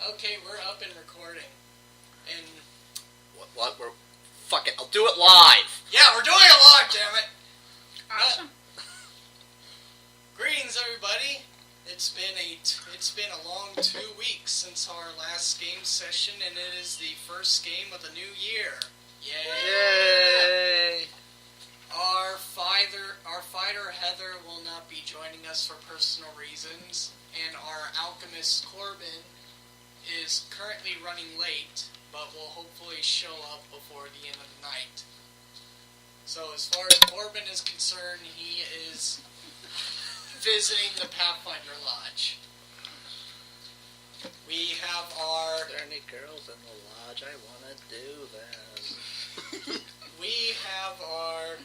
Okay, we're up and recording. And... What? Fuck it, I'll do it live! Yeah, we're doing it live, damn it! Awesome. Greetings, everybody. It's been a long 2 weeks since our last game session, and it is the first game of the new year. Yay! Yay! Our fighter Heather will not be joining us for personal reasons, and our alchemist Corbin is currently running late, but will hopefully show up before the end of the night. So as far as Corbin is concerned, he is visiting the Pathfinder Lodge. We have our... Are there any girls in the lodge? I want to do them. We have our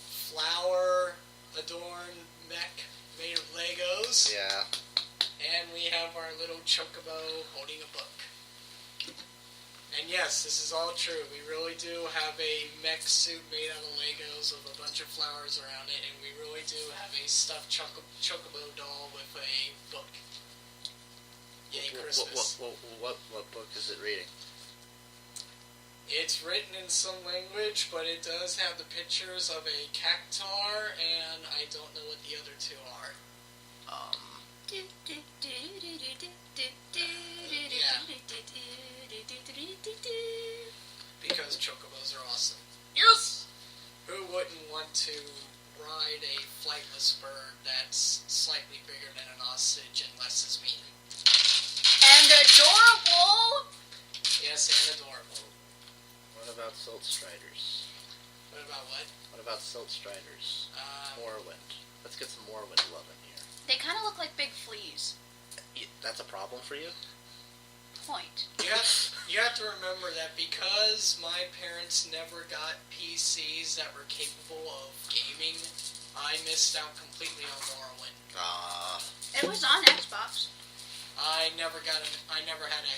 flower-adorned mech made of Legos. Yeah. And we have our little chocobo holding a book. And yes, this is all true. We really do have a mech suit made out of Legos with a bunch of flowers around it, and we really do have a stuffed chocobo doll with a book. Yay, Christmas. What book is it reading? It's written in some language, but it does have the pictures of a cactuar, and I don't know what the other two are. Because chocobos are awesome. Yes! Who wouldn't want to ride a flightless bird that's slightly bigger than an ostrich and less as mean? And adorable! Yes, and adorable. What about Silt Striders? What about what? What about Silt Striders? Morrowind. Let's get some Morrowind love in here. They kind of look like big fleas. That's a problem for you? Point. You have to remember that because my parents never got PCs that were capable of gaming, I missed out completely on Morrowind. It was on Xbox. I never had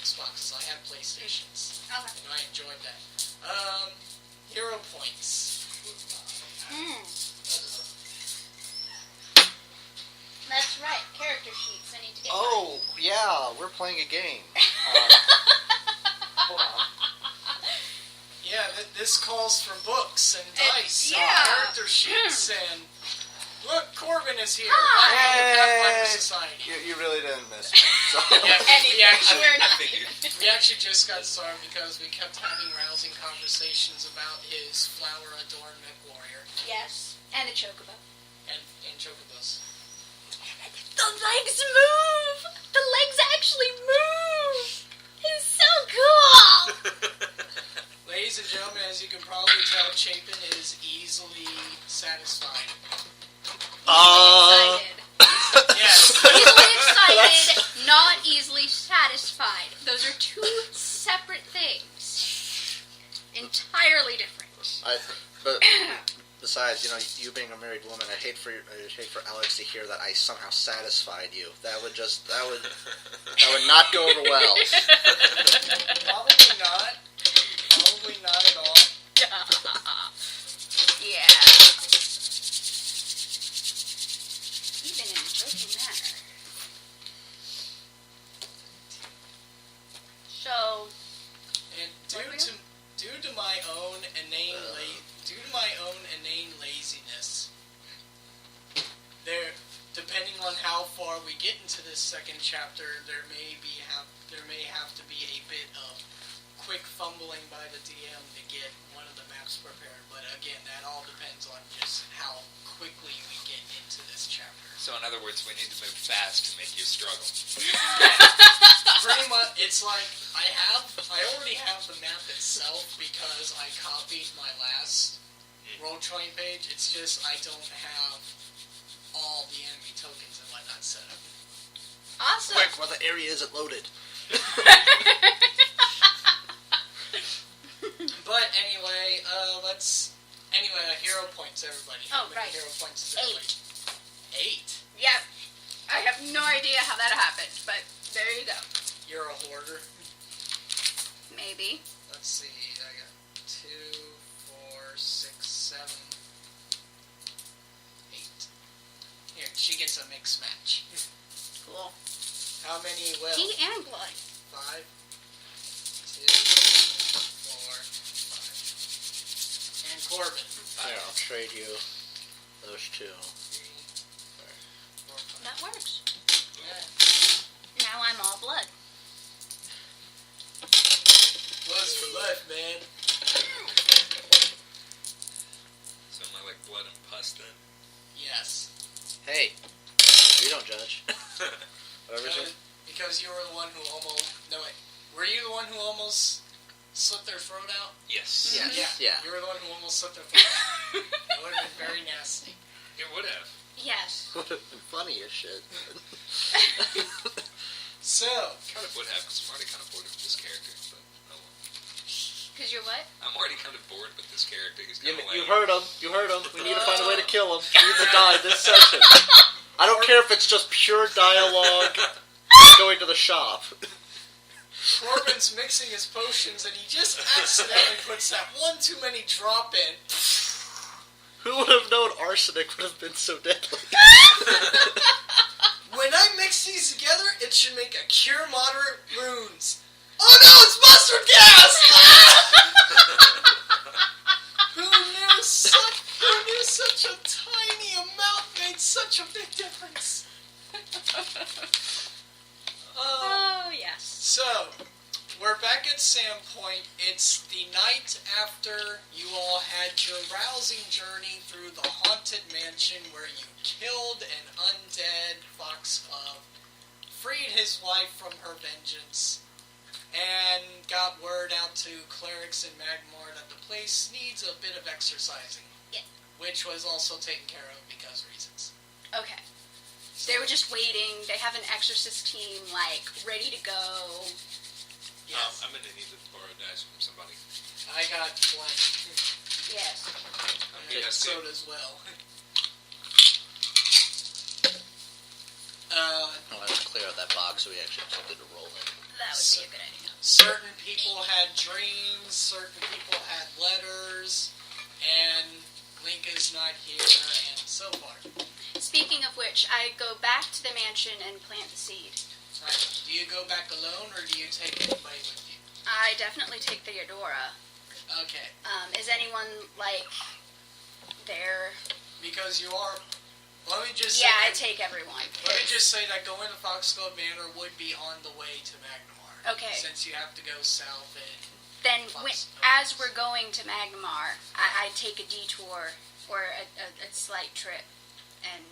Xboxes. I had PlayStations. Okay. And I enjoyed that. Hero points. That's right. Character sheets. I need to get Oh, yeah, we're playing a game. Hold on. Yeah, this calls for books and dice and yeah. character sheets and... Look, Corbin is here. Hi. Pathfinder Society. You really didn't miss me. So. Yeah, We're not. we actually just got started because we kept having rousing conversations about his flower-adorned mech warrior. Yes. And a chocobo. And chocobos. The legs move! The legs actually move! It's so cool! Ladies and gentlemen, as you can probably tell, Chapin is easily satisfied. Excited. Yes. Easily excited, not easily satisfied. Those are two separate things. Entirely different. But besides, you being a married woman, I'd hate for Alex to hear that I somehow satisfied you. That would not go over well. Probably not. Probably not at all. Yeah. Even in a joking manner. So, And due to my own inane laziness, depending on how far we get into this second chapter, there may have to be a bit of quick fumbling by the DM to get one of the maps prepared. But again, that all depends on just how quickly we get into this chapter. So in other words, we need to move fast to make you struggle. Pretty much, it's like I already have the map itself because I copied my last roll-trying page. It's just I don't have all the enemy tokens and whatnot set up. awesome. Quick, while the area isn't loaded. But anyway, hero points, everybody. How many right. hero points is everybody? 8. Yep. I have no idea how that happened, but there you go. You're a hoarder. Maybe. Let's see, I got 2, 4, 6, 7, 8. Here, she gets a mixed match. Cool. How many will? Tea and blood. 5, 2, 4, 5. And Corbin. Here, I'll trade you those 2. 3, 4, 5. That works. Yeah. Now I'm all blood. Blood's for life, man. So am I like blood and pus then? Yes. Hey, we don't judge. Whatever. Because you were the one who almost... No, wait. Were you the one who almost slit their throat out? Yes. Yes. Yeah. You were the one who almost slit their throat out. That would have been very nasty. It would have. Yes. Would have been funny as shit. So... Kind of would have, because I'm already kind of bored with this character. But oh well. Because you're what? I'm already kind of bored with this character. He's You, kind of you lame. heard him. You heard him. We need to find a way to kill him. We need to die this session. I don't care if it's just pure dialogue going to the shop. Corbin's mixing his potions and he just accidentally puts that one too many drop in. Who would have known arsenic would have been so deadly? When I mix these together, it should make a cure moderate wounds. Oh no, it's mustard gas! Who knew such a tiny amount made such a big difference? Oh, yes. So, we're back at Sandpoint. It's the night after you all had your rousing journey through the haunted mansion where you killed an undead foxglove, freed his wife from her vengeance, and got word out to clerics in Magnimar that the place needs a bit of exercising. Yeah. Which was also taken care of because reasons. Okay. They were just waiting. They have an exorcist team, like, ready to go. Yes. I'm going to need to borrow dice from somebody. I got plenty. Yes. Okay, And that's so good. does Will. Oh, let's clear out that box so we actually have something to roll in. That would be a good idea. Certain people had dreams, certain people had letters, and Link is not here, and so far. Speaking of which, I go back to the mansion and plant the seed. Right. Do you go back alone, or do you take anybody with you? I definitely take Theodora. Okay. Is anyone, like, there? Because you are... Let me just Yeah, say I take everyone. Let me just say that going to Foxglove Manor would be on the way to Magnimar. Okay. Since you have to go south and... Then, Fox- as we're going to Magnimar, I take a detour, or a slight trip, and...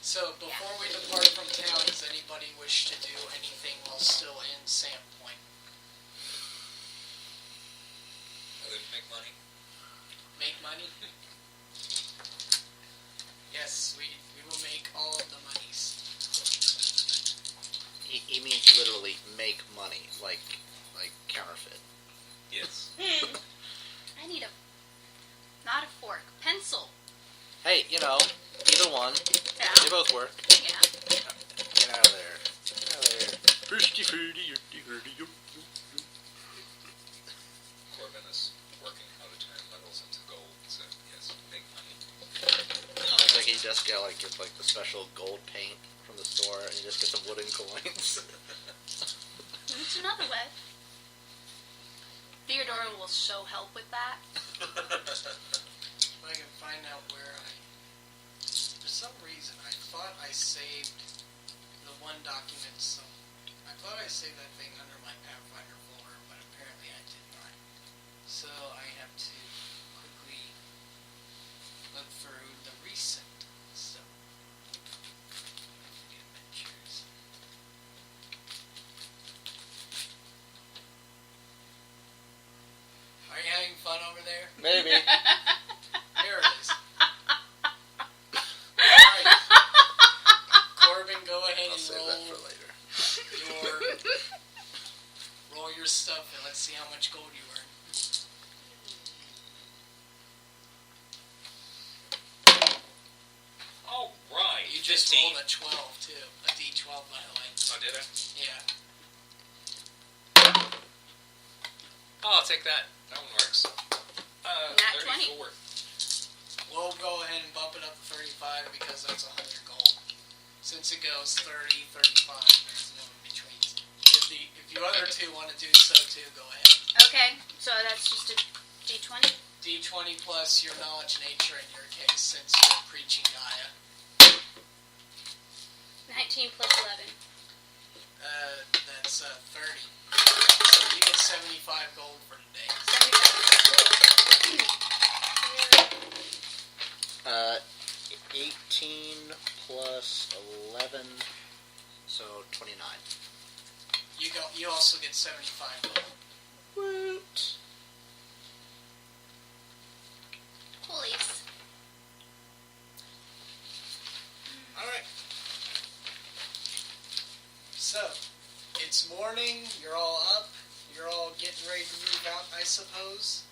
So, before we depart from town, does anybody wish to do anything while still in Sandpoint? Other than make money. Make money? Yes, we will make all of the monies. He means literally make money, like counterfeit. Yes. I need not a fork, pencil. Hey, either one. Yeah. They both work. Yeah. Get out of there. Get out of there. Corbin is working how to turn metals into gold, so yes, make money. I think he just got gets the special gold paint from the store, and you just get some wooden coins. It's another way. Theodora will so help with that. If I can find out where for some reason, I thought I saved the one document, I thought I saved that thing under my Pathfinder folder, but apparently I did not. So I have to quickly look through the recent stuff. The adventures. Are you having fun over there? Maybe. There it is. Alright. Corbin, go ahead I'll and save that for later. roll your stuff and let's see how much gold you earn. Alright. You just 15. rolled a 12 too. A D12 by the way. Oh, did I? Yeah. Oh, I'll take that. That one works. Nat 20. 34. We'll go ahead and bump it up to 35 because that's 100 gold. Since it goes 30, 35, there's no in between. If If you other two want to do so too, go ahead. Okay, so that's just a D20? D20 plus your knowledge nature in your case, since you're preaching Gaia. 19 plus 11. That's 30. So you get 75 gold for today. 18 plus 11, so 29. You also get 75 gold. Woot! Police. Alright. So, it's morning, you're all up, you're all getting ready to move out, I suppose.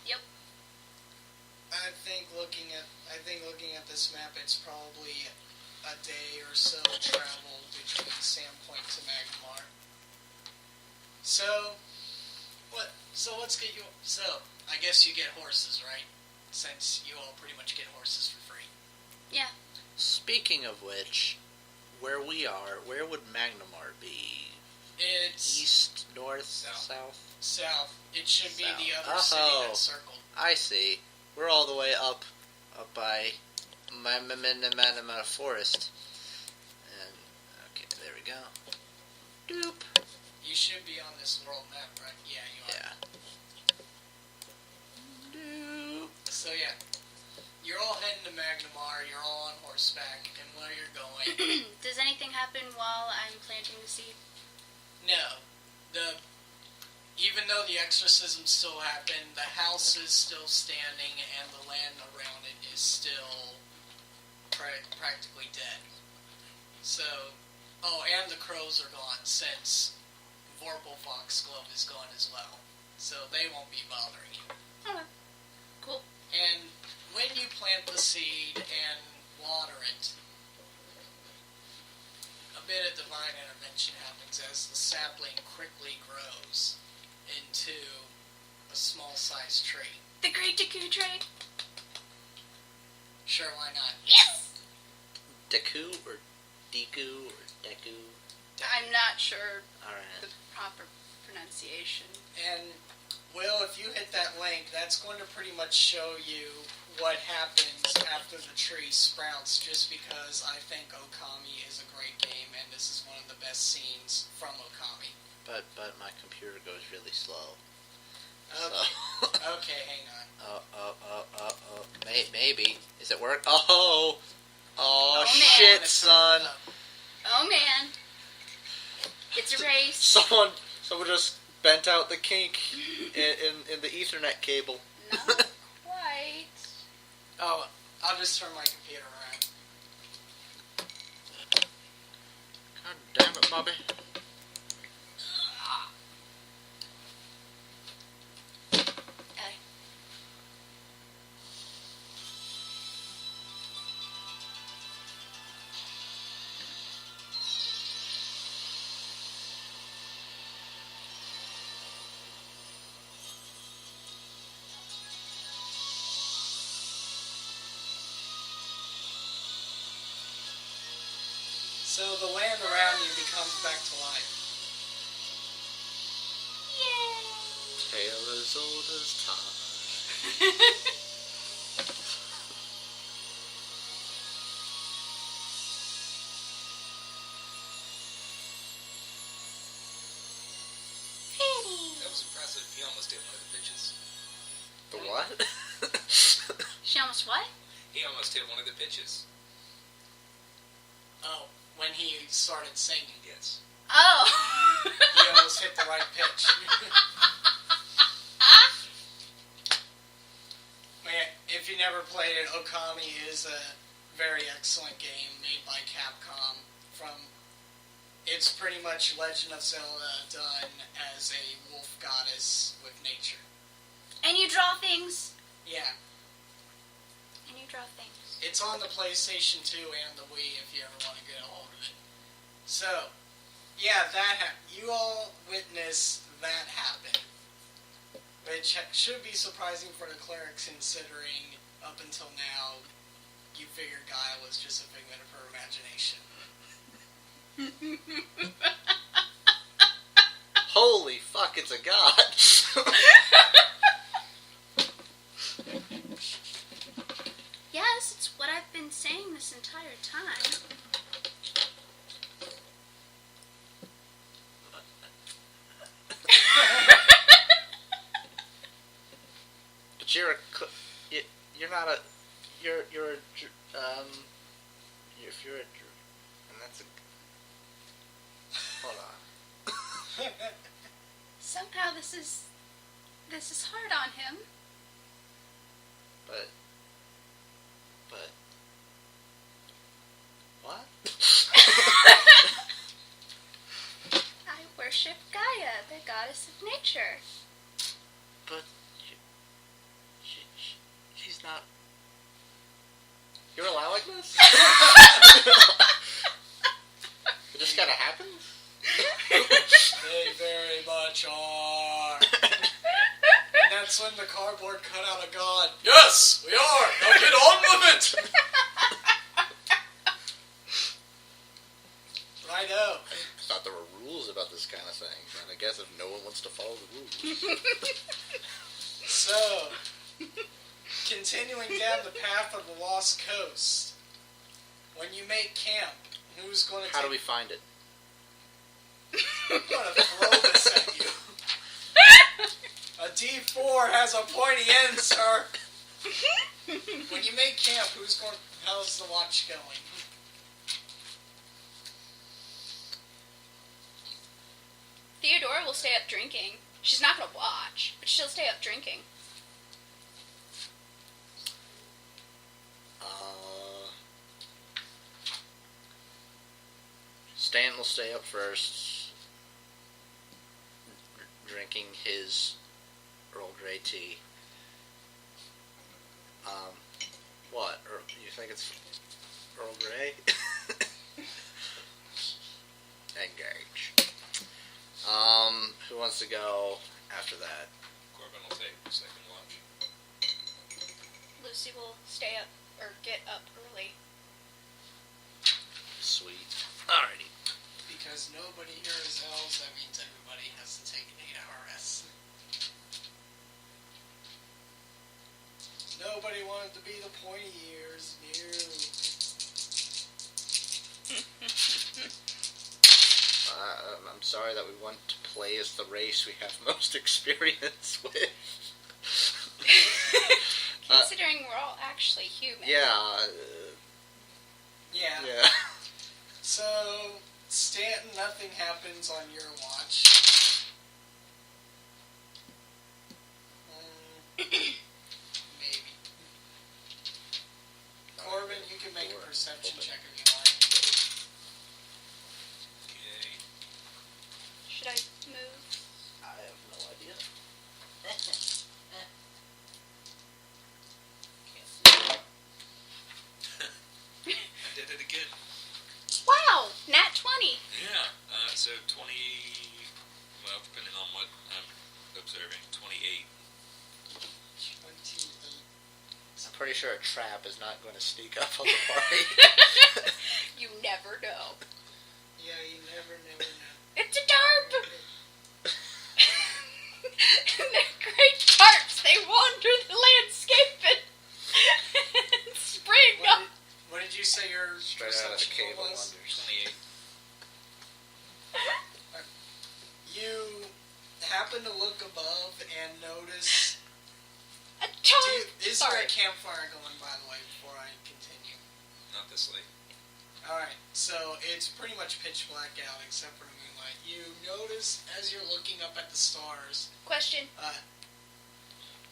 Yep. I think looking at this map, it's probably a day or so travel between Sandpoint to Magnimar. So let's get you. So I guess you get horses, right? Since you all pretty much get horses for free. Yeah. Speaking of which, where we are, where would Magnimar be? It's East, north, south? south. It should be South. the other city that's circled. I see. We're all the way up by Magnimar Forest. And, okay, there we go. Doop. You should be on this world map, right? Yeah, you are. Yeah. Doop. So yeah, you're all heading to Magnimar. You're all on horseback, and where you're going. Does anything happen while I'm planting the seed? No, even though the exorcism still happened, the house is still standing, and the land around it is still practically dead. So, and the crows are gone since Vorpal Foxglove is gone as well. So they won't be bothering you. Okay. Cool. And when you plant the seed and water it, a bit of divine intervention happens as the sapling quickly grows into a small-sized tree. The Great Deku tree? Sure, why not? Yes! Deku or Deku or Deku? I'm not sure the Alright. proper pronunciation. And, Will, if you hit that link, that's going to pretty much show you what happens after the tree sprouts, just because I think Okami is a great game, and this is one of the best scenes from Okami. But my computer goes really slow. Okay, So. okay, hang on. Maybe. Is it work? Oh man. shit, son. Oh man. It's a race. Someone just bent out the kink in the Ethernet cable. Not quite. Oh, I'll just turn my computer around. God damn it, Bobby. Okay. So the land around you becomes back to life. Tale as old as time. That was impressive. He almost hit one of the pitches. The what? She almost what? He almost hit one of the pitches. Oh, when he started singing. Yes. Oh! He almost hit the right pitch. Man, if you never played it, Okami is a very excellent game made by Capcom. It's pretty much Legend of Zelda done as a wolf goddess with nature. And you draw things. Yeah, And you draw things. it's on the PlayStation 2 and the Wii if you ever want to get a hold of it. So, yeah, you all witnessed that happen. Which should be surprising for the clerics, considering up until now, you figured Gaia was just a figment of her imagination. Holy fuck, it's a god. Yes, it's what I've been saying this entire time. But you're not a, you're a, if you're a, and that's a, hold on. Somehow this is hard on him. But, what? I worship Gaia, the goddess of nature. But, she's not, you're allowing this? It just kinda happens? They very much are. And that's when the cardboard cut out a god. Yes, we are. Now get on with it. Righto. I thought there were rules about this kind of thing, and I guess if no one wants to follow the rules. So, continuing down the path of the Lost Coast, when you make camp, who's going to How do we find it? I'm going to throw this at you. A D4 has a pointy end, sir. When you make camp, how's the watch going? Theodora will stay up drinking. She's not going to watch, but she'll stay up drinking. Stan will stay up first, drinking his Earl Grey tea. What? You think it's Earl Grey? Engage. Who wants to go after that? Corbin will take second watch. Lucy will stay up, or get up early. Sweet. Alrighty. Because nobody here is elves, that means everybody has to take an 8-hour rest. Nobody wanted to be the pointy ears. I'm sorry that we want to play as the race we have most experience with. Considering we're all actually human. Yeah. Yeah. So, Stanton, nothing happens on your watch. Maybe. Corbin, you can make a perception check if you like. Okay. Should I move? I have no idea. I did it again. Wow! Nat 20! Yeah, so 20, well, depending on what I'm observing, 28. 28. I'm pretty sure a trap is not going to sneak up on the party. You never know. Yeah, you never know. It's a tarp! They're great tarps. They wander the landscape and spring up. What did you say your Straight out of the perception Cave of was? Wonders. 28. You happen to look above and notice... A tarp! Is there a campfire going, by the way, before I continue? Not this late. Alright, so it's pretty much pitch black out except for the moonlight. You notice, as you're looking up at the stars... Question.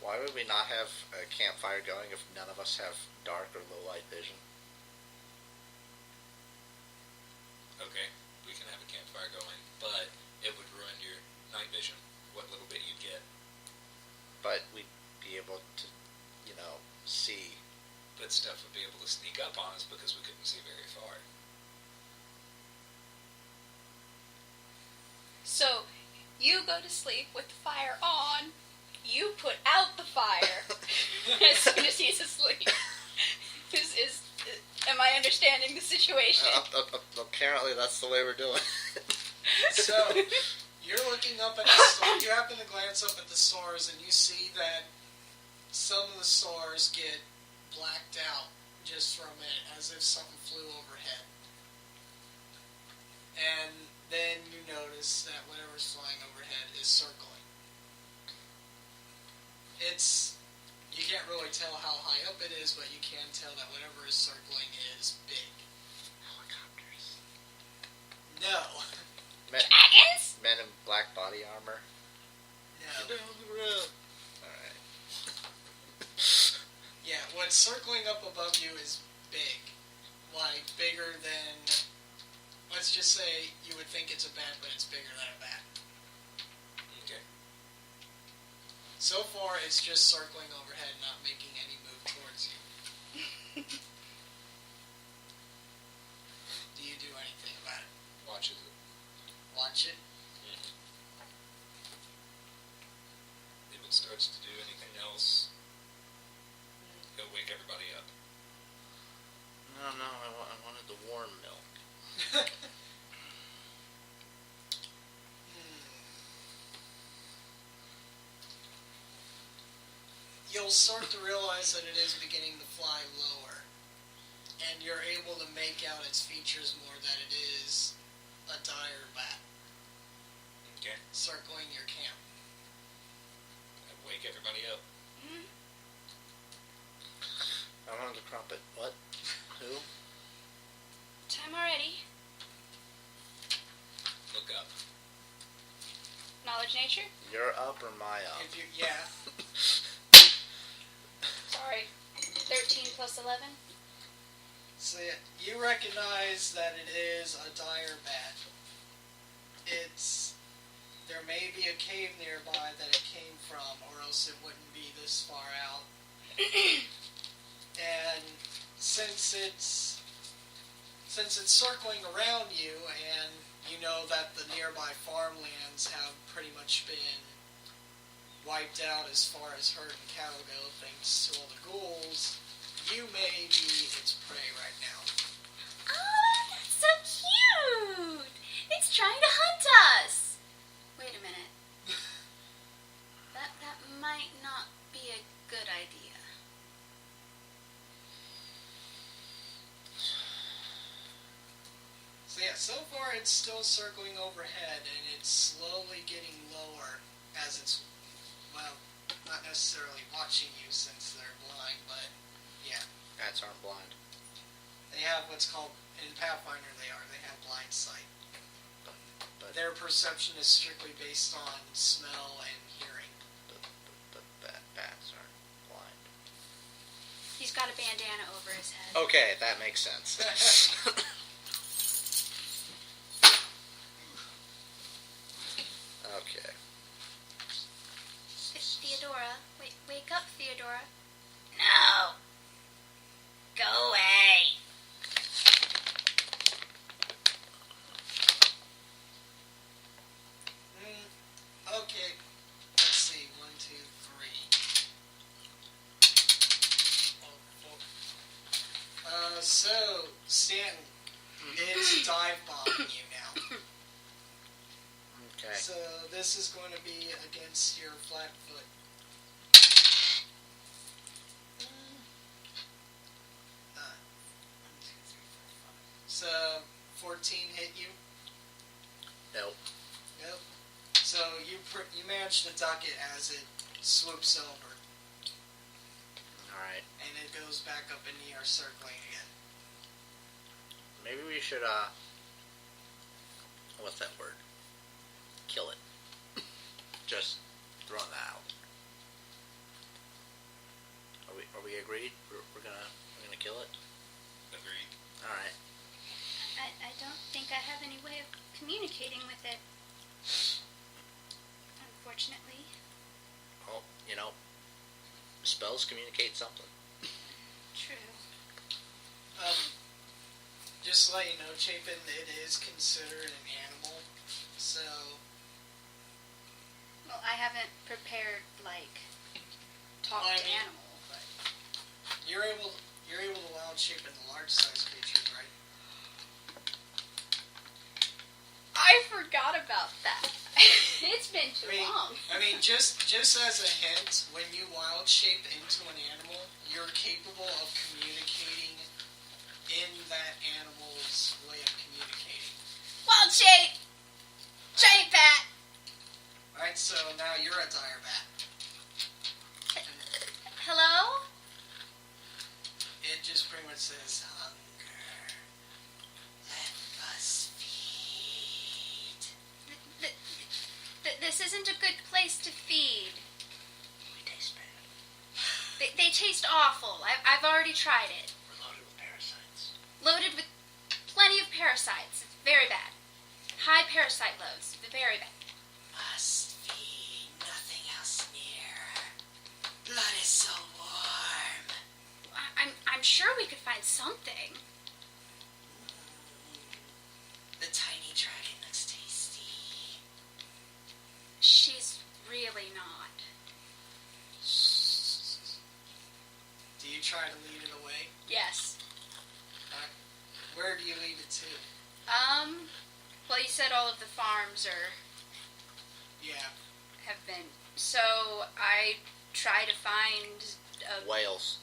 Why would we not have a campfire going if none of us have dark or low light vision? Okay, we can have a campfire going, but it would ruin your night vision, what little bit you'd get. But we'd be able to, see. But stuff would be able to sneak up on us because we couldn't see very far. So, you go to sleep with the fire on. You put out the fire as soon as he's asleep. Am I understanding the situation? Apparently that's the way we're doing it. So, You're looking up at the store. You happen to glance up at the stores, and you see that some of the stores get blacked out just for a minute, as if something flew overhead. And then you notice that whatever's flying overhead is circling. You can't really tell how high up it is, but you can tell that whatever is circling is big. Helicopters. No. Dragons? Men in black body armor. No. Get down the road. Alright. Yeah, what's circling up above you is big. Like, bigger than... Let's just say you would think it's a bat, but it's bigger than a bat. Okay. So far, it's just circling overhead, not making any move towards you. Do you do anything about it? Watches it. Watch it? If it starts to do anything else, it'll wake everybody up. No, I wanted the warm milk. You'll start to realize that it is beginning to fly lower, and you're able to make out its features more, that it is a dire bat Okay. circling your camp. And wake everybody up. I wanted the crumpet. What? Who? Time already. Look up. Knowledge nature? You're up or my up? If you, yeah. Sorry. 13 plus 11? So you recognize that it is a dire bat. There may be a cave nearby that it came from, or else it wouldn't be this far out. And since it's circling around you, and you know that the nearby farmlands have pretty much been wiped out as far as herd and cattle go, thanks to all the ghouls, you may be its prey right now. Oh, that's so cute! It's trying to hunt us! Wait a minute. That might not be a good idea. So yeah, so far it's still circling overhead, and it's slowly getting lower as it's, well, not necessarily watching you since they're blind, but yeah. Bats aren't blind. They have what's called, in Pathfinder they have blind sight. But Their perception is strictly based on smell and hearing. bats aren't blind. He's got a bandana over his head. Okay, that makes sense. Okay. Theodora. Wake up, Theodora. No. Go away. Okay. Let's see. 1, 2, 3. Oh, 4. So, Stanton, it's dive bombing you now. Okay. So this is going to be against your flat foot. One, two, three, four, 5. So 14 hit you? Nope. Nope. So you manage to duck it as it swoops over, Alright. and it goes back up in the air circling again. Maybe we should, what's that word? Kill it. Just throwing that out. Are we agreed? We're gonna kill it? Agreed. Alright. I don't think I have any way of communicating with it. Unfortunately. Well, spells communicate something. True. Just to let you know, Chapin, it is considered an animal, so... Well, I haven't prepared, talk Well, I to mean- animal, but... You're able to wild shape into large-sized creatures, right? I forgot about that. It's been too long. I mean, just as a hint, when you wild shape into an animal, you're capable of communicating in that animal's way of communicating. Wild shape! Giant bat! Alright, so now you're a dire bat. Hello? It just pretty much says, hunger. Let us feed. This isn't a good place to feed. We taste bad. They taste awful. I've already tried it. We're loaded with parasites. Loaded with plenty of parasites. It's very bad. High parasite loads. Very bad. Must feed, nothing else near. Blood is so warm. I'm sure we could find something. The tiny dragon looks tasty. She's really not. Do you try to lead it away? Yes. Where do you lead it to? Well, you said all of the farms have been. So I try to find Whales.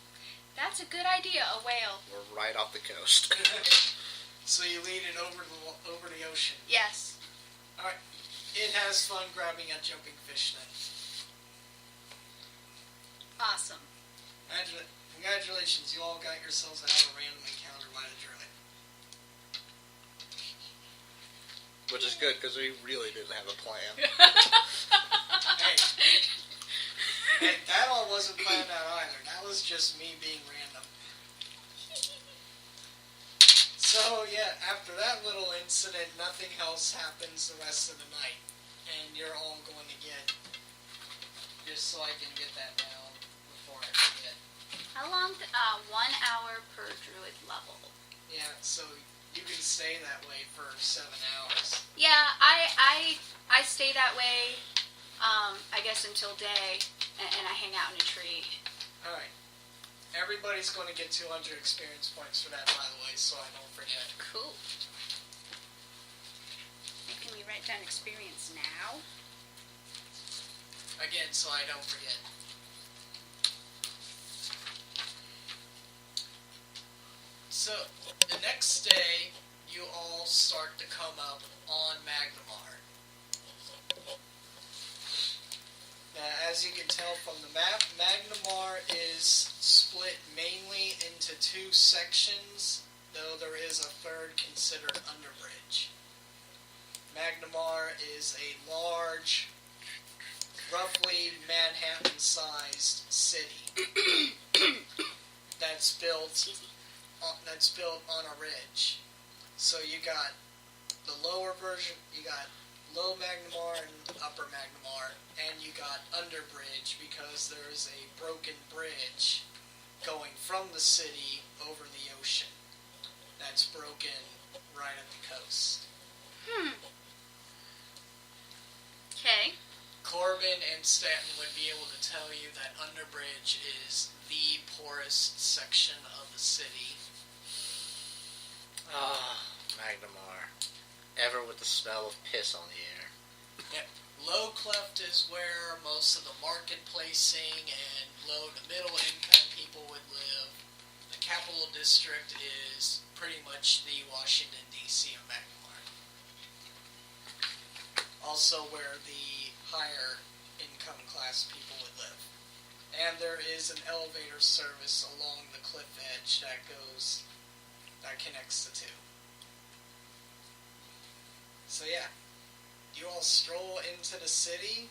That's a good idea, a whale. We're right off the coast. So you lead it over the ocean. Yes. Alright. It has fun grabbing a jumping fish then. Awesome. Congratulations, you all got yourselves out of a random encounter by the druid. Which is good, because we really didn't have a plan. Hey. And that all wasn't planned out either. That was just me being random. So, yeah, after that little incident, nothing else happens the rest of the night. And you're all going to get... Just so I can get that down before I forget. How long? 1 hour per druid level. Yeah, so you can stay that way for 7 hours. Yeah, I stay that way, I guess until day, and I hang out in a tree. Alright. Everybody's going to get 200 experience points for that, by the way, so I don't forget. Cool. Can we write down experience now? Again, so I don't forget. So, the next day, you all start to come up on Magnimar. Now, as you can tell from the map, Magnimar is split mainly into 2 sections, though there is a third considered underbridge. Magnimar is a large, roughly Manhattan-sized city that's built on a ridge. So you got the lower version, you got Low Magnimar and Upper Magnimar, and you got Underbridge because there is a broken bridge going from the city over the ocean that's broken right at the coast. Okay. Corbin and Stanton would be able to tell you that Underbridge is the poorest section of the city. Magnimar. Ever with the smell of piss on the air. Yeah. Low Cleft is where most of the marketplacing and low to middle income people would live. The capital district is pretty much the Washington, D.C. of Magnimar. Also where the higher income class people would live. And there is an elevator service along the cliff edge that connects the two. So yeah, you all stroll into the city.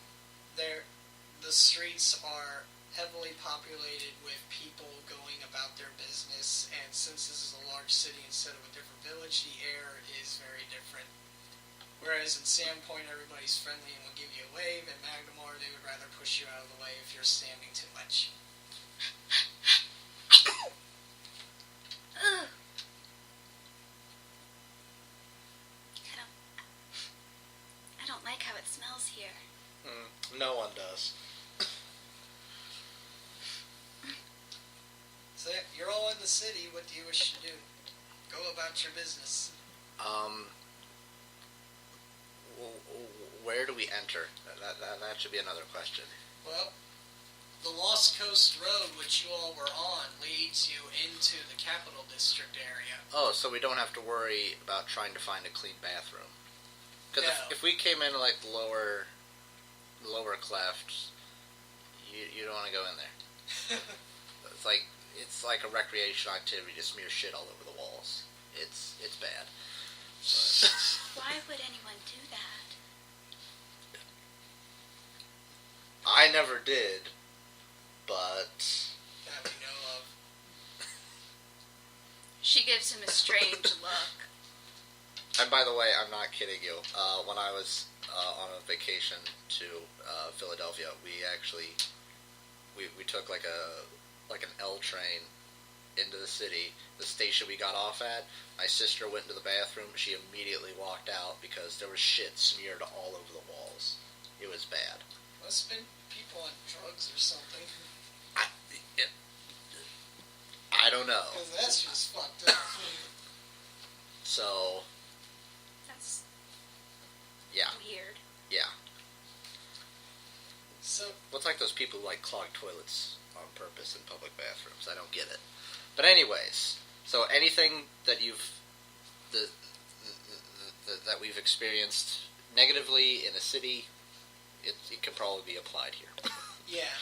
The streets are heavily populated with people going about their business, and since this is a large city instead of a different village, the air is very different. Whereas in Sandpoint, everybody's friendly and will give you a wave. In Magnimar, they would rather push you out of the way if you're standing too much. Ugh. I don't like how it smells here. No one does. So yeah, you're all in the city. What do you wish to do? Go about your business. where do we enter? That should be another question. Well, the Lost Coast Road, which you all were on, leads you into the Capital District area. Oh, so we don't have to worry about trying to find a clean bathroom. Because No. if we came in like the lower cleft, you don't want to go in there. It's like a recreational activity to smear shit all over the walls. It's bad. Why would anyone do that? I never did, but That we know of. She gives him a strange look. and by the way, I'm not kidding you. When I was on a vacation to Philadelphia, we took like an L train into the city. The station we got off at, my sister went into the bathroom. She immediately walked out because there was shit smeared all over the walls. It was bad. Must have been people on drugs or something. I don't know. Because that's just fucked up. So, That's yeah, weird. yeah. So, What's like those people who like clog toilets on purpose in public bathrooms? I don't get it. But anyways, so anything that that we've experienced negatively in a city, it can probably be applied here. yeah.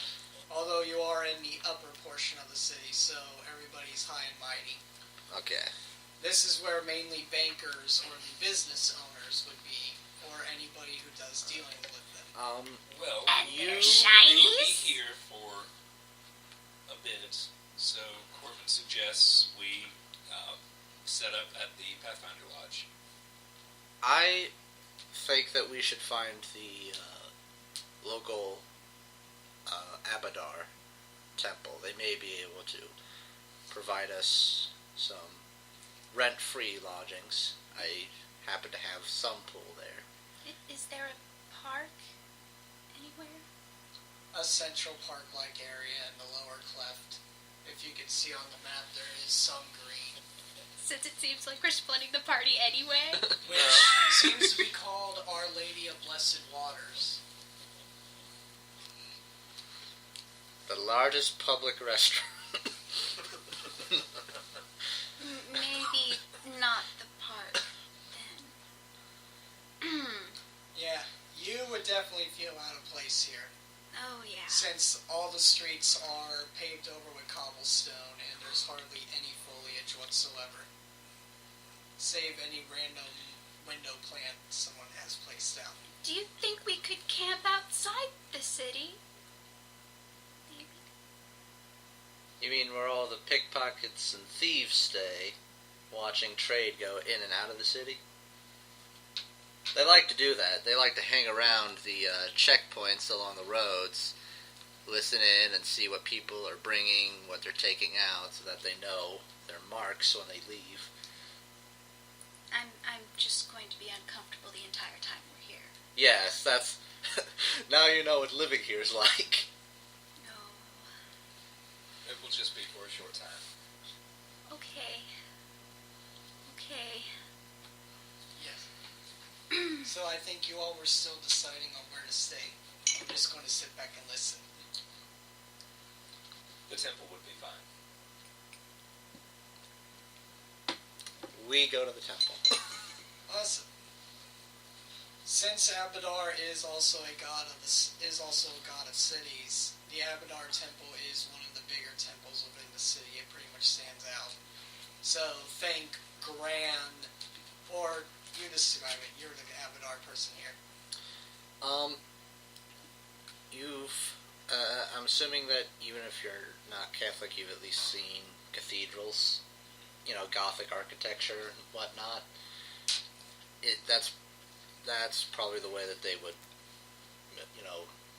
Although you are in the upper portion of the city, so everybody's high and mighty. Okay. This is where mainly bankers or the business owners would be, or anybody who does dealing with them. Well, And you they're may shinies? be here for a bit, so Corbin suggests we set up at the Pathfinder Lodge. I think that we should find the local Abadar temple. They may be able to provide us some rent-free lodgings. I happen to have some pool there. Is there a park anywhere? A central park-like area in the lower cleft. If you can see on the map, there is some green. Since it seems like we're splitting the party anyway. Which seems to be called Our Lady of Blessed Waters. The largest public restaurant. Maybe not the park, then. Yeah, you would definitely feel out of place here. Oh, yeah. Since all the streets are paved over with cobblestone and there's hardly any foliage whatsoever. Save any random window plant someone has placed out. Do you think we could camp outside the city? Maybe. You mean where all the pickpockets and thieves stay, watching trade go in and out of the city? They like to do that. They like to hang around the checkpoints along the roads, listen in and see what people are bringing, what they're taking out, so that they know their marks when they leave. I'm just going to be uncomfortable the entire time we're here. Yes, that's... now you know what living here is like. No. It will just be for a short time. Okay. Okay. Yes. So I think you all were still deciding on where to stay. I'm just going to sit back and listen. The temple would be fine. We go to the temple. Awesome. Since Abadar is also a god of cities, the Abadar temple is one of the bigger temples within the city. It pretty much stands out. So think grand, or you describe it. You're the Abadar person here. I'm assuming that even if you're not Catholic, you've at least seen cathedrals, Gothic architecture and whatnot. That's probably the way that they would,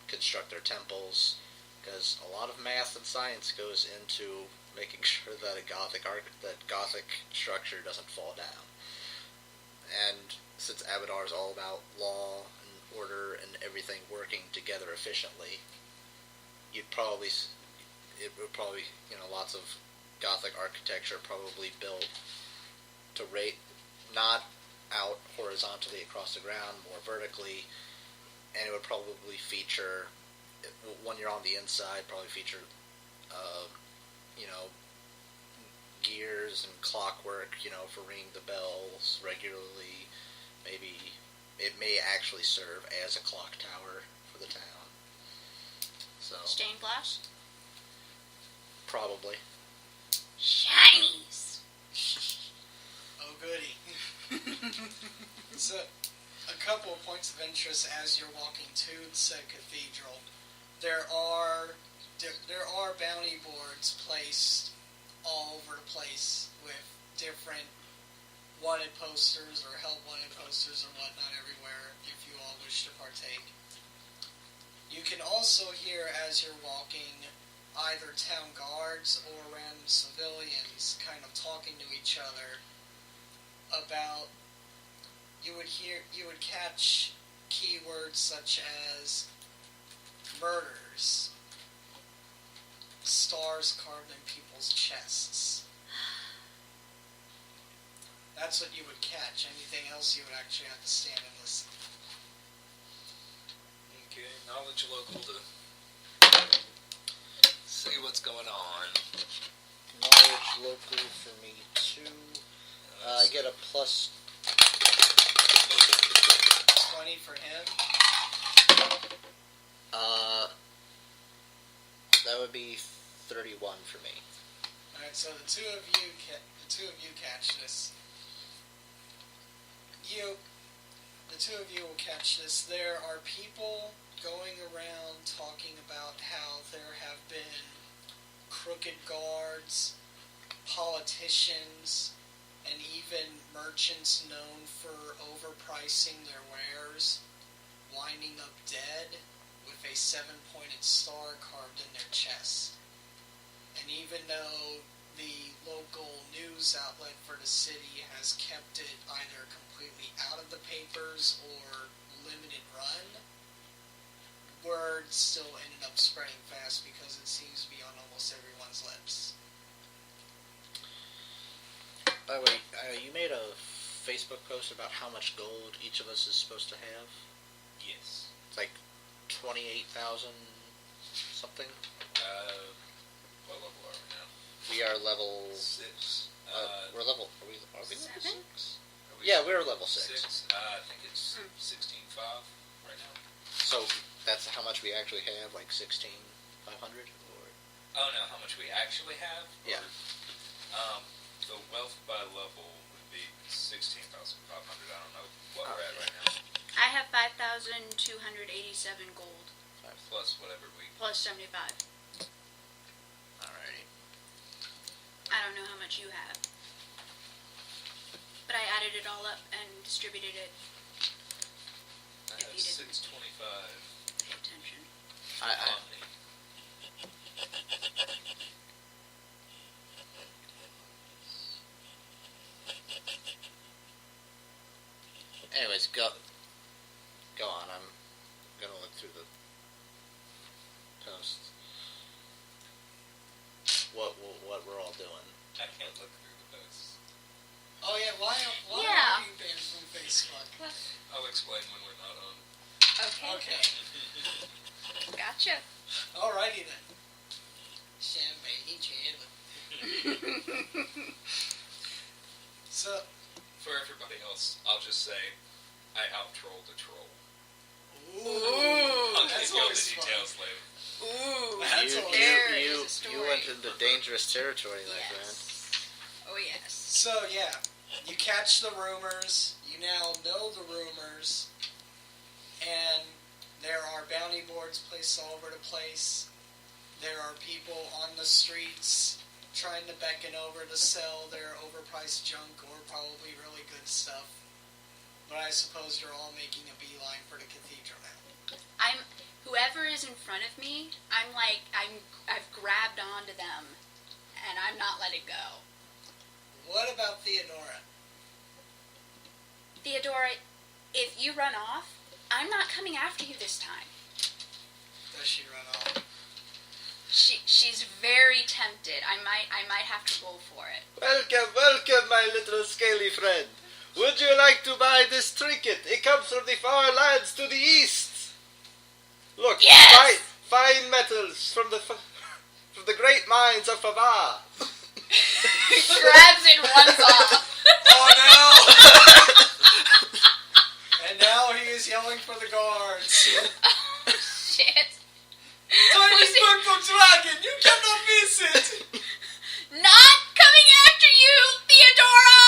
construct their temples, because a lot of math and science goes into making sure that Gothic structure doesn't fall down. And since Abadar is all about law and order and everything working together efficiently, lots of Gothic architecture probably built to rate not out horizontally across the ground, more vertically, and it would probably feature, when you're on the inside, probably feature, gears and clockwork, for ringing the bells regularly. Maybe it may actually serve as a clock tower for the town. So Stained glass? probably. Shinies! Oh, goody. So, a couple of points of interest as you're walking to said cathedral. There are bounty boards placed all over the place with different wanted posters or help wanted posters and whatnot everywhere if you all wish to partake. You can also hear as you're walking either town guards or random civilians kind of talking to each other about, you would catch keywords such as murders, stars carved in people's chests. That's what you would catch. Anything else you would actually have to stand and listen. Okay, knowledge local to see what's going on. Knowledge local for me too. I get a plus 20 for him. That would be 31 for me. Alright, so the two of you catch this. The two of you will catch this. There are people going around talking about how there have been crooked guards, politicians, and even merchants known for overpricing their wares, winding up dead with a 7-pointed star carved in their chest. And even though the local news outlet for the city has kept it either completely out of the papers or limited run, word still ended up spreading fast because it seems to be on almost everyone's lips. By the way, you made a Facebook post about how much gold each of us is supposed to have? Yes. It's like 28,000 something? What level are we now? We are level 6. we're level. Are we level 7? 6? Yeah, we're level 6. I think it's 16.5 right now. So that's how much we actually have, like 16,500? Or Oh no, how much we actually have? yeah. The wealth by level would be 16,500. I don't know what we're at right now. I have 5,287 gold. Plus whatever we. Plus 75. Alrighty. I don't know how much you have. But I added it all up and distributed it. I If have you didn't 625 pay attention. on me. Anyways, go on. I'm gonna look through the posts. What we're all doing. I can't look through the posts. Oh yeah, why Yeah. are you banned from Facebook? I'll explain when we're not on. Okay. Okay. Gotcha. Alrighty then. Champagne channel. So, For everybody else, I'll just say I out-trolled a troll. ooh, I'll that's give you all the always fun. details later. Ooh. That's you, all. There you, is a you story. went into dangerous territory, my friend. Yes. Oh yes. So yeah, you catch the rumors. You now know the rumors, and there are bounty boards placed all over the place. There are people on the streets trying to beckon over to sell their overpriced junk or probably really good stuff. But I suppose you're all making a beeline for the cathedral now. Whoever is in front of me, I've grabbed onto them, and I'm not letting go. What about Theodora? Theodora, if you run off, I'm not coming after you this time. Does she run off? She's very tempted. I might have to roll for it. Welcome, my little scaly friend. Would you like to buy this trinket? It comes from the far lands to the east. Look, Yes! fine metals from the great mines of Fava. Grabs it and runs off. Oh no! And now he is yelling for the guards. Oh, shit. Tiny purple dragon, you cannot miss it! Not coming after you, Theodora!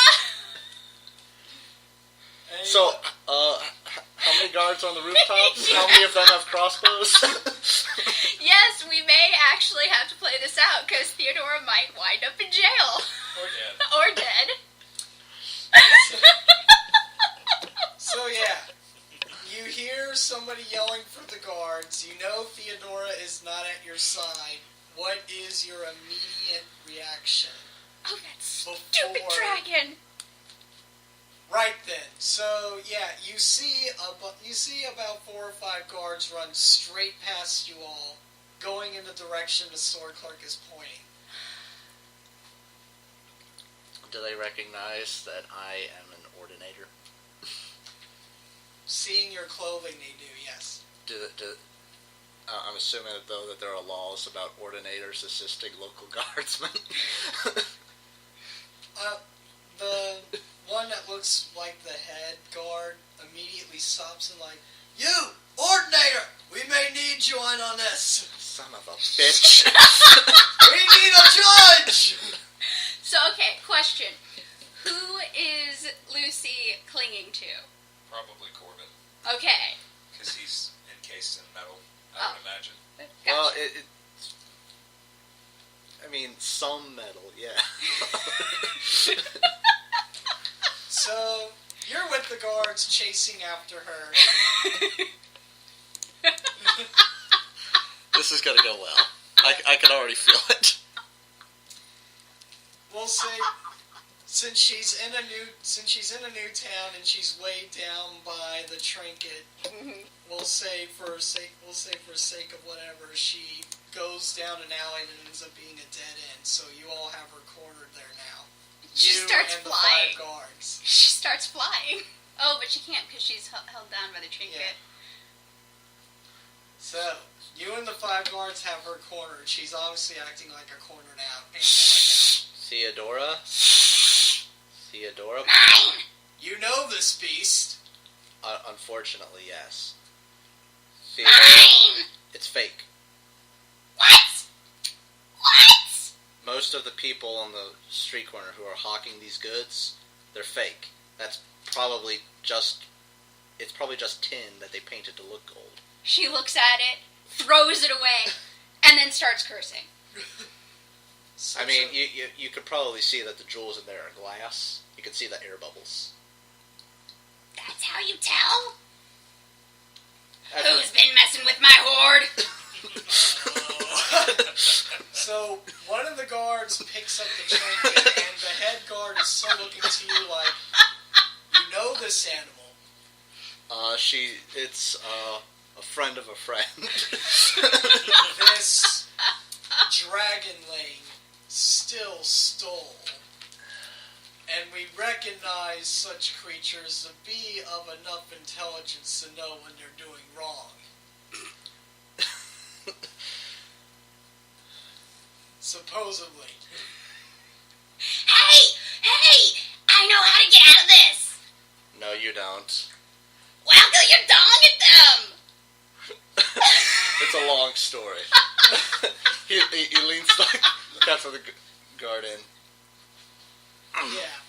And So, how many guards on the rooftops? How many of them have crossbows? Yes, we may actually have to play this out, because Theodora might wind up in jail. Or dead. Or dead. So yeah, you hear somebody yelling for the guards. You know Theodora is not at your side. What is your immediate reaction? Oh, that stupid dragon! Right then. So yeah, you see about 4 or 5 guards run straight past you all, going in the direction the sword clerk is pointing. Do they recognize that I am an ordinator? Seeing your clothing, they do. Yes. I'm assuming, though, that there are laws about ordinators assisting local guardsmen. The one that looks like the head guard immediately stops and like, "You, ordinator, we may need you on this. Son of a bitch. We need a judge." So, okay, question. Who is Lucy clinging to? Probably Corbin, Okay. because he's encased in metal, I would imagine. Gotcha. Well, I mean, some metal, yeah. So you're with the guards chasing after her. This is gonna go well. I can already feel it. We'll say, since she's in a new town and she's weighed down by the trinket, we'll say for sake of whatever, she goes down an alley that ends up being a dead end. So you all have her cornered there now. She You starts and the flying. 5 guards. She starts flying. Oh, but she can't because she's held down by the trinket. Yeah. So you and the 5 guards have her cornered. She's obviously acting like a cornered out animal right Theodora? Mine! now. You know this beast. Unfortunately, yes. Mine! It's fake. What? What? Most of the people on the street corner who are hawking these goods, they're fake. It's probably just tin that they painted to look gold. She looks at it, throws it away, and then starts cursing. I mean, you could probably see that the jewels in there are glass. You can see the air bubbles. That's how you tell? Who's been messing with my hoard? So one of the guards picks up the trinket, and the head guard is still looking to you like, you know this animal. It's a friend of a friend. This dragonling still stole. And we recognize such creatures to be of enough intelligence to know when they're doing wrong. Supposedly. Hey! Hey! I know how to get out of this! No, you don't. Waggle your dong at them! It's a long story. he leans back after the guard in. Yeah.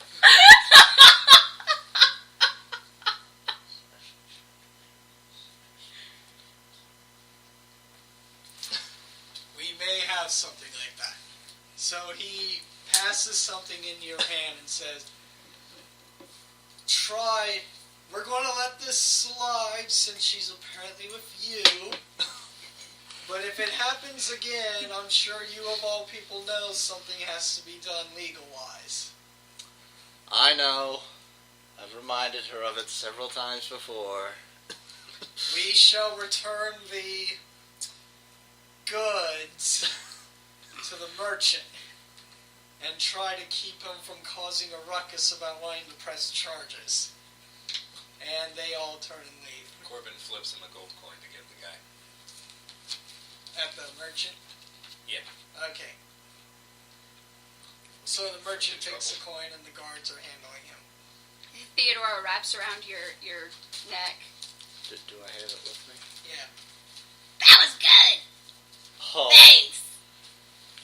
We may have something like that. So he passes something in your hand and says, "Try. We're going to let this slide since she's apparently with you. But if it happens again, I'm sure you of all people know something has to be done legal-wise." I know. I've reminded her of it several times before. "We shall return the goods to the merchant. and try to keep him from causing a ruckus about wanting to press charges. And they all turn and leave. Corbin flips him a gold coin to give the guy. At the merchant? Yeah. Okay. So the merchant takes the coin and the guards are handling him. Theodora wraps around your neck. Do I have it with me? Yeah. That was good! Oh, Thanks!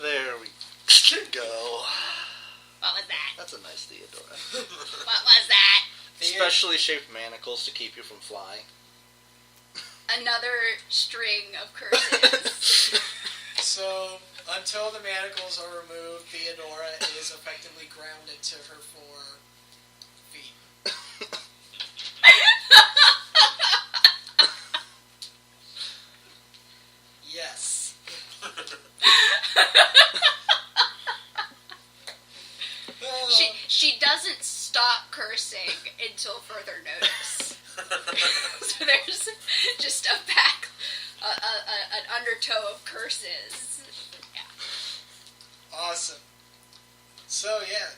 there we go. What was that? That's a nice Theodora. What was that? Specially shaped manacles to keep you from flying. Another string of curses. So, until the manacles are removed, Theodora is effectively grounded to her 4 feet. Yes. She doesn't stop cursing until further notice. So there's just an undertow of curses. Yeah. Awesome. So, yeah.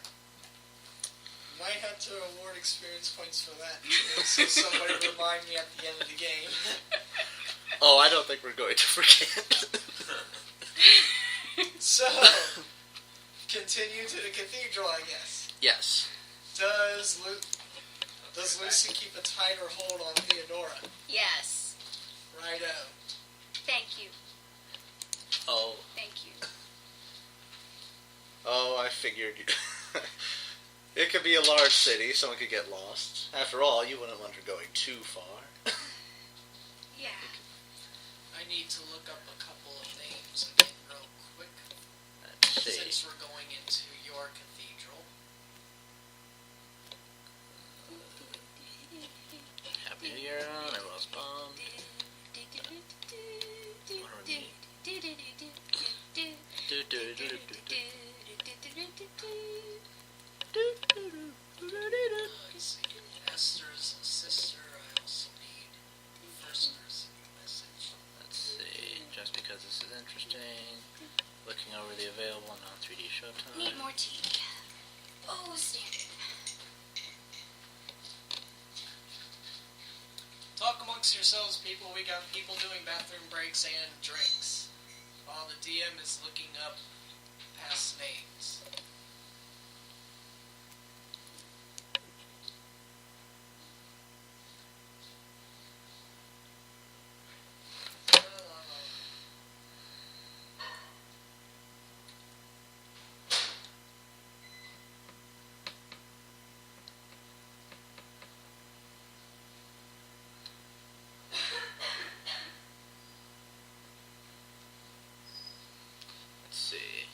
Might have to award experience points for that. So somebody remind me at the end of the game. Oh, I don't think we're going to forget. So, continue to the cathedral, I guess. Yes. Does Lucy keep a tighter hold on Theodora? Yes. Righto. Thank you. Oh. Thank you. Oh, I figured it could be a large city, someone could get lost. After all, you wouldn't want her going too far. Yeah. I need to look up a couple of names again real quick. Let's see. Since we're going into your cathedral. Happy New Year, I was bombed. What do we I see. Esther's sister. I also need the first person message. Let's see, just because this is interesting, looking over the available non-3D showtime. Need more tea. Oh, standard. Talk amongst yourselves, people. We got people doing bathroom breaks and drinks. While the DM is looking up past names. Let's see.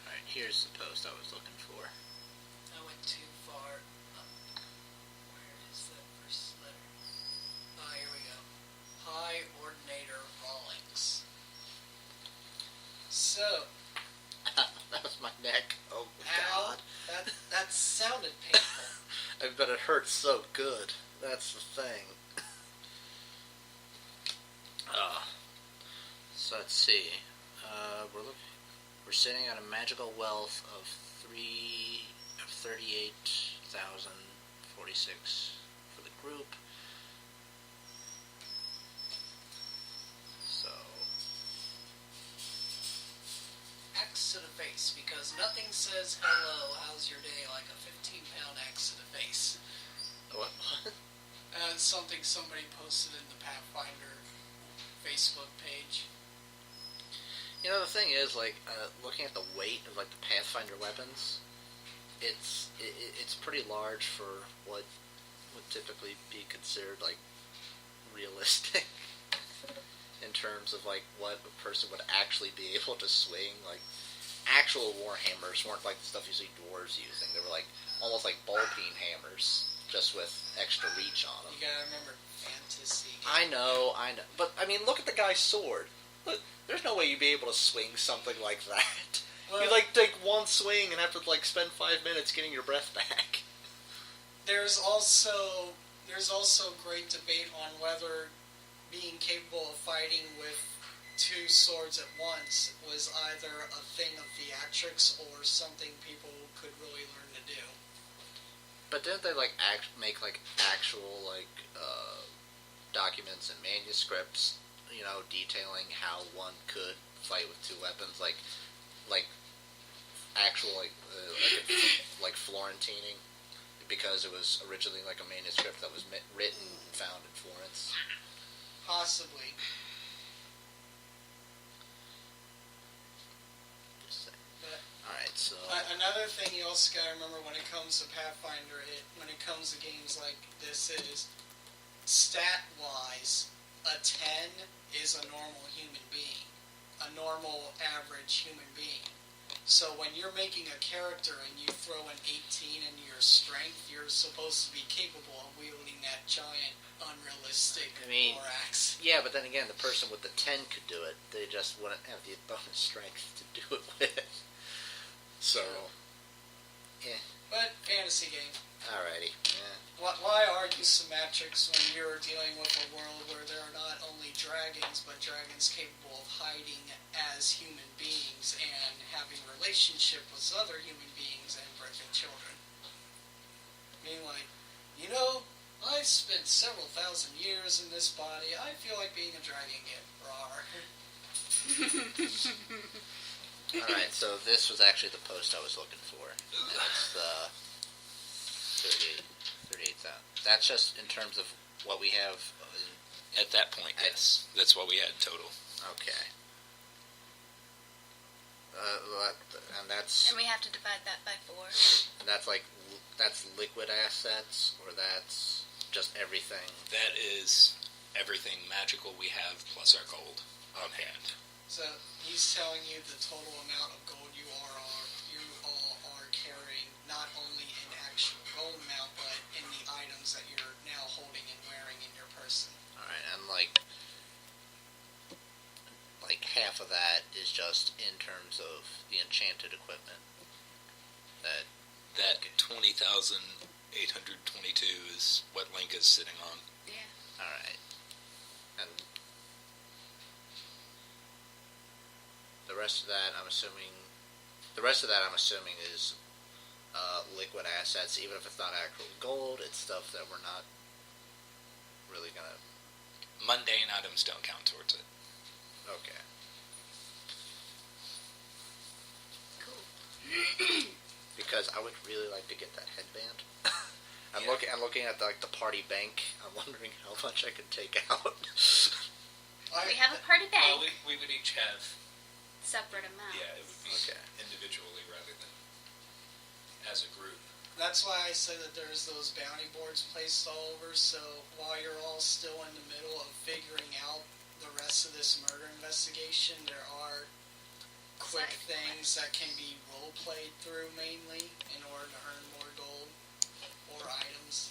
Alright, here's the post I was looking for. I went too far up. Where is that first letter? Ah, here we go. Hi, Ordinator Rawlings. So, That was my neck. Oh, ow, God. that sounded painful. I bet it hurts so good. That's the thing. So let's see. We're sitting at a magical wealth of 38,046 for the group. So Axe to the face, because nothing says hello, how's your day, like a 15-pound axe to the face. what? It's something somebody posted in the Pathfinder Facebook page. You know, the thing is, like, looking at the weight of, like, the Pathfinder weapons, it's pretty large for what would typically be considered, like, realistic in terms of, like, what a person would actually be able to swing. Like, actual warhammers weren't like the stuff you see dwarves using. They were, like, almost like ball-peen hammers, just with extra reach on them. You gotta remember fantasy. I know. But, I mean, look at the guy's sword. Look, there's no way you'd be able to swing something like that. Well, you, like, take one swing and have to, like, spend 5 minutes getting your breath back. There's also great debate on whether being capable of fighting with two swords at once was either a thing of theatrics or something people could really learn to do. But didn't they make actual documents and manuscripts, detailing how one could fight with two weapons, like actual like Florentining, because it was originally like a manuscript that was written and found in Florence. Possibly. Alright, so... Another thing you also gotta remember when it comes to Pathfinder, when it comes to games like this is, stat-wise, a 10 is a normal human being. A normal, average human being. So when you're making a character and you throw an 18 into your strength, you're supposed to be capable of wielding that giant, unrealistic borax. Yeah, but then again, the person with the 10 could do it. They just wouldn't have the bonus strength to do it with. So, yeah. But, fantasy game. Alrighty, yeah. Why argue semantics when you're dealing with a world where there are not only dragons, but dragons capable of hiding as human beings and having relationship with other human beings and birthing children? Being like, I've spent several thousand years in this body, I feel like being a dragon again. Rawr. Alright, so this was actually the post I was looking for. And it's the 38,000. That's just in terms of what we have. At that point, yes. That's what we had total. Okay. And that's... And we have to divide that by 4. And that's liquid assets, or that's just everything? That is everything magical we have plus our gold on hand. So he's telling you the total amount of gold you all are carrying, not only in actual gold amount, but in the items that you're now holding and wearing in your person. Alright, and like half of that is just in terms of the enchanted equipment. That 20,822 is what Link is sitting on. Yeah. Alright. And the rest of that I'm assuming is liquid assets. Even if it's not actual gold, it's stuff that we're not really gonna... Mundane items don't count towards it. Okay. Cool. Because I would really like to get that headband. I'm Yeah. looking at the party bank. I'm wondering how much I could take out. We have a party bank. Well, we would each have... Separate amounts. Yeah, it would be individually rather than as a group. That's why I said that there's those bounty boards placed all over, so while you're all still in the middle of figuring out the rest of this murder investigation, there are quick things that can be role-played through mainly in order to earn more gold or items.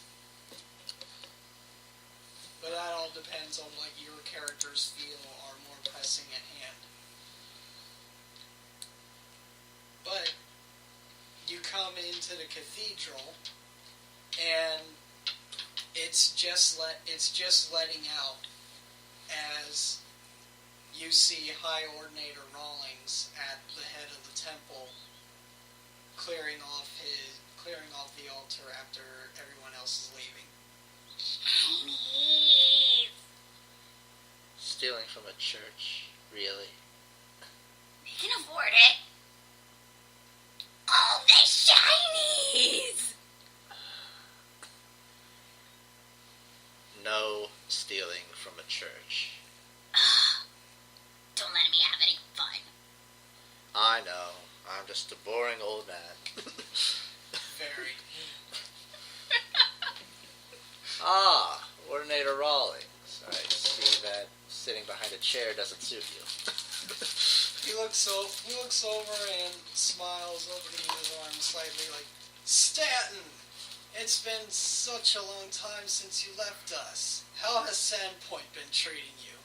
But that all depends on what your characters feel are more pressing at hand. But you come into the cathedral, and it's just letting out as you see High Ordinator Rawlings at the head of the temple, clearing off the altar after everyone else is leaving. Stealing from a church, really? We can afford it. Oh, the shinies! No stealing from a church. Don't let me have any fun. I know. I'm just a boring old man. Very. Ordinator Rawlings. I see that sitting behind a chair doesn't suit you. He looks over and smiles, opening his arms slightly, like, Stanton! It's been such a long time since you left us. How has Sandpoint been treating you?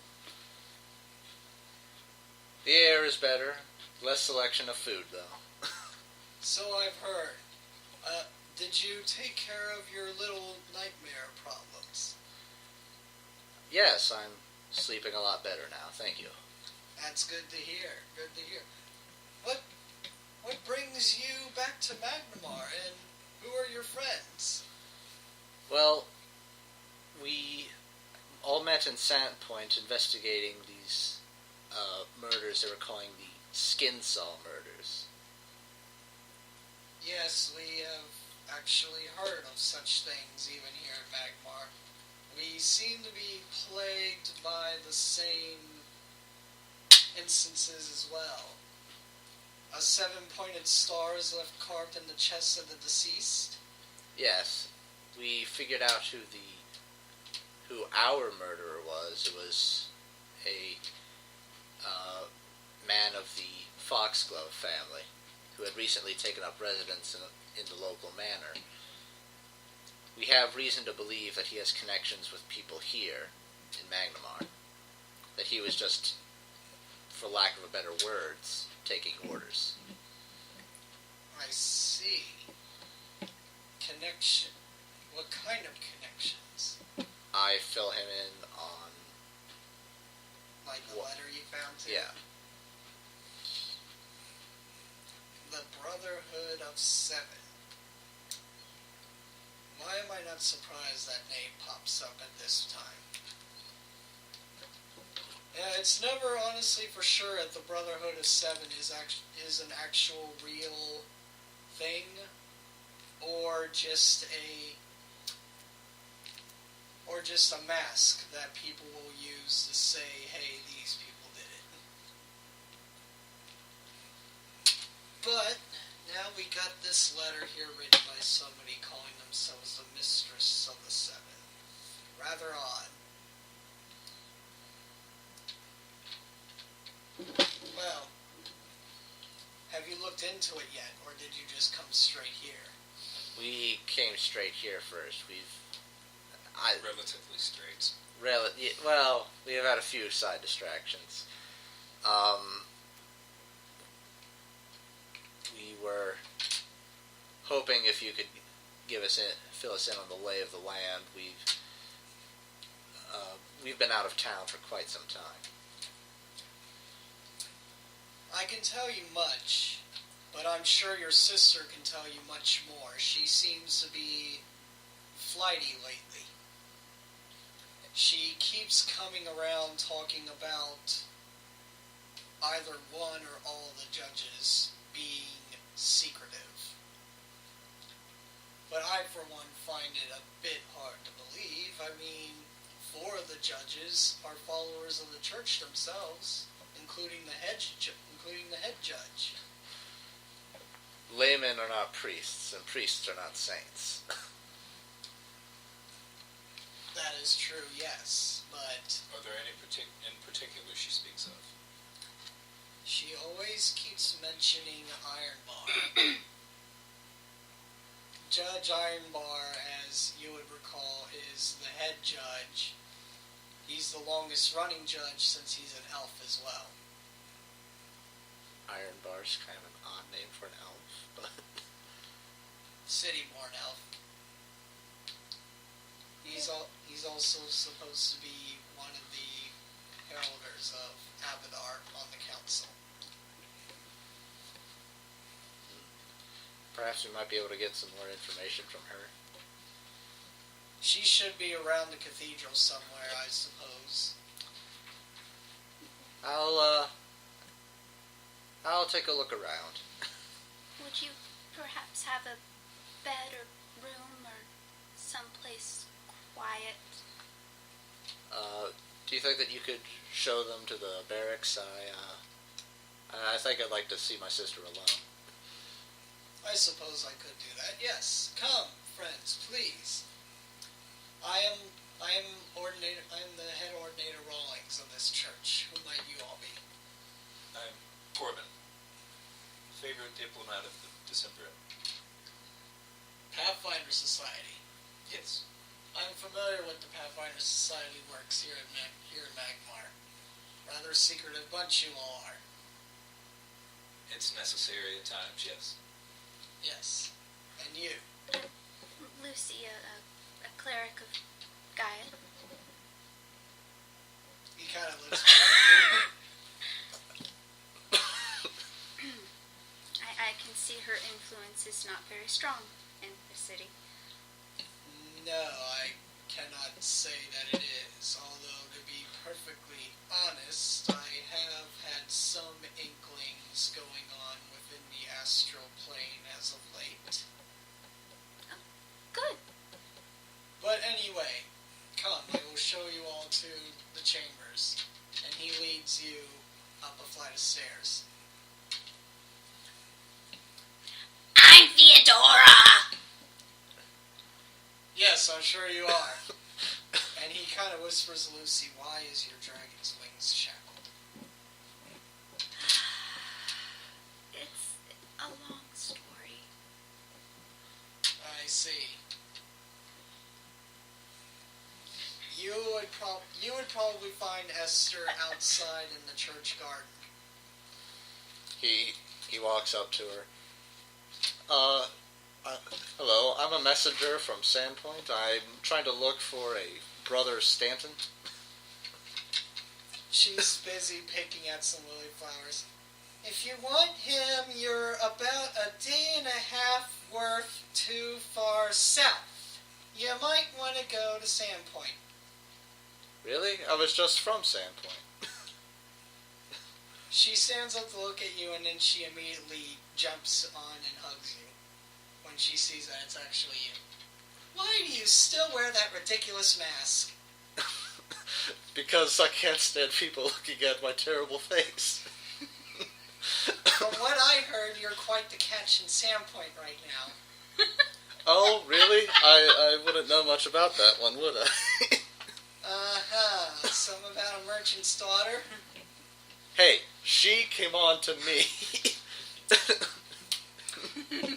The air is better. Less selection of food, though. So I've heard. Did you take care of your little nightmare problems? Yes, I'm sleeping a lot better now. Thank you. That's good to hear. Good to hear. What brings you back to Magnimar, and who are your friends? Well, we all met in Sandpoint investigating these murders they were calling the Skinsaw Murders. Yes, we have actually heard of such things even here at Magnimar. We seem to be plagued by the same instances as well. A 7-pointed star is left carved in the chest of the deceased. Yes, we figured out who our murderer was. It was a man of the Foxglove family who had recently taken up residence in the local manor. We have reason to believe that he has connections with people here in Magnimar. That he was just, for lack of a better words, taking orders. I see. Connection. What kind of connections? I fill him in on... Like the letter you found too? Yeah. The Brotherhood of Seven. Why am I not surprised that name pops up at this time? Yeah, it's never honestly for sure that the Brotherhood of Seven is an actual real thing, or just a mask that people will use to say, hey, these people did it. But now we got this letter here written by somebody calling themselves the Mistress of the Seven. Rather odd. Well, have you looked into it yet, or did you just come straight here? We came straight here first. Relatively straight. Well, we have had a few side distractions. We were hoping if you could fill us in on the lay of the land. We've been out of town for quite some time. I can tell you much, but I'm sure your sister can tell you much more. She seems to be flighty lately. She keeps coming around talking about either one or all of the judges being secretive. But I, for one, find it a bit hard to believe. I mean, 4 of the judges are followers of the church themselves, including the head judge. Laymen are not priests, and priests are not saints. That is true, yes, but Are there any in particular she speaks of? she always keeps mentioning Ironbar. Judge Ironbar, as you would recall, is the head judge. He's the longest running judge since he's an elf as well. Ironbar's kind of an odd name for an elf, but... City-born elf. He's also supposed to be one of the heralders of Abadar on the council. Perhaps we might be able to get some more information from her. She should be around the cathedral somewhere, I suppose. I'll take a look around. Would you perhaps have a bed or room or someplace quiet? Do you think that you could show them to the barracks? I think I'd like to see my sister alone. I suppose I could do that. Yes, come, friends, please. I am the head ordinator Rawlings of this church. Who might you all be? I'm Corbin, favorite diplomat of the December. Pathfinder Society. Yes. I'm familiar with the Pathfinder Society works here in Magnimar. Rather secretive bunch you all are. It's necessary at times, yes. Yes. And you? Lucy, a cleric of Gaia. You kind of looks I can see her influence is not very strong in the city. No, I cannot say that it is. Although, to be perfectly honest, I have had some inklings going on within the astral plane as of late. Good. But anyway, come, I will show you all to the chambers. And he leads you up a flight of stairs. I'm Theodora! Yes, I'm sure you are. And he kind of whispers to Lucy, why is your dragon's wings shackled? It's a long story. I see. You would probably find Esther outside in the church garden. He walks up to her. Hello, I'm a messenger from Sandpoint. I'm trying to look for a Brother Stanton. She's busy picking at some lily flowers. If you want him, you're about a day and a half worth too far south. You might want to go to Sandpoint. Really? I was just from Sandpoint. She stands up to look at you, and then she immediately jumps on and hugs you when she sees that it's actually you. Why do you still wear that ridiculous mask? Because I can't stand people looking at my terrible face. From what I heard, you're quite the catch in Sandpoint right now. Oh, really? I wouldn't know much about that one, would I? Some about a merchant's daughter? Hey, she came on to me.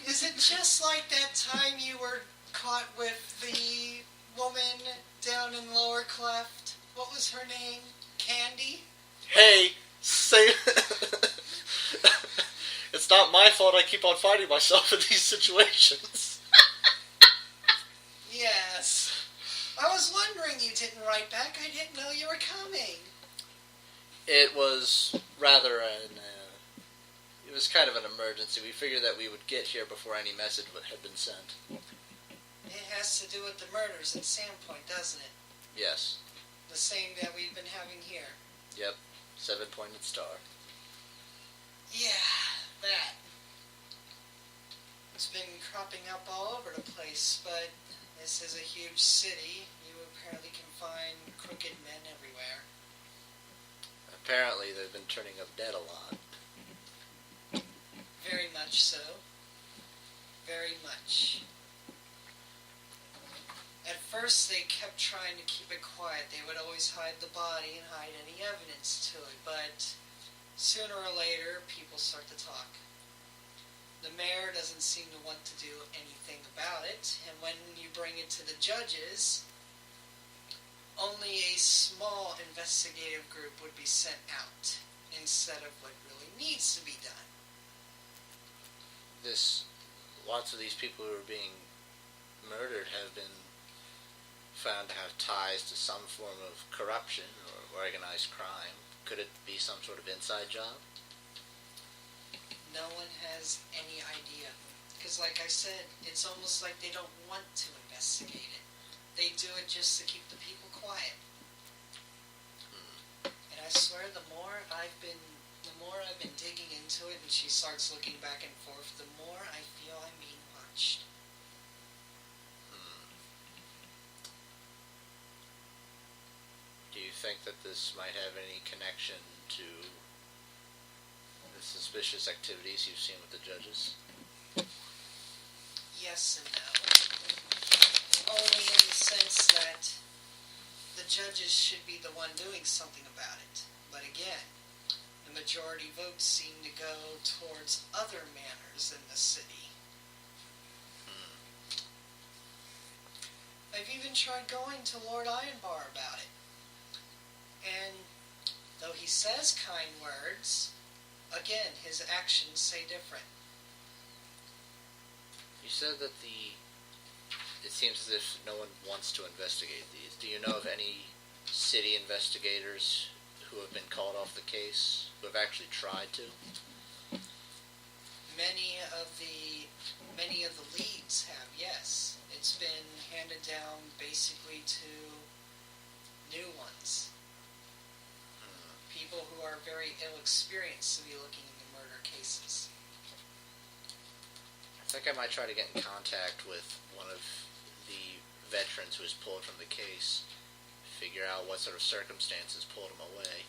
Is it just like that time you were caught with the woman down in Lower Cleft? What was her name? Candy? Hey, say... It's not my fault I keep on fighting myself in these situations. Yes. I was wondering you didn't write back. I didn't know you were coming. It was rather it was kind of an emergency. We figured that we would get here before any message had been sent. It has to do with the murders at Sandpoint, doesn't it? Yes. The same that we've been having here. Yep. 7-pointed star. Yeah, that. It's been cropping up all over the place, but this is a huge city. You apparently can find crooked men everywhere. Apparently they've been turning up dead a lot. Very much so. Very much. At first they kept trying to keep it quiet. They would always hide the body and hide any evidence to it, but sooner or later people start to talk. The mayor doesn't seem to want to do anything about it, and when you bring it to the judges, only a small investigative group would be sent out instead of what really needs to be done. Lots of these people who are being murdered have been found to have ties to some form of corruption or organized crime. Could it be some sort of inside job? No one has any idea. Because like I said, it's almost like they don't want to investigate it. They do it just to keep the people quiet. And I swear the more I've been digging into it, and she starts looking back and forth, the more I feel I'm being watched. Do you think that this might have any connection to the suspicious activities you've seen with the judges? Yes and no. Only in the sense that the judges should be the one doing something about it. But again, the majority votes seem to go towards other manors in the city. I've even tried going to Lord Ironbar about it. And though he says kind words, again, his actions say different. You said that it seems as if no one wants to investigate these. Do you know of any city investigators who have been called off the case, who have actually tried to? Many of the leads have, yes. It's been handed down basically to new ones. People who are very ill-experienced to be looking into murder cases. I think I might try to get in contact with one of the veterans who was pulled from the case, figure out what sort of circumstances pulled him away.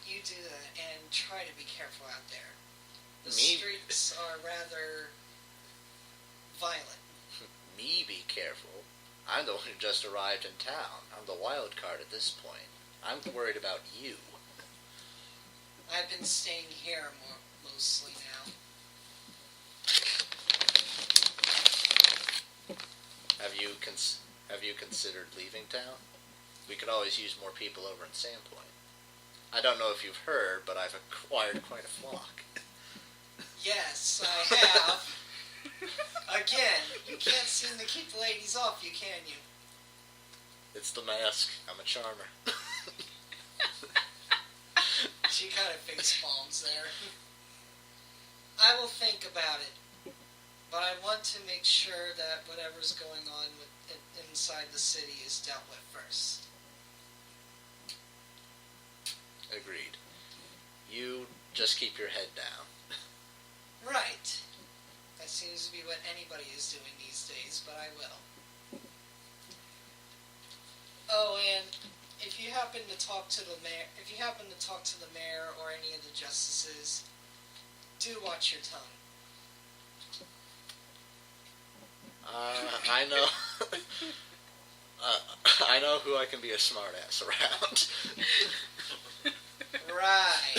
You do that, and try to be careful out there. The Me? streets are rather violent. Me be careful? I'm the one who just arrived in town. I'm the wild card at this point. I'm worried about you. I've been staying here mostly now. Have you considered leaving town? We could always use more people over in Sandpoint. I don't know if you've heard, but I've acquired quite a flock. Yes, I have. Again, you can't seem to keep the ladies off you, can you? It's the mask. I'm a charmer. She kind of face palms there. I will think about it, but I want to make sure that whatever's going on inside the city is dealt with first. Agreed. You just keep your head down. Right. That seems to be what anybody is doing these days, but I will. Oh, and if you happen to talk to the mayor, or any of the justices, do watch your tongue. I know. I know who I can be a smartass around. Right.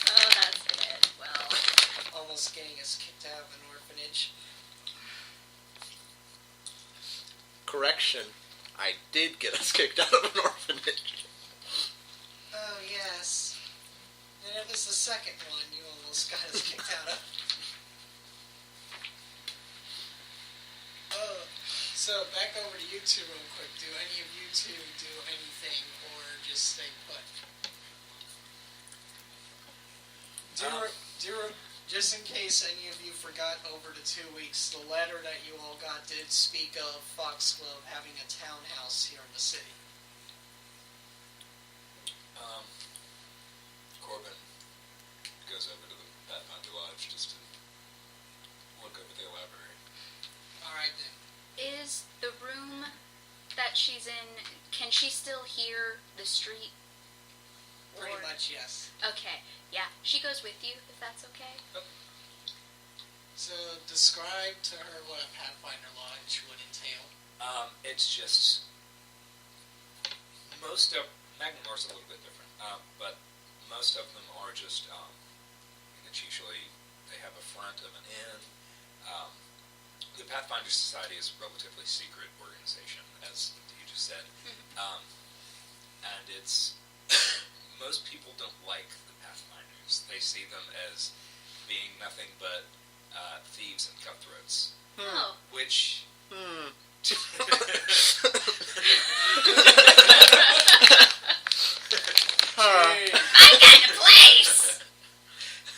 Oh, that's good. Well, Almost getting us kicked out of an orphanage. Correction, I did get us kicked out of an orphanage. Oh, yes. And it was the second one you almost got us kicked out of. Oh, so back over to you two real quick. Do any of you two do anything, or just stay put? Just in case any of you forgot over the 2 weeks, the letter that you all got did speak of Foxglove having a townhouse here in the city. Corbin goes over to the Pathfinder Lodge just to look over the library. Alright then. is the room that she's in, can she still hear the street? Pretty much, yes. Okay, yeah. She goes with you, if that's okay. So, describe to her what a Pathfinder Lodge would entail. It's just most of Magnimar's a little bit different, but most of them are just. It's usually they have a front of an inn. The Pathfinder Society is a relatively secret organization, as you just said, and it's most people don't like the Pathfinders. They see them as being nothing but thieves and cutthroats. Oh. Which. My kind of place!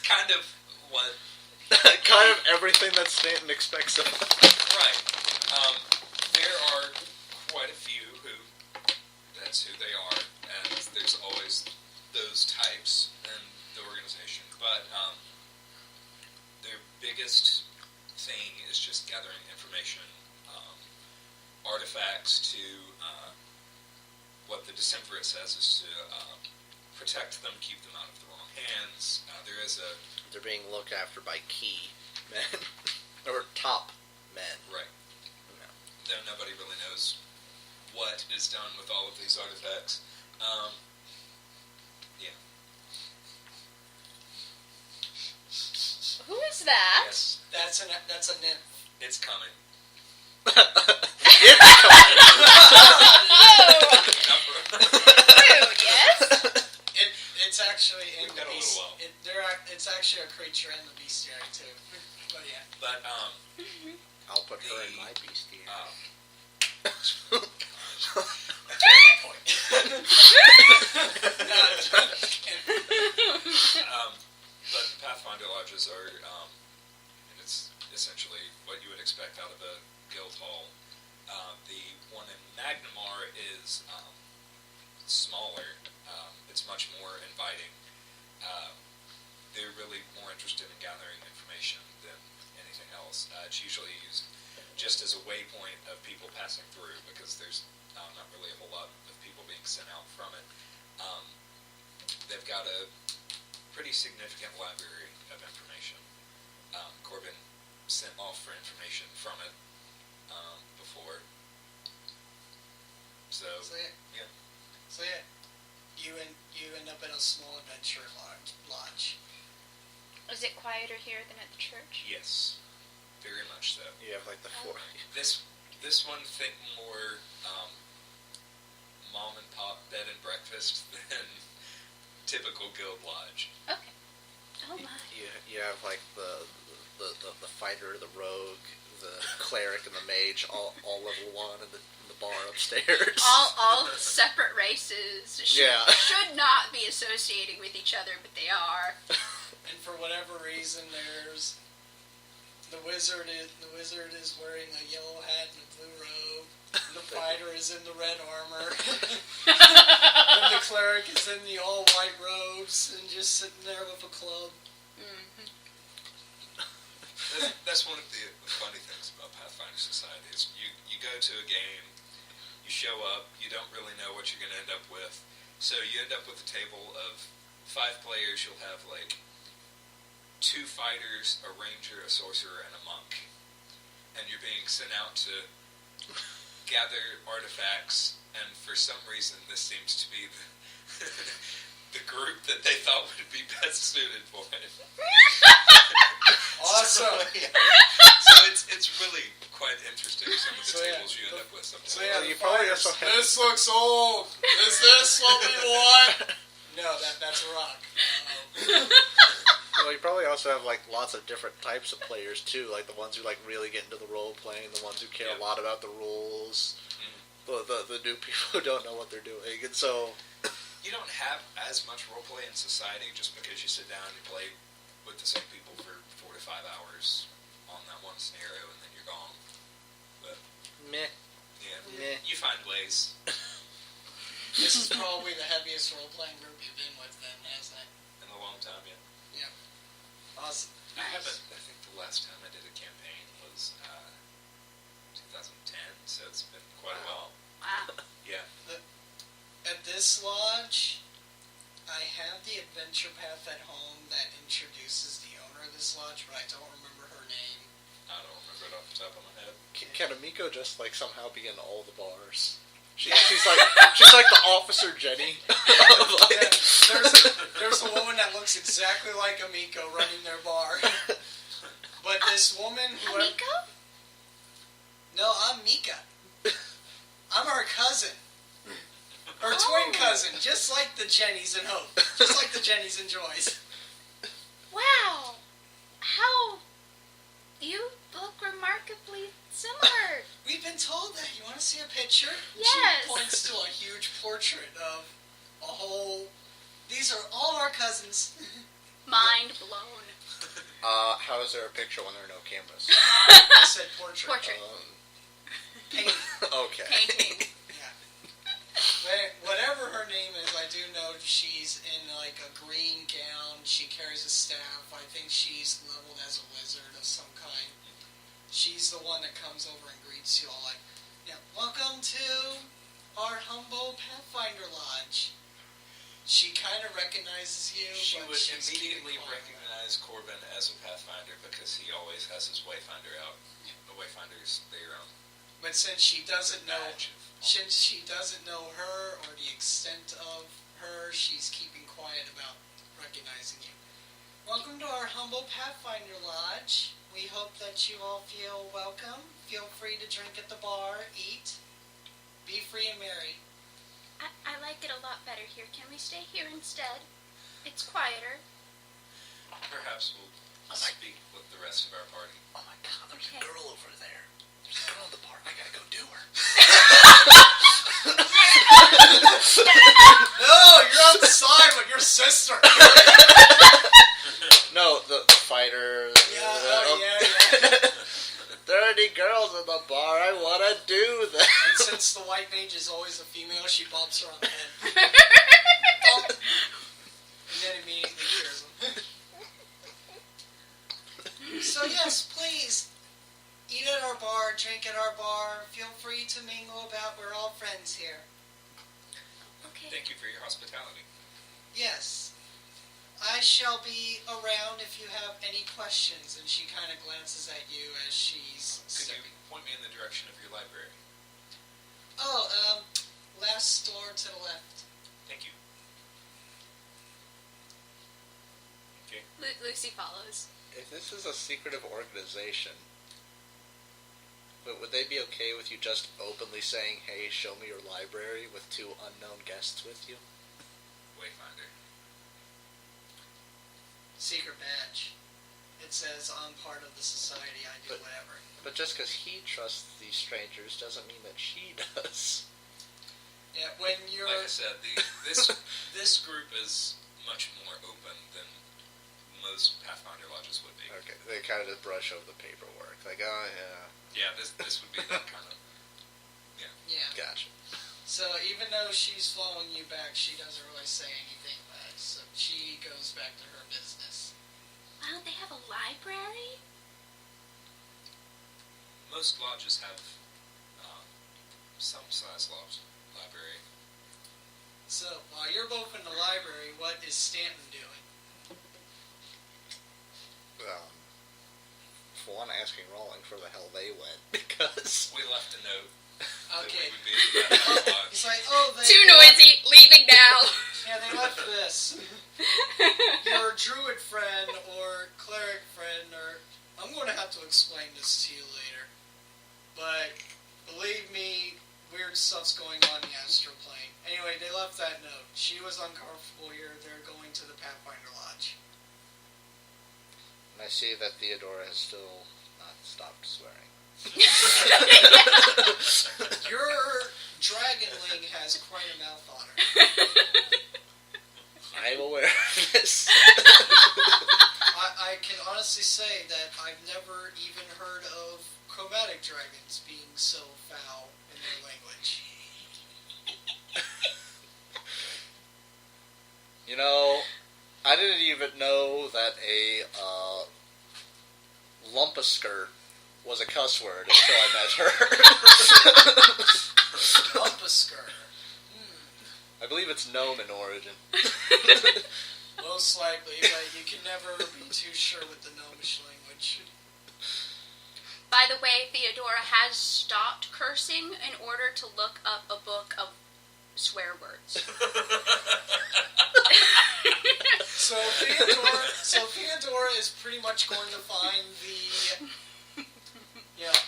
Kind of what? Kind of everything that Stanton expects of him. Right. There are quite a few who that's who they are, and there's always those types in the organization. But their biggest thing is just gathering information, artifacts to what the Decemvirate says is to protect them, keep them out of the wrong hands. They're being looked after by key men. Or top men. Right. No. Though nobody really knows what is done with all of these artifacts. Yeah. Who is that? Yes, That's a nymph. it's coming. It's coming. Rude, yes? It's actually in We've the got a beast. little while. It's actually a creature in the bestiary too. But yeah. But I'll put her in my bestiary. Point. But the Pathfinder lodges are, and it's essentially what you would expect out of a guild hall. The one in Magnimar is smaller. It's much more inviting. They're really more interested in gathering information than anything else. It's usually used just as a waypoint of people passing through because there's not really a whole lot of people being sent out from it. They've got a pretty significant library of information. Corbin sent off for information from it before. So yeah, you end up in a small adventure lodge. Is it quieter here than at the church? Yes, very much so. You have like the four. This one think more mom and pop bed and breakfast than typical guild lodge. Okay. Oh my. You have like the fighter, the rogue, the cleric, and the mage, all level 1 in the bar upstairs. All separate races should not be associating with each other, but they are. And for whatever reason, there's the wizard is wearing a yellow hat and a blue robe. The fighter is in the red armor. And the cleric is in the all white robes and just sitting there with a club. Mm-hmm. That's one of the funny things about Pathfinder Society is you go to a game, you show up, you don't really know what you're going to end up with. So you end up with a table of 5 players. You'll have like 2 fighters, a ranger, a sorcerer, and a monk. And you're being sent out to gather artifacts, and for some reason this seems to be the group that they thought would be best suited for it. Awesome. So it's really quite interesting, some of the tables you end up with. You probably also have... This looks old. Is this what we want? No, that's a rock. Well, you probably also have like lots of different types of players too, like the ones who like really get into the role playing, the ones who care a lot about the rules, the new people who don't know what they're doing, and so you don't have as much role play in society just because you sit down and you play with the same people for 4 to 5 hours on that one scenario and then you're gone. But meh. You find ways. This is probably the heaviest role-playing group you've been with then, hasn't it? In a long time, yeah. Yeah. Awesome. I think the last time I did a campaign was 2010, so it's been quite a while. Wow. Yeah. At this lodge, I have the adventure path at home that introduces the owner of this lodge, but I don't remember her name. I don't remember it off the top of my head. Can Amiko just like somehow be in all the bars? She's like the Officer Jenny. Yeah, there's a woman that looks exactly like Amiko running their bar. But this woman who Amiko? No, I'm Mika. I'm her cousin. Her twin cousin, just like the Jennies and Hope. Just like the Jennies and Joys. Wow. How... You look remarkably similar. We've been told that. You want to see a picture? Yes. She points to a huge portrait of a whole... These are all our cousins. Mind blown. How is there a picture when there are no cameras? I said portrait. Portrait. Painting. Okay. Painting. Yeah. But whatever her name is, I do know she's in like a green gown. She carries a staff. I think she's leveled as a wizard of some kind. She's the one that comes over and greets you all like, yeah, welcome to our humble Pathfinder Lodge. She kind of recognizes you. She but would she's immediately keeping quiet. recognize Corbin as a Pathfinder because he always has his Wayfinder out. The Wayfinder's their But since she doesn't know, badge. since she doesn't know her or the extent of her, she's keeping quiet about recognizing you. Welcome to our humble Pathfinder Lodge. We hope that you all feel welcome. Feel free to drink at the bar, eat, be free and merry. I like it a lot better here. Can we stay here instead? It's quieter. Perhaps we'll speak with the rest of our party. Oh my God, there's Okay. a girl over there. There's a girl in the bar. I gotta go do her. No, you're outside with your sister. No, the fighter. Yeah. 30 girls in the bar. I wanna do that. And since the white mage is always a female, she bumps her on the head. Bump. And then immediately cures him. So yes, please, eat at our bar, drink at our bar, feel free to mingle about, we're all friends here. Okay. Thank you for your hospitality. Yes. I shall be around if you have any questions. And she kind of glances at you as she's Could you stepping. point me in the direction of your library? Oh, last door to the left. Thank you. Okay. Lucy follows. If this is a secretive organization, but would they be okay with you just openly saying, hey, show me your library with 2 unknown guests with you? Wayfinder. Secret badge. It says, I'm part of the society, I do whatever. But just because he trusts these strangers doesn't mean that she does. Yeah, when you're... Like I said, this group is much more open than most Pathfinder lodges would be. Okay, they kind of just brush over the paperwork. Like, oh, yeah. Yeah, this would be that kind of... Yeah. Gotcha. So even though she's following you back, she doesn't really say anything back. So she goes back to her business. Wow, they have a library? Most lodges have some size library. So while you're both in the library, what is Stanton doing? For one, asking Rawling for the hell they went, because... We left a note Okay. that we would be at the lodge. He's like, oh, they... Too noisy. Leaving now. Yeah, they left this. Your druid friend or cleric friend, or... I'm going to have to explain this to you later. But, believe me, weird stuff's going on in the astral plane. Anyway, they left that note. She was uncomfortable here. They're going to the Pathfinder Lodge. And I see that Theodora has still not stopped swearing. Your dragonling has quite a mouth on her. I'm aware of this. I can honestly say that I've never even heard of chromatic dragons being so foul in their language. You know, I didn't even know that a lumpasker was a cuss word until I met her. Lumpasker. I believe it's gnome in origin. Most likely, but you can never be too sure with the gnomish language. By the way, Theodora has stopped cursing in order to look up a book of swear words. So Theodora is pretty much going to find the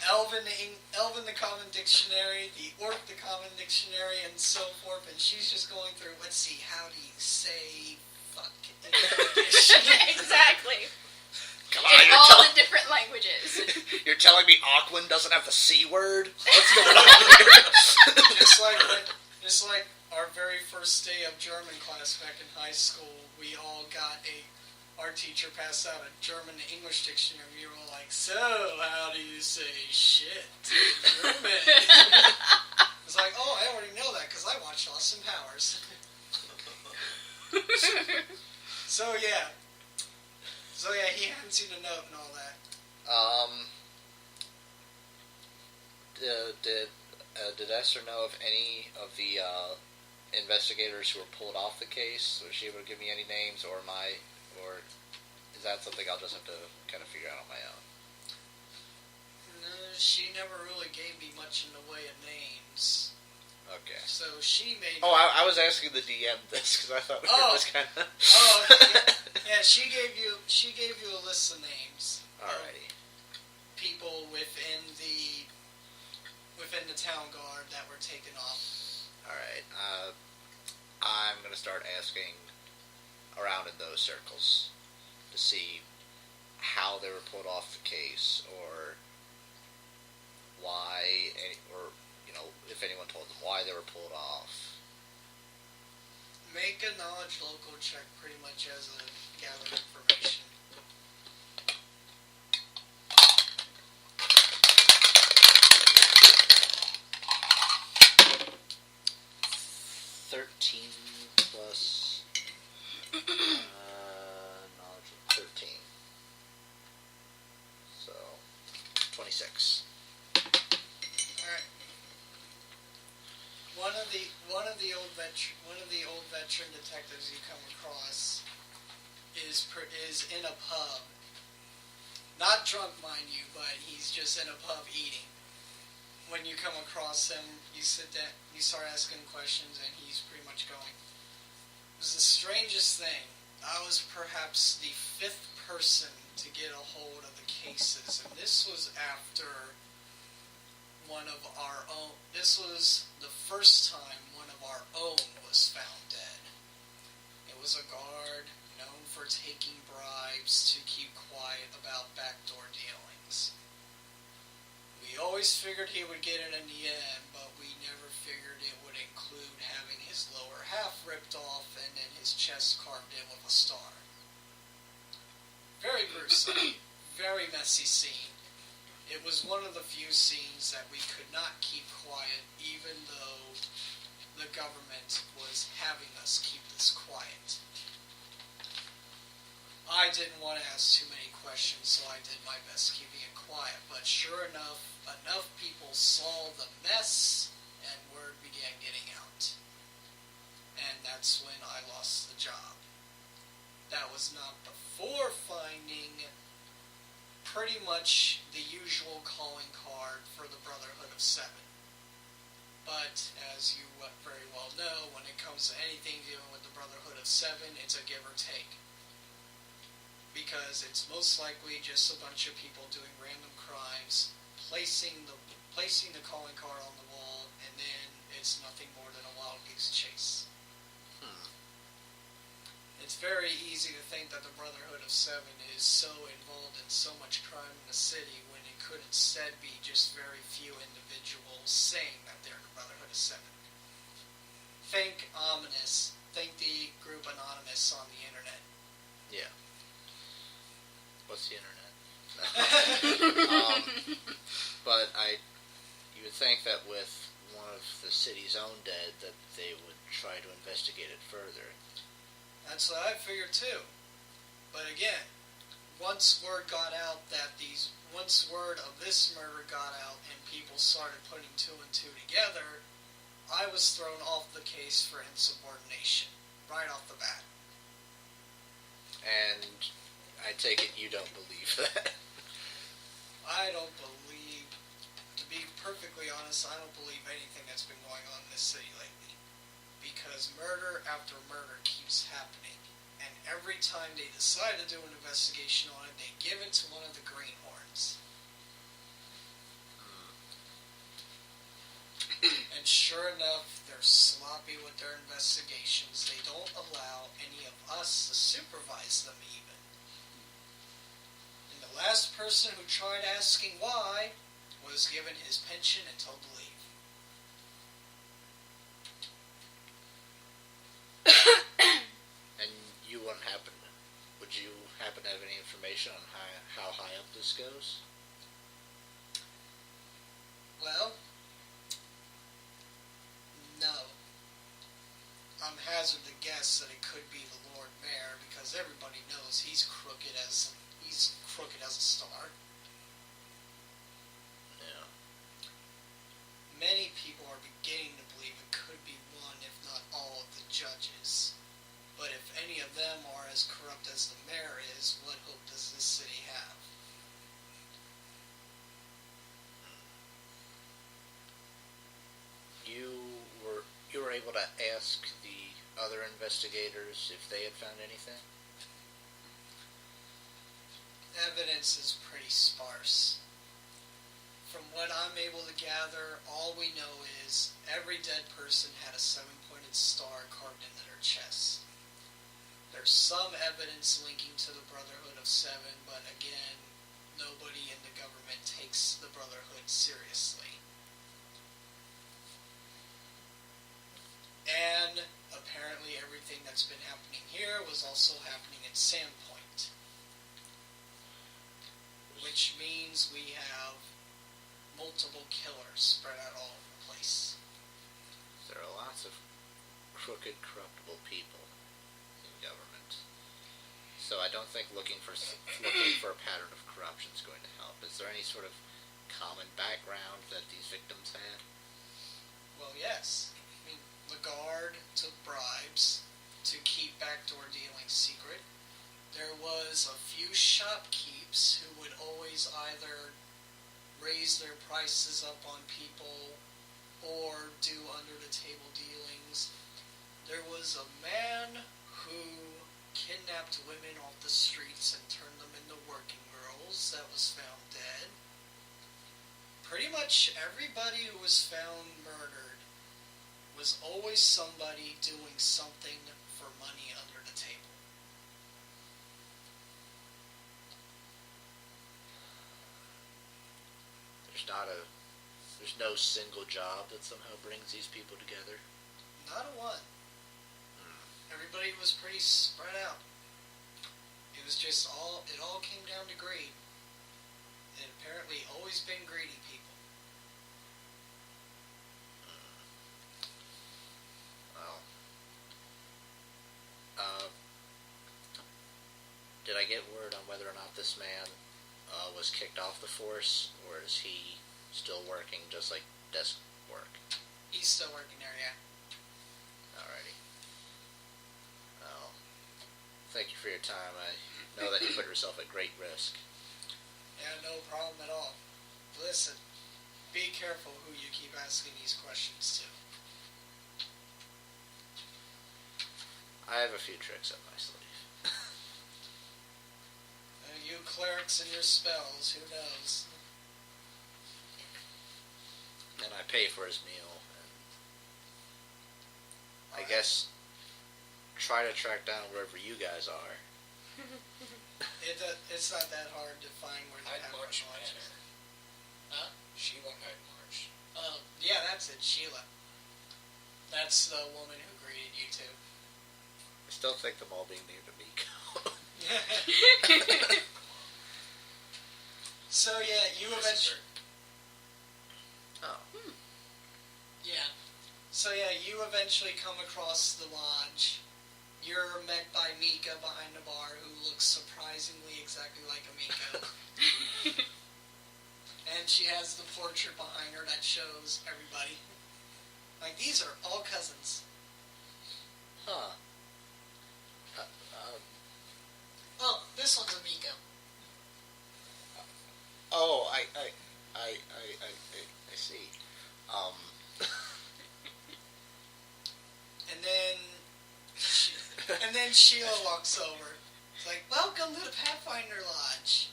Elven the Common Dictionary, the Orc the Common Dictionary, and so forth, and she's just going through, let's see, how do you say fuck in English? Exactly. Come In on, all the different languages. you're telling me Aquin doesn't have the C word? What's going on here? Just like our very first day of German class back in high school, we all got our teacher passed out a German to English dictionary. We were all like, so, how do you say shit in German? It's like, oh, I already know that because I watched Austin Powers. So yeah, he hadn't seen a note and all that. Did Esther know of any of the investigators who were pulled off the case? Was she able to give me any names, or is that something I'll just have to kind of figure out on my own? No, she never really gave me much in the way of names. Okay. So she made. Oh, I was asking the DM this because I thought it was kind of. Oh, okay. Yeah, she gave you a list of names. Alrighty. People within the town guard that were taken off. Alright. I'm gonna start asking around in those circles to see how they were pulled off the case, or why, or, if anyone told them why they were pulled off. Make a knowledge local check pretty much as a gather information. 13 plus knowledge of 13. So 26. Alright. One of the old veteran detectives you come across is in a pub. Not drunk, mind you, but he's just in a pub eating. When you come across him, you sit down, you start asking questions, and he's pretty much going, "It was the strangest thing. I was perhaps the 5th person to get a hold of the cases, and this was after one of our own. This was the first time one of our own was found dead. It was a guard known for taking bribes to keep quiet about backdoor dealings. We always figured he would get it in the end, but we never figured it would include having his lower half ripped off and then his chest carved in with a star. Very gruesome, very messy scene. It was one of the few scenes that we could not keep quiet, even though the government was having us keep this quiet. I didn't want to ask too many questions, so I did my best keeping it quiet, but sure enough people saw the mess, and word began getting out. And that's when I lost the job. That was not before finding pretty much the usual calling card for the Brotherhood of Seven. But, as you very well know, when it comes to anything dealing with the Brotherhood of Seven, it's a give or take. Because it's most likely just a bunch of people doing random crimes, placing the calling card on the wall, and then it's nothing more than a wild goose chase. It's very easy to think that the Brotherhood of Seven is so involved in so much crime in the city when it could instead be just very few individuals saying that they're the Brotherhood of Seven. Think ominous. Think the group Anonymous on the internet. Yeah. What's the internet? But you would think that with one of the city's own dead, that they would try to investigate it further. That's what I figured too. But again, once word of this murder got out and people started putting 2 and 2 together, I was thrown off the case for insubordination, right off the bat. And I take it you don't believe that. I don't believe, to be perfectly honest, I don't believe anything that's been going on in this city lately. Because murder after murder keeps happening. And every time they decide to do an investigation on it, they give it to one of the greenhorns. And sure enough, they're sloppy with their investigations. They don't allow any of us to supervise them even. And the last person who tried asking why was given his pension and told to leave. And would you happen to have any information on how high up this goes? Well, no. I'm hazard to guess that it could be the Lord Mayor, because everybody knows he's crooked as a star. Yeah. Many people are beginning to believe it could be one, if not all, of the judges. But if any of them are as corrupt as the mayor is, what hope does this city have? You were able to ask the other investigators if they had found anything? Evidence is pretty sparse. From what I'm able to gather, all we know is every dead person had a 7-pointed star carved into their chest. There's some evidence linking to the Brotherhood of Seven, but again, nobody in the government takes the Brotherhood seriously. And apparently everything that's been happening here was also happening at Sandpoint. Which means we have multiple killers spread out all over the place. There are lots of crooked, corruptible people in government. So I don't think looking for a pattern of corruption is going to help. Is there any sort of common background that these victims had? Well, yes. I mean, the guard took bribes to keep backdoor dealings secret. There was a few shopkeepers who would always either raise their prices up on people or do under-the-table dealings. There was a man who kidnapped women off the streets and turned them into working girls that was found dead. Pretty much everybody who was found murdered was always somebody doing something for money under the table. There's no single job that somehow brings these people together. Not a one. Everybody was pretty spread out. It was just it all came down to greed. And apparently always been greedy people. Did I get word on whether or not this man was kicked off the force, or is he still working just like desk work? He's still working there, yeah. Alrighty. Well, thank you for your time. I know that you put yourself at great risk. Yeah, no problem at all. Listen, be careful who you keep asking these questions to. I have a few tricks up my sleeve. You clerics and your spells, who knows? And I pay for his meal, and I guess try to track down wherever you guys are. It's not that hard to find where the Hyde March Lodge is. Manor. Huh? Sheila Hyde March. Yeah, that's it, Sheila. That's the woman who greeted you two. I still think them all being named Amico. So yeah, you eventually. Oh. Yeah. So yeah, you eventually come across the lodge. You're met by Mika behind the bar, who looks surprisingly exactly like Amiko. And she has the portrait behind her that shows everybody. Like, these are all cousins. Huh. Oh, this one's Amiko. Oh, I see. And then Sheila walks over. It's like, welcome to the Pathfinder Lodge.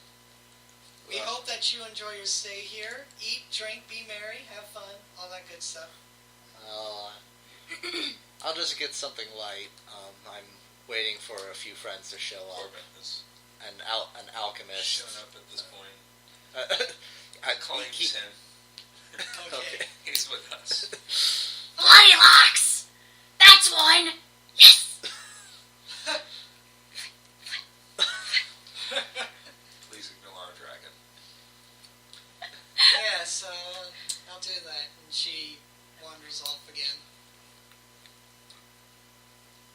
We hope that you enjoy your stay here. Eat, drink, be merry, have fun, all that good stuff. I'll just get something light. I'm waiting for a few friends to show up. Corbin is An alchemist. shown up at this point. Claims him. Okay. He's with us. Bloody locks! That's one! Yes! Please ignore our dragon. Yeah, so I'll do that. And she wanders off again.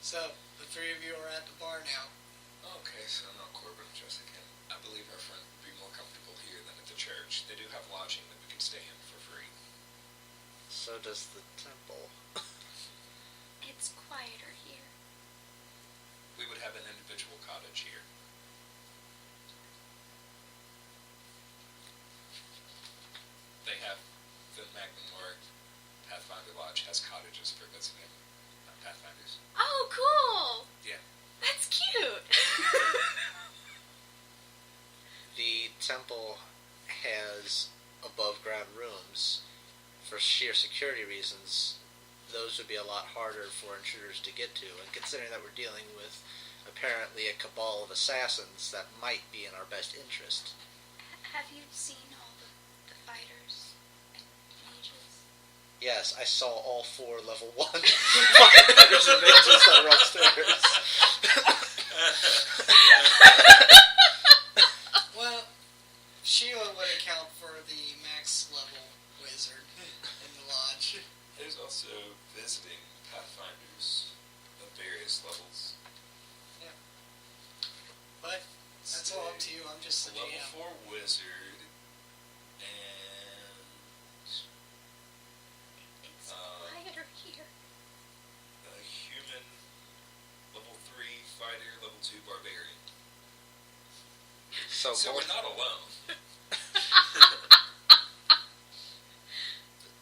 So, the three of you are at the bar now. Okay, so no, Corbin and Jessica. I believe our friend would be more comfortable here than at the church. They do have lodging that we can stay in for free. So does the temple. It's quieter here. We would have an individual cottage here. They have the Magnimar Pathfinder Lodge has cottages for visiting Pathfinders. Oh, cool! Yeah. That's cute! The temple has above ground rooms. For sheer security reasons, those would be a lot harder for intruders to get to, and considering that we're dealing with apparently a cabal of assassins, that might be in our best interest. Have you seen all the fighters and mages? Yes, I saw all 4 level 1 fighters and mages that were upstairs. Well, Sheila would account for the max level wizard in the lodge. There's also visiting pathfinders of various levels. But that's all up to you. I'm just the Level GM. 4 wizard and It's quieter here. a human. Level 3 fighter. Level 2 barbarian. So So both, we're not alone.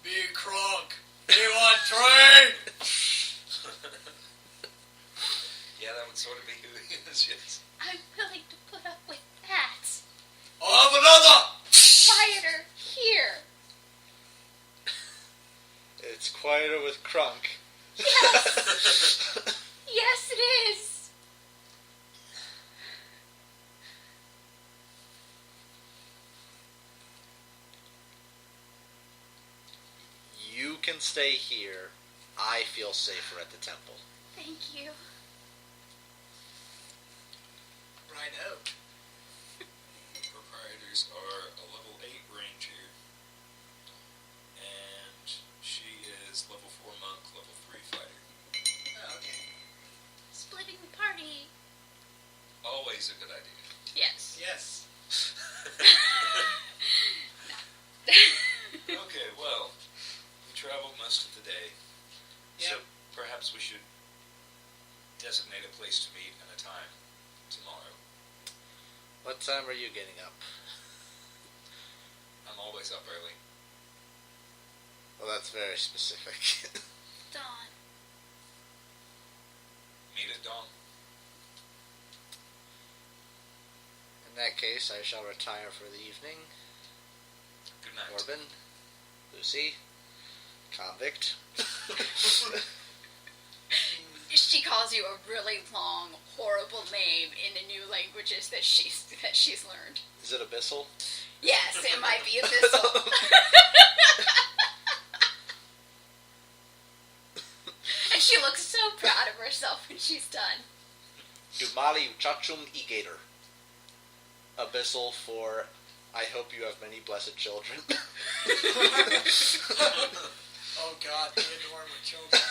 Big Krog, you want trade? Yeah, that would sort of be who he is, yes. I'm willing to put up with that. I'll have another! Quieter here. it's quieter with Crunk. Yes. Yes, it is. You can stay here. I feel safer at the temple. Thank you. Right out. Proprietors are a level 8 ranger, and she is level 4 monk, level 3 fighter. Oh, okay. Splitting the party. Always a good idea. Yes. Yes. Okay, well, we traveled most of the day, so Yep. perhaps we should designate a place to meet and a time tomorrow. What time are you getting up? I'm always up early. Well, that's very specific. Dawn. Meet at dawn. In that case, I shall retire for the evening. Good night. Corbin, Lucy, convict. She calls you a really long, horrible name in the new languages that she's learned. Is it Abyssal? Yes, it might be Abyssal. And she looks so proud of herself when she's done. Dumali Uchachum Igator. Abyssal for I hope you have many blessed children. Oh God, Theodore with children.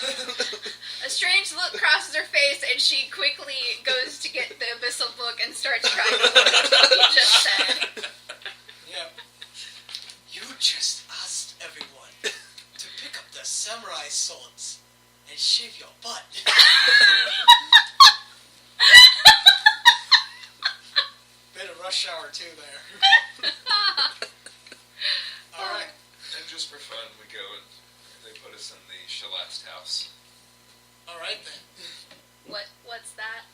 A strange look crosses her face, and she quickly goes to get the Abyssal book and starts trying to learn what he just said. Yep. You just asked everyone to pick up the samurai swords and shave your butt. Bit of rush hour too there. Alright. And just for fun, we go and they put us in the Shalast house. Alright then. What's that?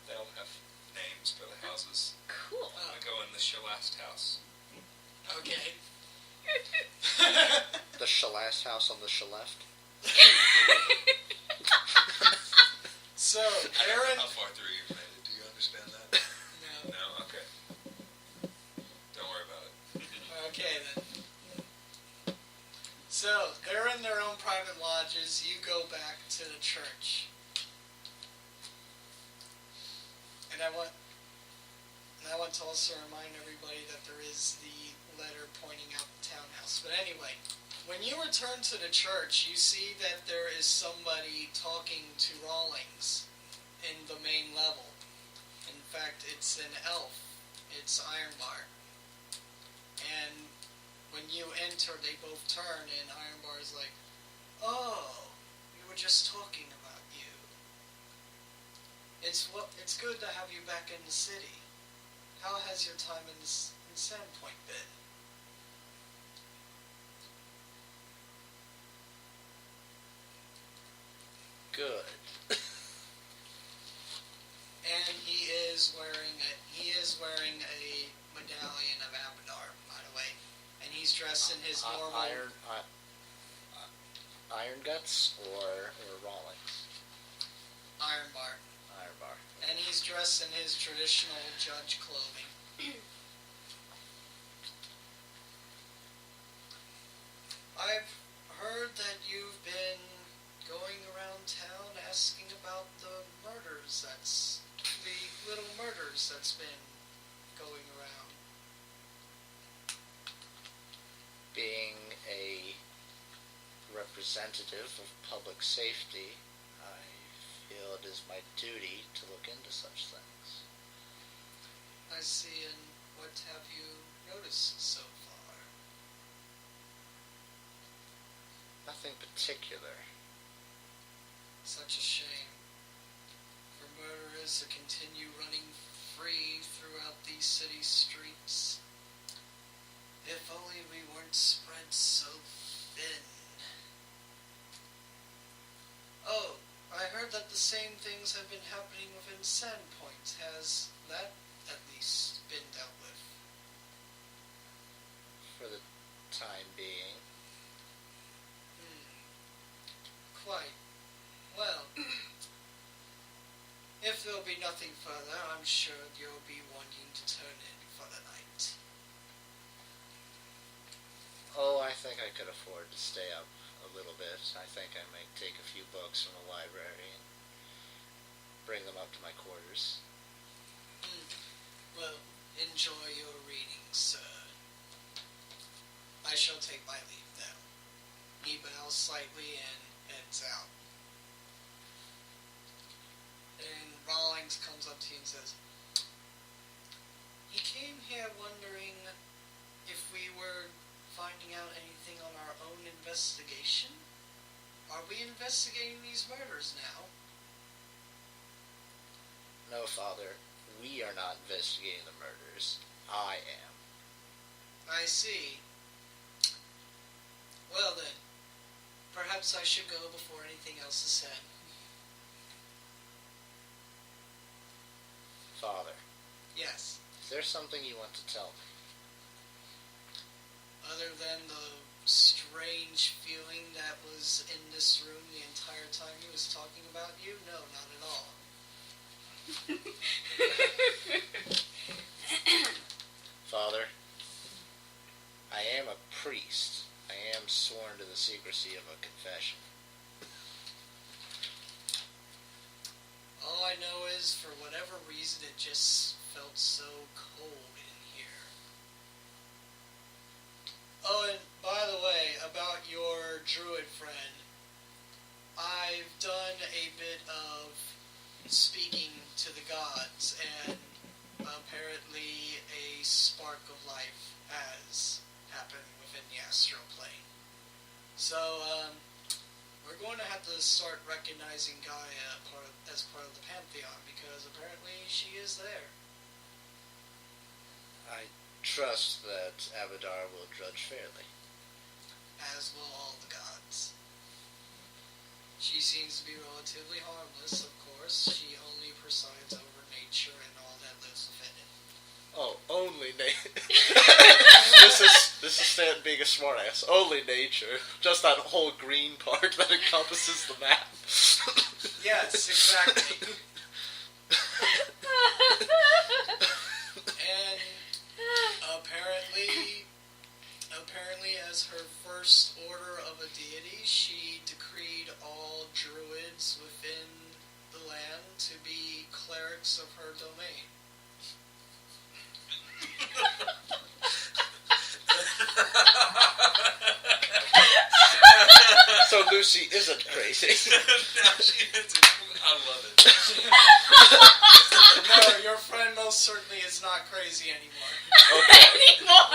They all have names for the houses. Cool. We go in the Shalast house. Okay. The Shalast house on the Shaleft. So, Aaron. How far through you've made it? Do you understand that? No. No? Okay. Don't worry about it. Okay then. So, they're in their own private lodges. You go back to the church. And I want to also remind everybody that there is the letter pointing out the townhouse. But anyway, when you return to the church, you see that there is somebody talking to Rawlings in the main level. In fact, it's an elf. It's Ironbar. And when you enter, they both turn, and Ironbar is like, "Oh, we were just talking about you. It's good to have you back in the city. How has your time in Sandpoint been?" Good. And he is wearing a medallion of Abadar, by the way, and he's dressed in his normal Iron Guts or Rawlings? Ironbar, Ironbar. and he's dressed in his traditional judge clothing. since the little murders that's been going around. Being a representative of public safety, I feel it is my duty to look into such things. I see, and what have you noticed so far? Nothing particular. Such a shame. For murderers to continue running free throughout these city streets. If only we weren't spread so thin. Oh, I heard that the same things have been happening within Sandpoint. Has that at least been dealt with? For the time being. Quite. Well, if there'll be nothing further, I'm sure you'll be wanting to turn in for the night. Oh, I think I could afford to stay up a little bit. I think I might take a few books from the library and bring them up to my quarters. Well, enjoy your reading, sir. I shall take my leave now. He bows slightly and heads out. And Rawlings comes up to you and says, he came here wondering if we were finding out anything on our own investigation? Are we investigating these murders now? No, Father. We are not investigating the murders. I am. I see. Well then, perhaps I should go before anything else is said. Father, Yes. is there something you want to tell me? Other than the strange feeling that was in this room the entire time he was talking about you? No, not at all. Father, I am a priest. I am sworn to the secrecy of a confession. All I know is, for whatever reason, it just felt so cold in here. Oh, and by the way, about your druid friend, I've done a bit of speaking to the gods, and apparently a spark of life has happened within the astral plane. So, we're going to have to start recognizing Gaia as part of the Pantheon, because apparently she is there. I trust that Abadar will judge fairly. As will all the gods. She seems to be relatively harmless, of course. She only presides over nature and all that lives within it. Oh, only nature. This is Stan being a smartass. Only nature. Just that whole green part that encompasses the map. Yes, exactly. And apparently as her first order of a deity, she decreed all druids within the land to be clerics of her domain. So Lucy isn't crazy. No, she isn't. I love it. No, your friend most certainly is not crazy anymore. Okay. Anymore.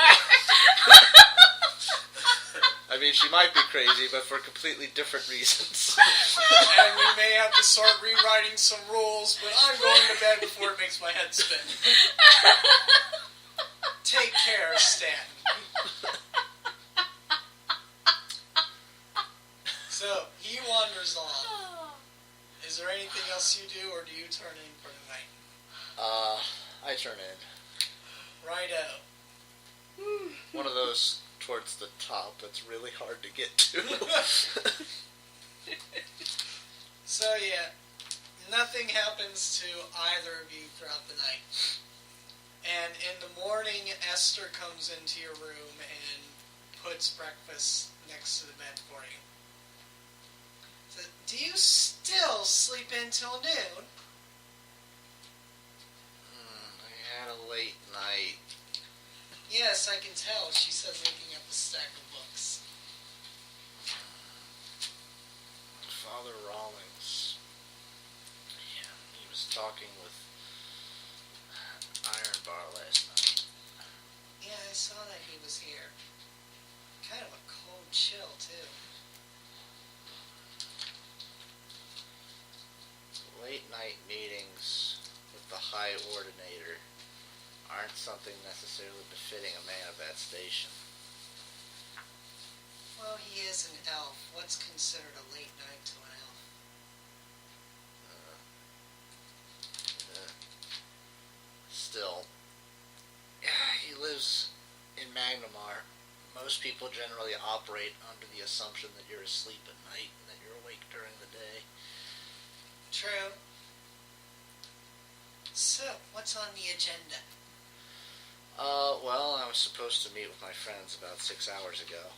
I mean, she might be crazy, but for completely different reasons. And we may have to start rewriting some rules, but I'm going to bed before it makes my head spin. Take care, Stanton. So, he wanders off. Is there anything else you do, or do you turn in for the night? I turn in. Righto. One of those towards the top that's really hard to get to. So, yeah, nothing happens to either of you throughout the night. And in the morning, Esther comes into your room and puts breakfast next to the bed for you. So, do you still sleep until noon? Yes, I can tell. She says looking up a stack of books. Father Rawlings. Yeah, he was talking with Iron Bar last night. Yeah, I saw that he was here. Kind of a cold chill, too. Late night meetings with the High Ordinator aren't something necessarily befitting a man of that station. Well, he is an elf. What's considered a late night to an elf? Still, he lives in Magnimar. Most people generally operate under the assumption that you're asleep at night and that you're awake during the day. True. So, what's on the agenda? Well, I was supposed to meet with my friends about 6 hours ago.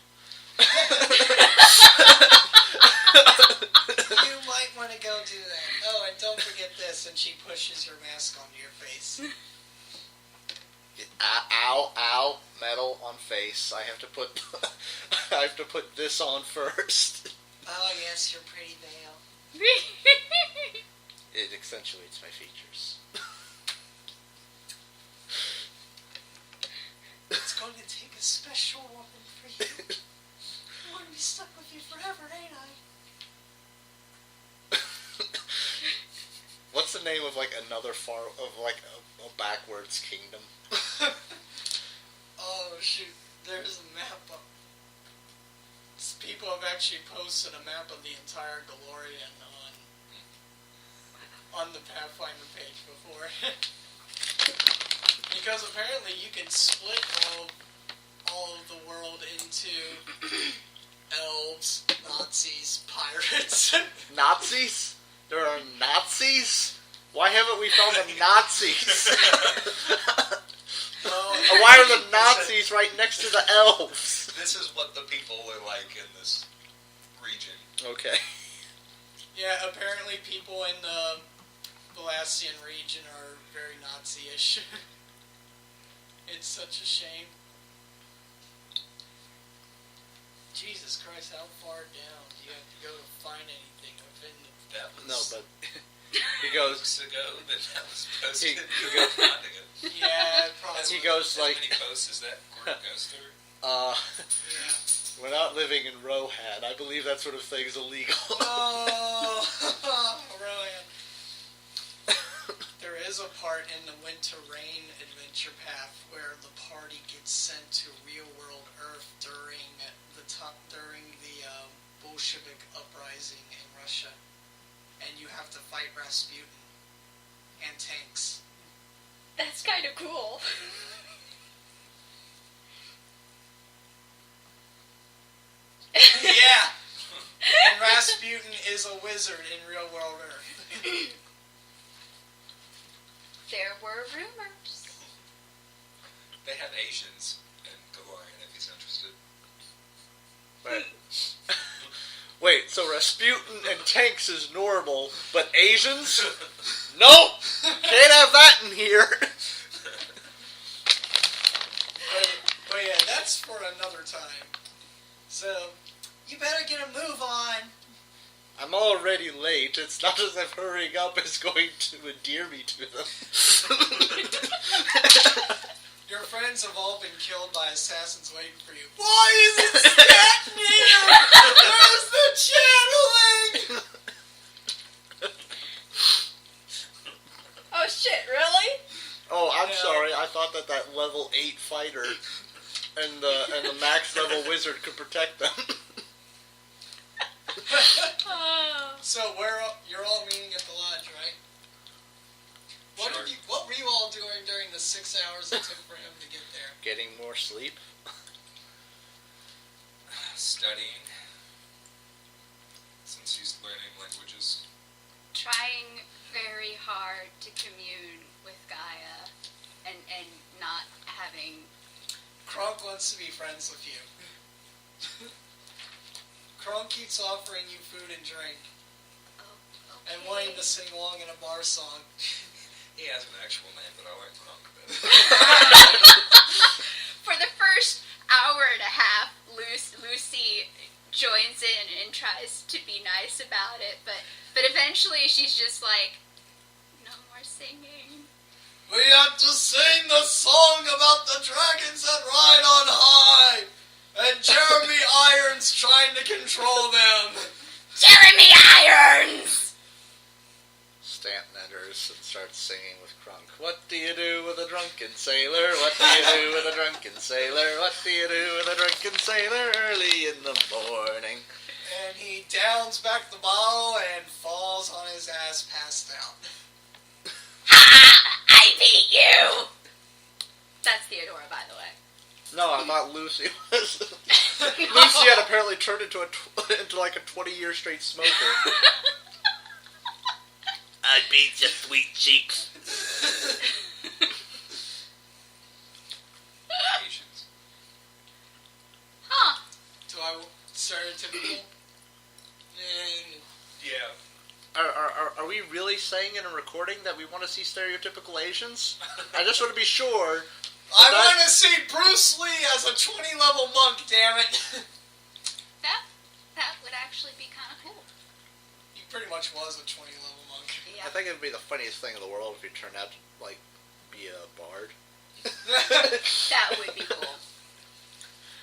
You might want to go do that. Oh, and don't forget this, and she pushes her mask onto your face. Ow, ow, metal on face. I have to put this on first. Oh, yes, your pretty veil. It accentuates my features. It's going to take a special woman for you. I want to be stuck with you forever, ain't I? What's the name of another a backwards kingdom? Oh, shoot. There's a map of... People have actually posted a map of the entire Galorian on the Pathfinder page before. Because apparently you can split all of the world into elves, Nazis, pirates. Nazis? There are Nazis? Why haven't we found the Nazis? Why are the Nazis right next to the elves? This is what the people are like in this region. Okay. Yeah, apparently people in the Balastian region are very Nazi-ish. It's such a shame. Jesus Christ, how far down do you have to go to find anything within the... That was... No, but he goes... weeks ago that was posted. He goes... Yeah, probably. He goes How many posts is that group goes through? Yeah. We're not living in Rohan. I believe that sort of thing is illegal. Oh, Rohan. There is a part in the Winter Rain adventure path where the party gets sent to real-world Earth during the Bolshevik uprising in Russia, and you have to fight Rasputin and tanks. That's kind of cool. Yeah! And Rasputin is a wizard in real-world Earth. There were rumors. They have Asians in Galorian if he's interested. Right. Wait, so Rasputin and tanks is normal, but Asians? Nope! Can't have that in here! But yeah, that's for another time. So, you better get a move on. I'm already late. It's not as if hurrying up is going to endear me to them. Your friends have all been killed by assassins waiting for you. Why is it stat near? Where's the channeling? Oh shit, really? Oh, I'm Yeah. sorry. I thought that level 8 fighter and the max level wizard could protect them. Oh. So you're all meeting at the lodge, right? What were you all doing during the 6 hours it took for him to get there? Getting more sleep? Studying. Since he's learning languages. Trying very hard to commune with Gaia and not having... Kronk wants to be friends with you. Kronk keeps offering you food and drink. Okay. And wanting to sing along in a bar song. He has an actual name, but I like Kronk better. For for the first hour and a half, Lucy joins in and tries to be nice about it, but eventually she's just like, no more singing. We have to sing the song about the dragons that ride on high, and Jeremy Irons trying to control them. Jeremy Irons! Stanton enters and starts singing with Crunk. What do you do with a drunken sailor? What do you do with a drunken sailor? What do you do with a drunken sailor early in the morning? And he downs back the bottle and falls on his ass passed out. Ha! I beat you! That's Theodora, by the way. No, I thought Lucy was. Lucy had apparently turned into like a 20-year straight smoker. I beat your sweet cheeks. Patience. Huh. Do I stereotypical? Yeah. Are we really saying in a recording that we want to see stereotypical Asians? I just want to be sure. I want to see Bruce Lee as a 20-level monk, damn it. That would actually be kind of cool. He pretty much was a 20-level monk. Yeah. I think it would be the funniest thing in the world if he turned out to, like, be a bard. That would be cool.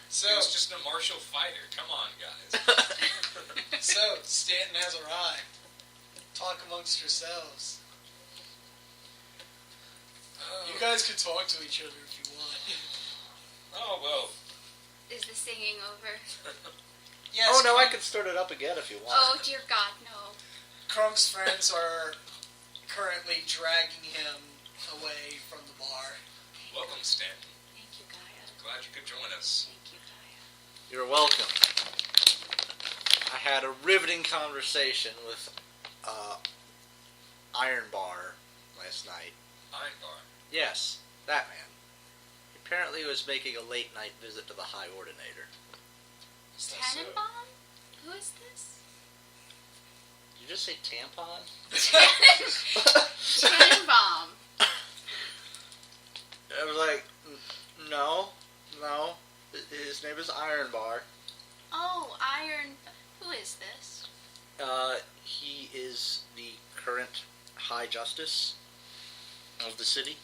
So, He was just a martial fighter. Come on, guys. so Stanton has arrived. Talk amongst yourselves. You guys can talk to each other if you want. Oh, well. Is the singing over? Yes, Oh no, I could start it up again if you want. Oh, dear God, no. Krunk's friends are currently dragging him away from the bar. Welcome, Stanton. Thank you, Gaia. Glad you could join us. Thank you, Gaia. You're welcome. I had a riveting conversation with Iron Bar last night. Iron Bar. Yes, that man. Apparently was making a late night visit to the High Ordinator. Is that Tannenbaum? Who is this? Did you just say tampon? Tannenbaum. I was like, no. His name is Iron Bar. Oh, Iron... Who is this? He is the current High Justice of the city.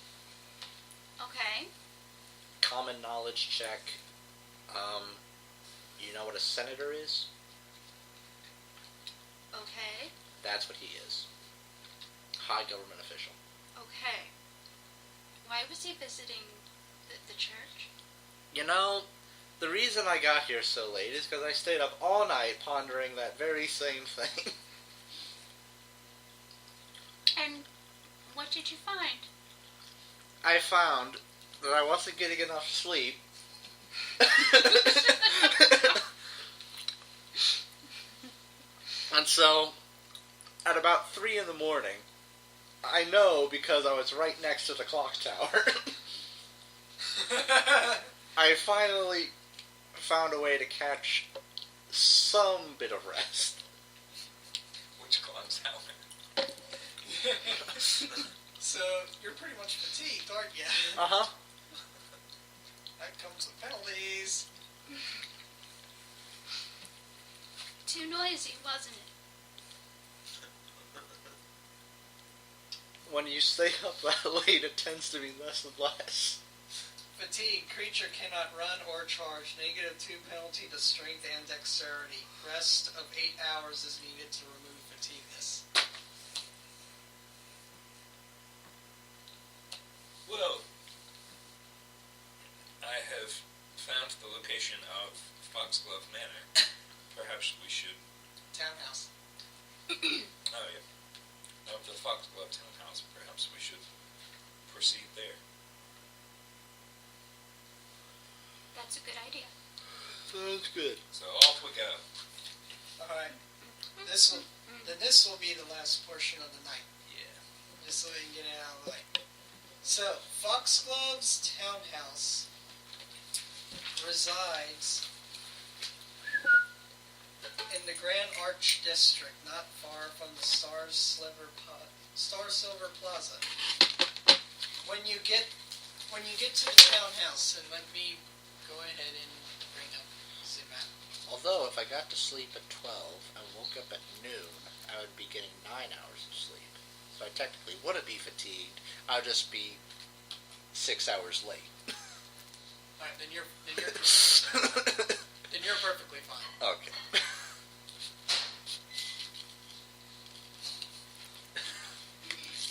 Okay. Common knowledge check. You know what a senator is? Okay. That's what he is. High government official. Okay. Why was he visiting the church? You know, the reason I got here so late is because I stayed up all night pondering that very same thing. And what did you find? I found that I wasn't getting enough sleep. And so, at about 3 in the morning, I know because I was right next to the clock tower, I finally found a way to catch some bit of rest. Which clock tower? So, you're pretty much fatigued, aren't you? Uh-huh. That comes with penalties. Too noisy, wasn't it? When you stay up that late, it tends to be less and less. Fatigue. Creature cannot run or charge. -2 penalty to strength and dexterity. Rest of 8 hours is needed to remove fatigueness. Well, I have found the location of Foxglove Manor. Perhaps we should... Townhouse. Oh, yeah. Of the Foxglove Townhouse, perhaps we should proceed there. That's a good idea. Sounds good. So off we go. Alright. This will be the last portion of the night. Yeah. Just so we can get it out of the way. So, Foxglove's townhouse resides in the Grand Arch District, not far from the Star Silver Plaza. When you get to the townhouse, and let me go ahead and bring up the map. Although, if I got to sleep at 12 and woke up at noon, I would be getting 9 hours of sleep. So I technically wouldn't be fatigued. I would just be 6 hours late. Alright, then you're perfectly fine. Okay.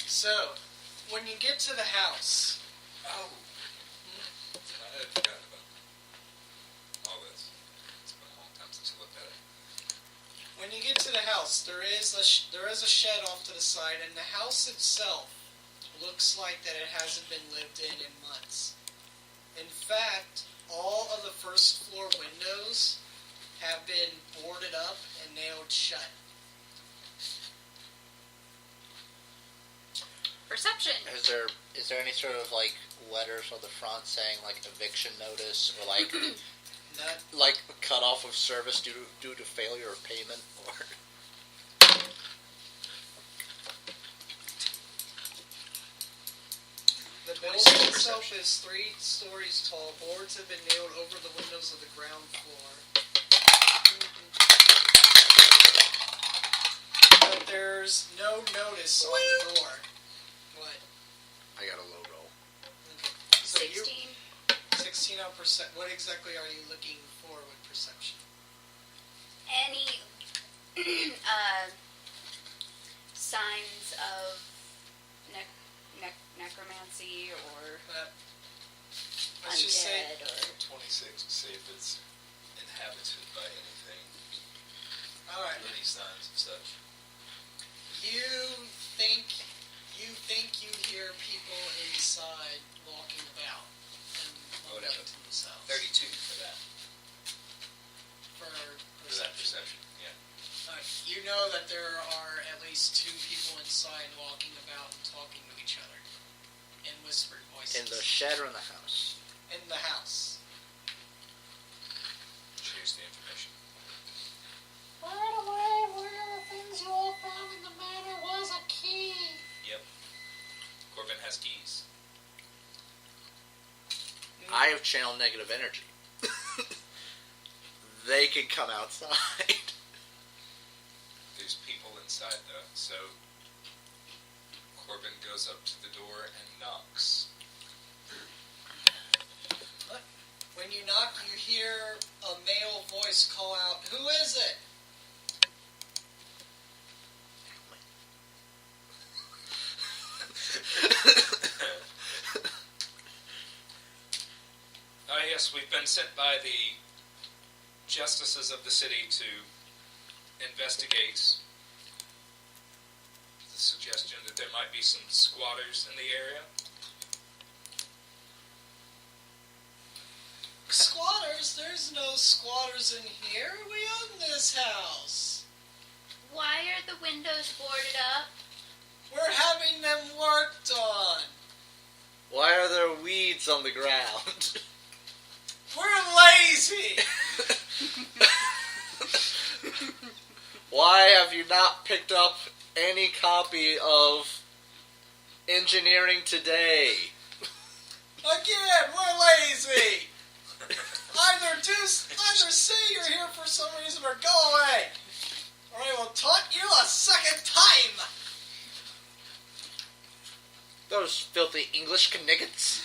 So, when you get to the house... Oh. I had forgotten about all this. It's been a long time since I looked at it. When you get to the house, there is a shed off to the side, and the house itself looks like that it hasn't been lived in months. In fact, all of the first floor windows have been boarded up and nailed shut. Perception. Is there any sort of like letters on the front saying like eviction notice or like like cut off of service due to failure of payment or? The building itself is 3 stories tall. Boards have been nailed over the windows of the ground floor. But there's no notice on the door. What? I got a low roll. Okay. So 16. 16 on percent. What exactly are you looking for with perception? Any signs of necromancy or Let's just say undead or 26 to see if it's inhabited by anything. Alright. Any signs of such. You think you hear people inside walking about and Oh, mumbling no. to themselves. 32 for that. For For that perception, yeah. You know that there are at least 2 people inside walking about and talking to each other in whispered voices. In the shed or in the house? In the house. Choose the information. By the way, one of the things you all found in the manor was a key. Yep. Corbin has keys. I have channeled negative energy. They can come outside. There's people inside though, so Corbin goes up to the door and knocks. When you knock, you hear a male voice call out, "Who is it?" Yes, we've been sent by the justices of the city to investigate the suggestion that there might be some squatters in the area. Squatters? There's no squatters in here. We own this house. Why are the windows boarded up? We're having them worked on. Why are there weeds on the ground? We're lazy. Why have you not picked up any copy of Engineering Today? Again, we're lazy. Either say you're here for some reason or go away, or I will taunt you a second time. Those filthy English kniggets.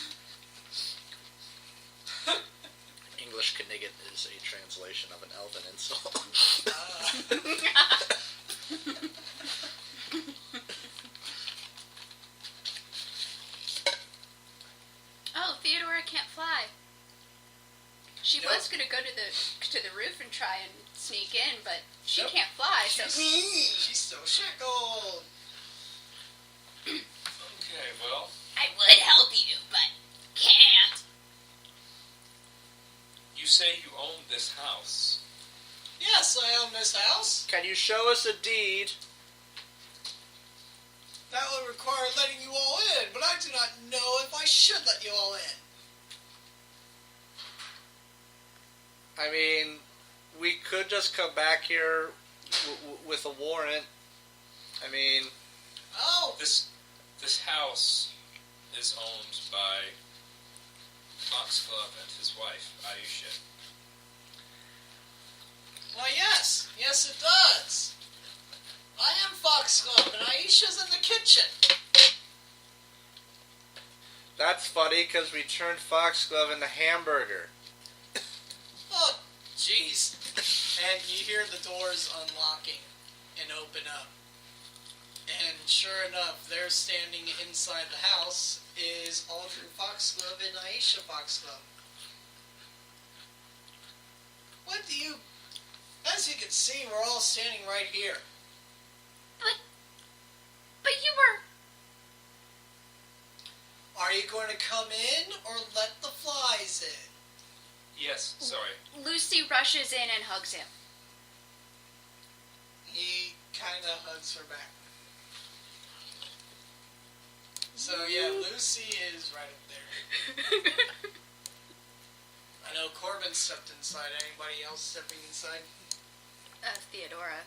English knigget is a translation of an elven insult. Oh, Theodora can't fly. She Nope. was going to go to the roof and try and sneak in, but she Nope. can't fly. So She's still shackled. Okay, well, I would help you, but can't. you say you own this house. Yes, I own this house. Can you show us a deed? That would require letting you all in, but I do not know if I should let you all in. I mean, we could just come back here with a warrant. I mean... Oh, This house is owned by Foxglove and his wife, Aisha. Why, yes. Yes, it does. I am Foxglove, and Aisha's in the kitchen. That's funny, because we turned Foxglove into Hamburger. Oh, jeez. And you hear the doors unlocking and open up. And sure enough, there standing inside the house is Aldrin Foxglove and Aisha Foxglove. What do you... As you can see, we're all standing right here. But you were... Are you going to come in or let the flies in? Yes, sorry. Lucy rushes in and hugs him. He kind of hugs her back. So yeah, Lucy is right up there. I know Corbin stepped inside. Anybody else stepping inside? Theodora.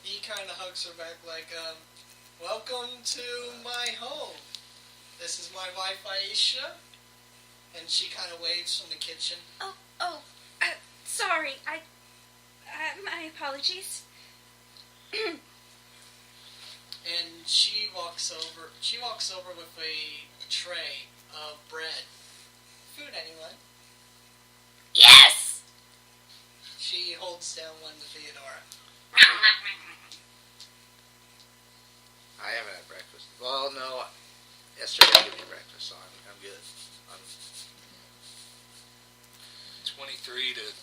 He kind of hugs her back like, welcome to my home. This is my wife Aisha. And she kind of waves from the kitchen. Sorry, my apologies. And she walks over with a tray of bread. Food, anyone? Yes! She holds down one to Theodora. I haven't had breakfast. Well, no. Yesterday I gave me breakfast, so I'm good. 23 to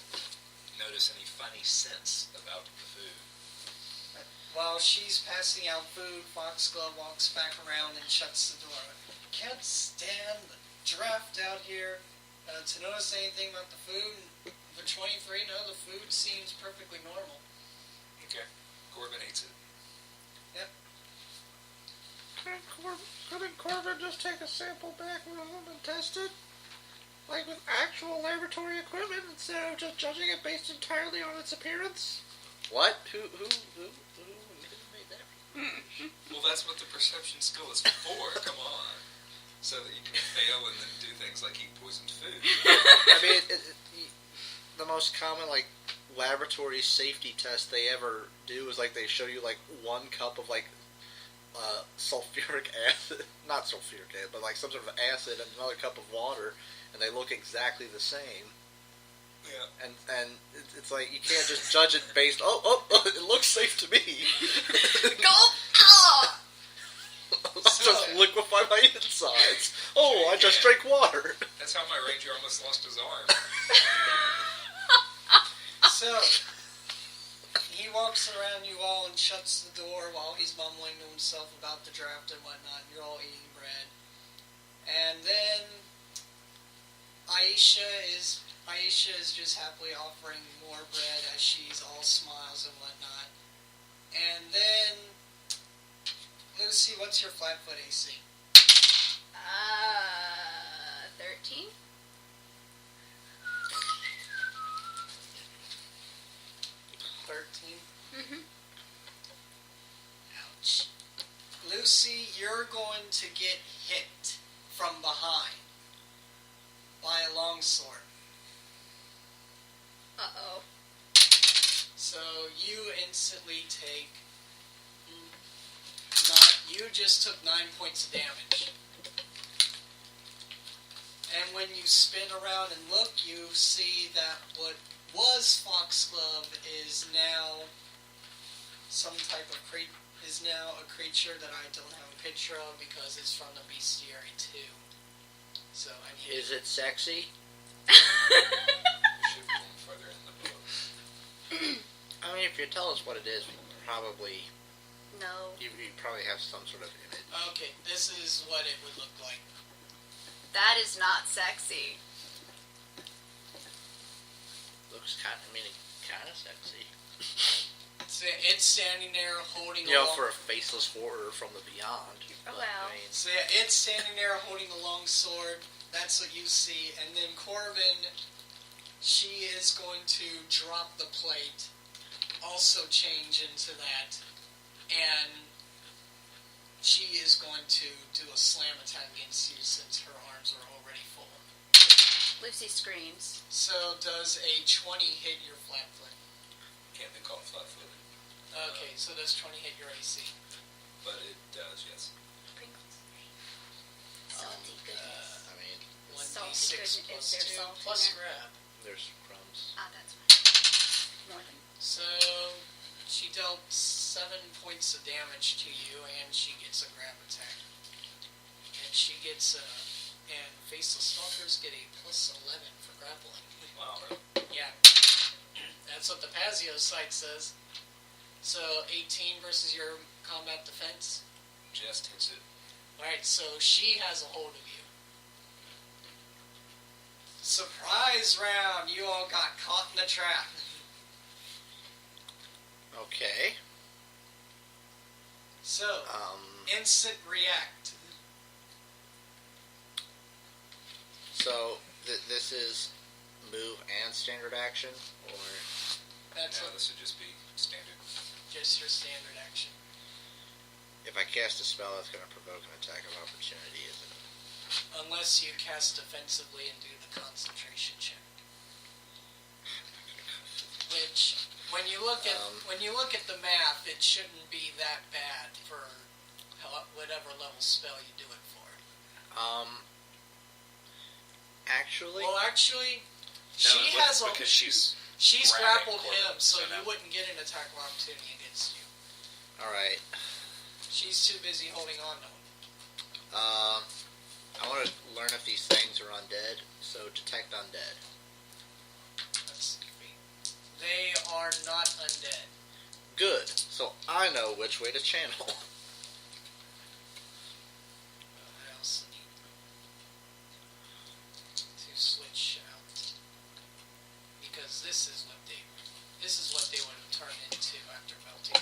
notice any funny scents about the food. While she's passing out food, Foxglove walks back around and shuts the door. Can't stand the draft out here to notice anything about the food. For 23, no, the food seems perfectly normal. Okay. Corbin eats it. Couldn't Corbin just take a sample back home and test it? Like with actual laboratory equipment instead of just judging it based entirely on its appearance? What? Who made that? Well, that's what the perception skill is for. Come on. So that you can fail and then do things like eat poisoned food. I mean, the most common, like, laboratory safety test they ever do is, like, they show you, like, 1 cup of, like, sulfuric acid. Not sulfuric acid, but, like, some sort of acid and another cup of water, and they look exactly the same. Yeah. And it's like, you can't just judge it based, it looks safe to me. Go! Oh! I'll just liquefy my insides. Oh, I just drank water. That's how my ranger almost lost his arm. So, he walks around you all and shuts the door while he's mumbling to himself about the draft and whatnot. You're all eating bread. And then Aisha is just happily offering more bread as she's all smiles and whatnot. And then, Lucy, what's your flatfoot AC? 13? 13? Mm-hmm. Ouch. Lucy, you're going to get hit from behind by a longsword. Uh-oh. So you instantly take... you just took 9 points of damage. And when you spin around and look, you see that what was Foxglove is now some type of is now a creature that I don't have a picture of because it's from the Bestiary 2. So I need... Is it sexy? It should be one further in the book. I mean, if you tell us what it is, we probably... No. You probably have some sort of image. Okay, this is what it would look like. That is not sexy. Looks kind of sexy. It's standing there holding for a faceless horror from the beyond. Oh, well. So yeah, it's standing there holding a long sword. That's what you see. And then Corbin, she is going to drop the plate, also change into that, and she is going to do a slam attack against you since her arms are already Lucy screams. So does a 20 hit your flat foot? Can't be called flat-footed. Okay, so does 20 hit your AC? But it does, yes. Pringles. Salty goodness. I mean, Salty 1d6 goodness. plus Is there 2 salt in plus there? grab. there's crumbs. Ah, that's fine. More than. So she dealt 7 points of damage to you, and she gets a grab attack. And she gets and faceless stalkers get a plus 11 for grappling. Wow, right? Yeah, that's what the Pazio site says. So 18 versus your combat defense. Just hits it. Alright, so she has a hold of you. Surprise round! You all got caught in a trap. Okay. So, instant react. So this is move and standard action, or That's No, what, this would just be standard. just your standard action. if I cast a spell, that's going to provoke an attack of opportunity, isn't it? Unless you cast defensively and do the concentration check. Which, when you look at the math, it shouldn't be that bad for whatever level spell you do it for. Actually, Well, actually, No, she but has a because she's grappled grabbing him, Corbin, so so you now- wouldn't get an attack of opportunity against you. all right. She's too busy holding on to him. I want to learn if these things are undead. So detect undead. Let's see. They are not undead. Good. So I know which way to channel. I also need to switch out because this is what they would have turned into after melting.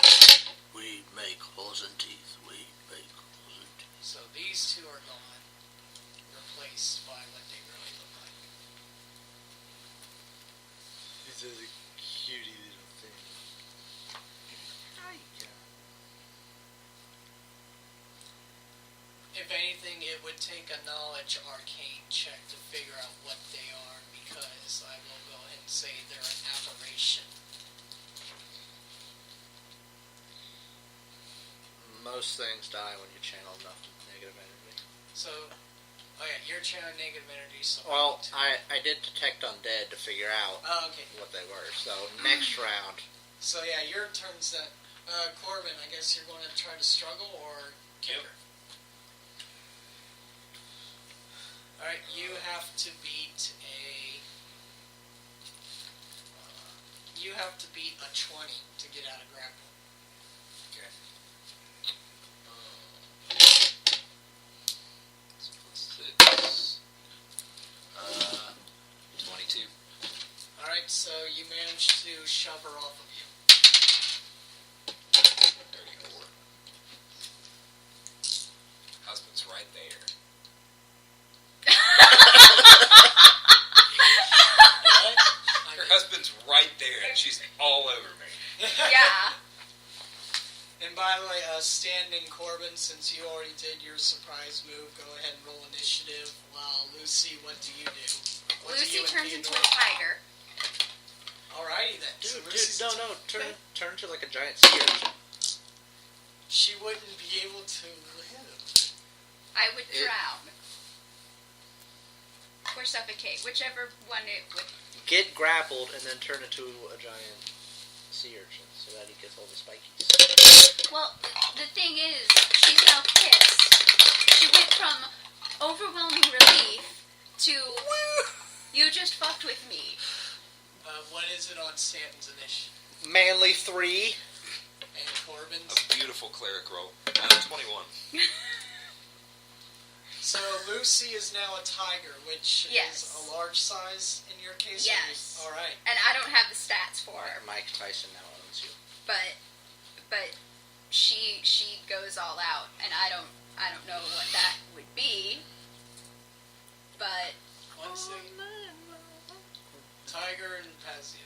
We make holes in teeth. We make holes in teeth. So these two are gone, replaced by what they really look like. This is a cutie little thing. Hiya. If anything, it would take a knowledge arcane check to figure out what they are, because I will go ahead and say they're an aberration. Most things die when you channel enough negative energy. So, oh yeah, you're channeling negative energy, so... Well, I did detect undead to figure out Oh, okay. what they were. So next round, So yeah, your turn's that. Corbin, I guess you're going to try to struggle or counter. Alright, you have to beat a... you have to beat a 20 to get out of grapple. Okay. Six. 22. Alright, so you managed to shove her off of you. 34. Husband's right there. What? Her husband's right there, and she's all over me. Yeah. And by the way, standing Corbin, since you already did your surprise move, go ahead and roll initiative. While Lucy, what do you do? What do Lucy you and turns into a Theodore- tiger. Alrighty then. So dude, Lucy's no, a turn to like a giant sea urchin. She wouldn't be able to live. I would drown. Or suffocate, whichever one it would. Get grappled and then turn into a giant sea urchin so that he gets all the spikies. Well, the thing is, she's now pissed. She went from overwhelming relief to, you just fucked with me. What is it on Stanton's initiative? Manly 3. And Corbin's? A beautiful cleric roll. 21. So Lucy is now a tiger, which Yes. is a large size in your case? Yes. Alright. And I don't have the stats for her, Mike Tyson now owns you. but she goes all out, and I don't know what that would be, but One second. Tiger and Pazia.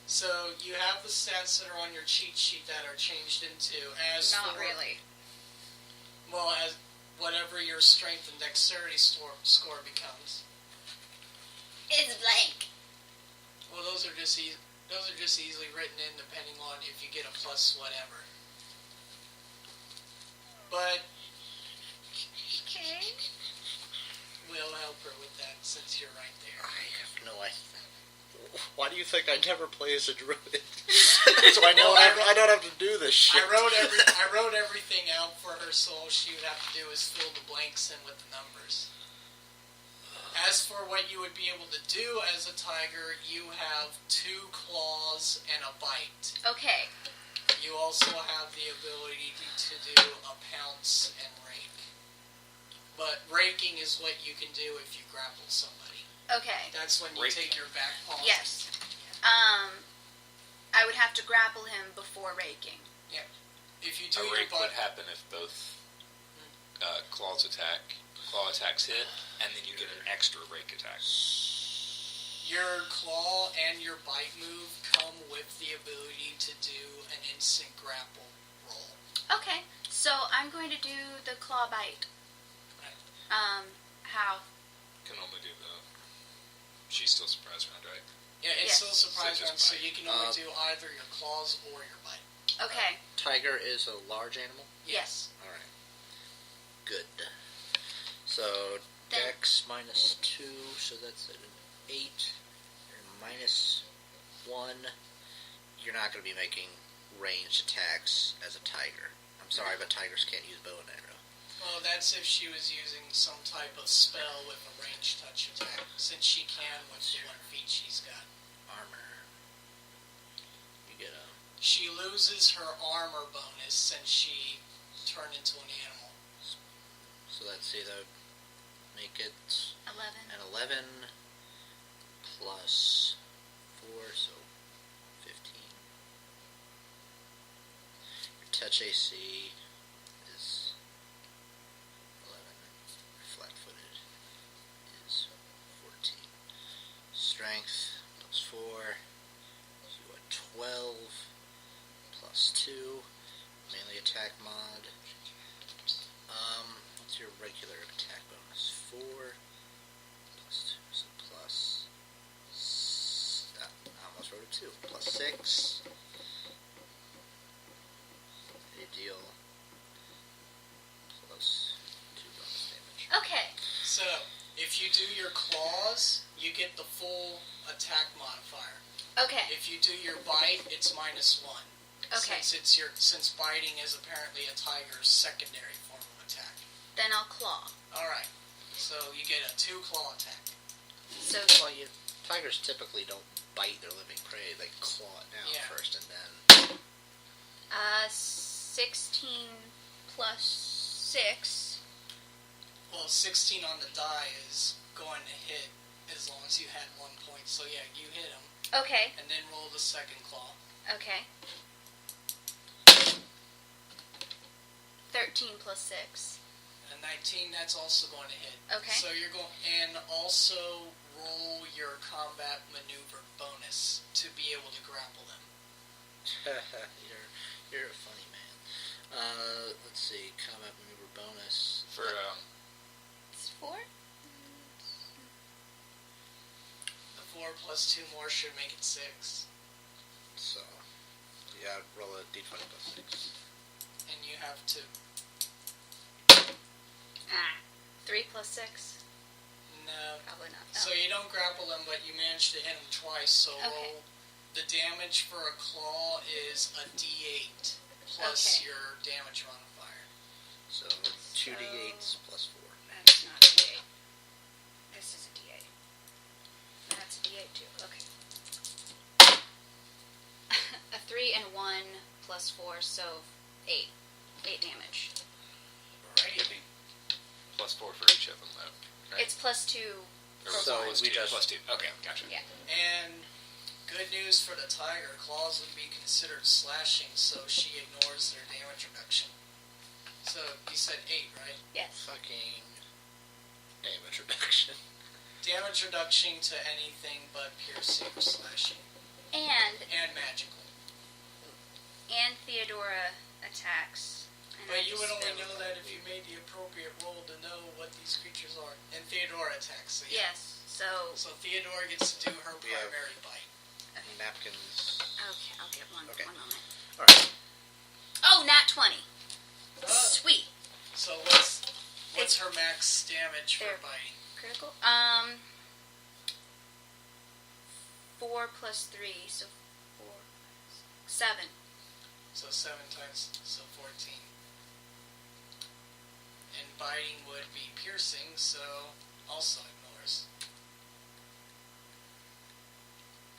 So you have the stats that are on your cheat sheet that are changed into as not for, really. Well, as whatever your strength and dexterity score becomes. It's blank. Well, those are just easily written in depending on if you get a plus whatever. But Okay. we'll help her with that since you're right there. I have no idea. Why do you think I never play as a druid? So I know I don't have to do this shit. I wrote everything out for her, so all she would have to do is fill the blanks in with the numbers. As for what you would be able to do as a tiger, you have 2 claws and a bite. Okay. You also have the ability to do a pounce and rake. But raking is what you can do if you grapple somebody. Okay. That's when you take your back paws. Yes. I would have to grapple him before raking. Yeah. If you do A your rake butt, would happen if both claw attacks hit, and then you get an extra rake attack. your claw and your bite move come with the ability to do an instant grapple roll. Okay. So I'm going to do the claw bite. Right. How? Can only do the. She's still surprised round, right? Yeah, it's Yes. still surprise So just round, so bite. you can only do either your claws or your bite. Okay. Tiger is a large animal? Yes. Alright. Good. So, Then- Dex minus 2, so that's at an 8. You're minus 1. You're not going to be making ranged attacks as a tiger. I'm sorry, but tigers can't use bow and arrow. Well, that's if she was using some type of spell with a ranged touch attack, since she can with the 1 feat she's got. Armor. You get a... She loses her armor bonus since she turned into an animal. So let's see, that would make it 11. an 11 plus 4, so 15. Your touch AC is 11. Flat-footed is 14. Strength plus 4, so you got 12 plus 2. Melee attack mod. What's your regular attack bonus? 4 plus 2, so plus... I almost wrote a 2. Plus 6. You deal plus 2 bonus damage. Okay. So, if you do your claws, you get the full attack modifier. Okay. If you do your bite, it's minus 1. Okay. Since biting is apparently a tiger's secondary form of attack. Then I'll claw. Alright. So you get a 2 claw attack. So Well, tigers typically don't bite their living prey. They claw it down Yeah. first and then... 16 plus 6. Well, 16 on the die is going to hit as long as you had 1 point. So yeah, you hit him. Okay. And then roll the second claw. Okay. 13 plus 6. And 19, that's also going to hit. Okay. So you're going, and also roll your combat maneuver bonus to be able to grapple them. You're a funny man. Let's see, combat maneuver bonus. For It's 4? The 4 plus 2 more should make it 6. So, yeah, roll a d20 plus 6. And you have to, 3 plus 6? no. Probably not. So you don't grapple them, but you manage to hit them twice. So Okay. roll, the damage for a claw is a d8 plus Okay. your damage modifier. So, 2d8s plus 4. That's not a D8. This is a D8. That's a D8 too. Okay. A 3 and 1 plus 4, so 8. 8 damage. Right. plus 4 for each of them, though. Right? It's plus 2. Or So plus we 2, just- plus 2. Okay, gotcha. Yeah. And good news for the tiger, claws would be considered slashing, so she ignores their damage reduction. So you said 8, right? Yes. Fucking damage reduction. Damage reduction to anything but piercing or slashing. And Magical. Theodora attacks. And But I you just would only failed. know that if you made the appropriate roll to know what these creatures are. And Theodora attacks, so yeah. Yes. So Theodore gets to do her We have- primary bite. Napkins. okay, I'll get one. Okay. One moment. All right. Oh, nat 20. Sweet. So what's her max damage for There. biting? Critical. 4 plus 3, so 4, 7. So 7 times, so 14. And biting would be piercing, so also ignores.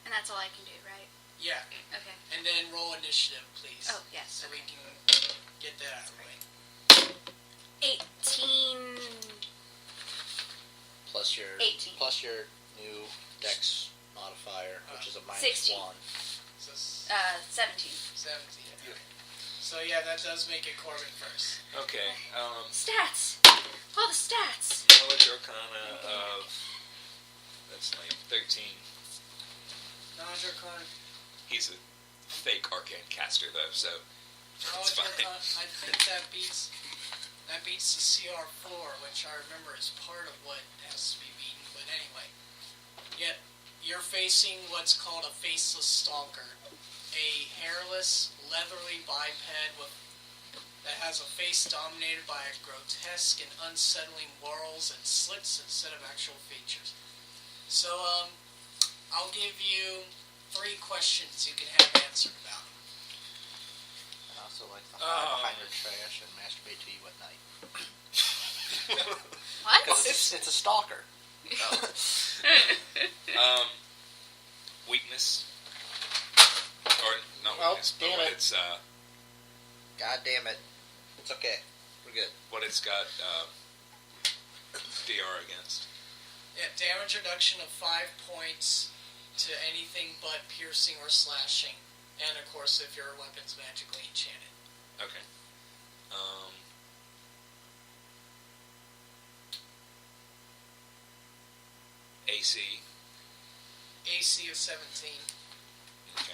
And that's all I can do, right? Yeah, Okay. and then roll initiative, please. Oh, yes. So we Okay. can get that out of the way. 18. Plus your 18. Plus your new Dex modifier, which is a minus 16. 1. So 17. 17. Okay. So yeah, that does make it Corbin first. Okay. Stats! All the stats! Knowledge Arcana of... That's like 13. Knowledge Arcana. He's a fake arcane caster, though, so it's Knowledge fine. Arcana. I think that beats the CR4, which I remember is part of what has to be beaten. But anyway, yet you're facing what's called a faceless stalker, a hairless, leathery biped that has a face dominated by grotesque and unsettling whorls and slits instead of actual features. So, I'll give you 3 questions you can have answered about. I also like the hide behind your trash and masturbate to you at night. What? Because it's a stalker. Weakness. Or, not Oh, weakness, but damn what it. it's, God damn it. It's okay. We're good. what it's got, DR against. Yeah, damage reduction of 5 points to anything but piercing or slashing. And of course, if your weapon's magically enchanted. Okay. AC. AC of 17. Okay.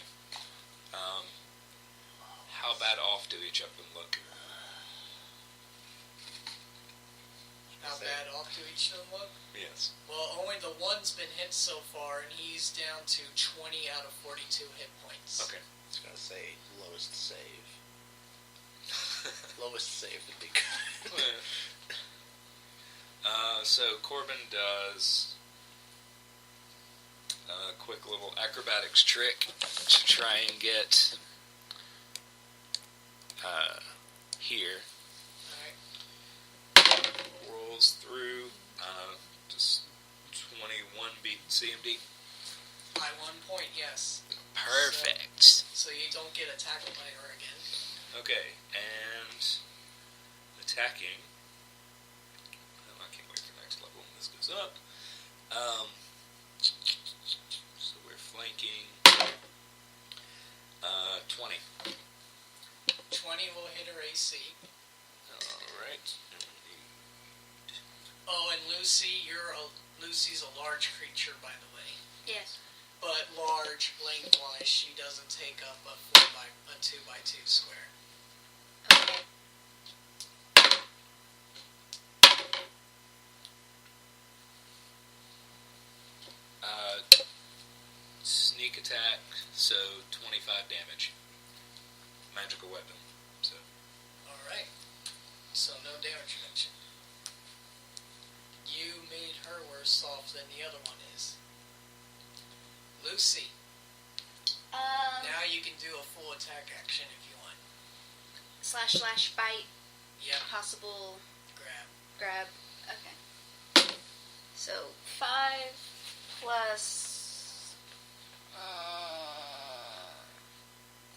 How bad off do each of them look? How bad off do each of them look? Yes. Well, only the one's been hit so far, and he's down to 20 out of 42 hit points. Okay. I was going to say lowest save. Lowest save would be good. So Corbin does a quick little acrobatics trick to try and get here. Alright. Rolls through just 21 beat CMD. By 1 point, yes. Perfect. So you don't get attacked by her again. Okay, and attacking. Oh, I can't wait for next level when this goes up. So we're flanking. 20. 20 will hit her AC. Alright. Oh, and Lucy's a large creature, by the way. Yes. But large, lengthwise, she doesn't take up a 2x2 square. Okay. Sneak attack, so 25 damage. Magical weapon, so. Alright. So no damage reduction. You made her worse off than the other one is. Lucy. Now you can do a full attack action if you want. // bite. Yep. Possible Grab. okay. So 5 plus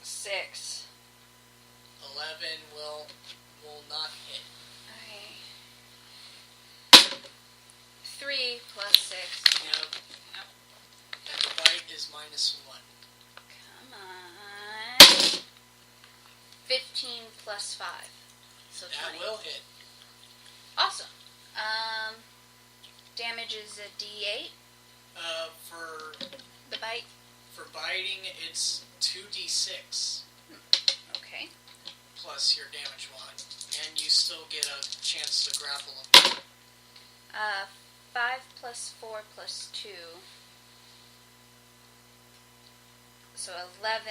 6. 11 will not hit. Okay. 3 plus 6. Yep. And the bite is -1. Come on. 15 plus 5. So 20. That will hit. Awesome. Damage is a D8. For The bite. biting, it's 2d6 Okay. plus your damage 1, and you still get a chance to grapple him. 5 5 plus 4 plus 2. So 11.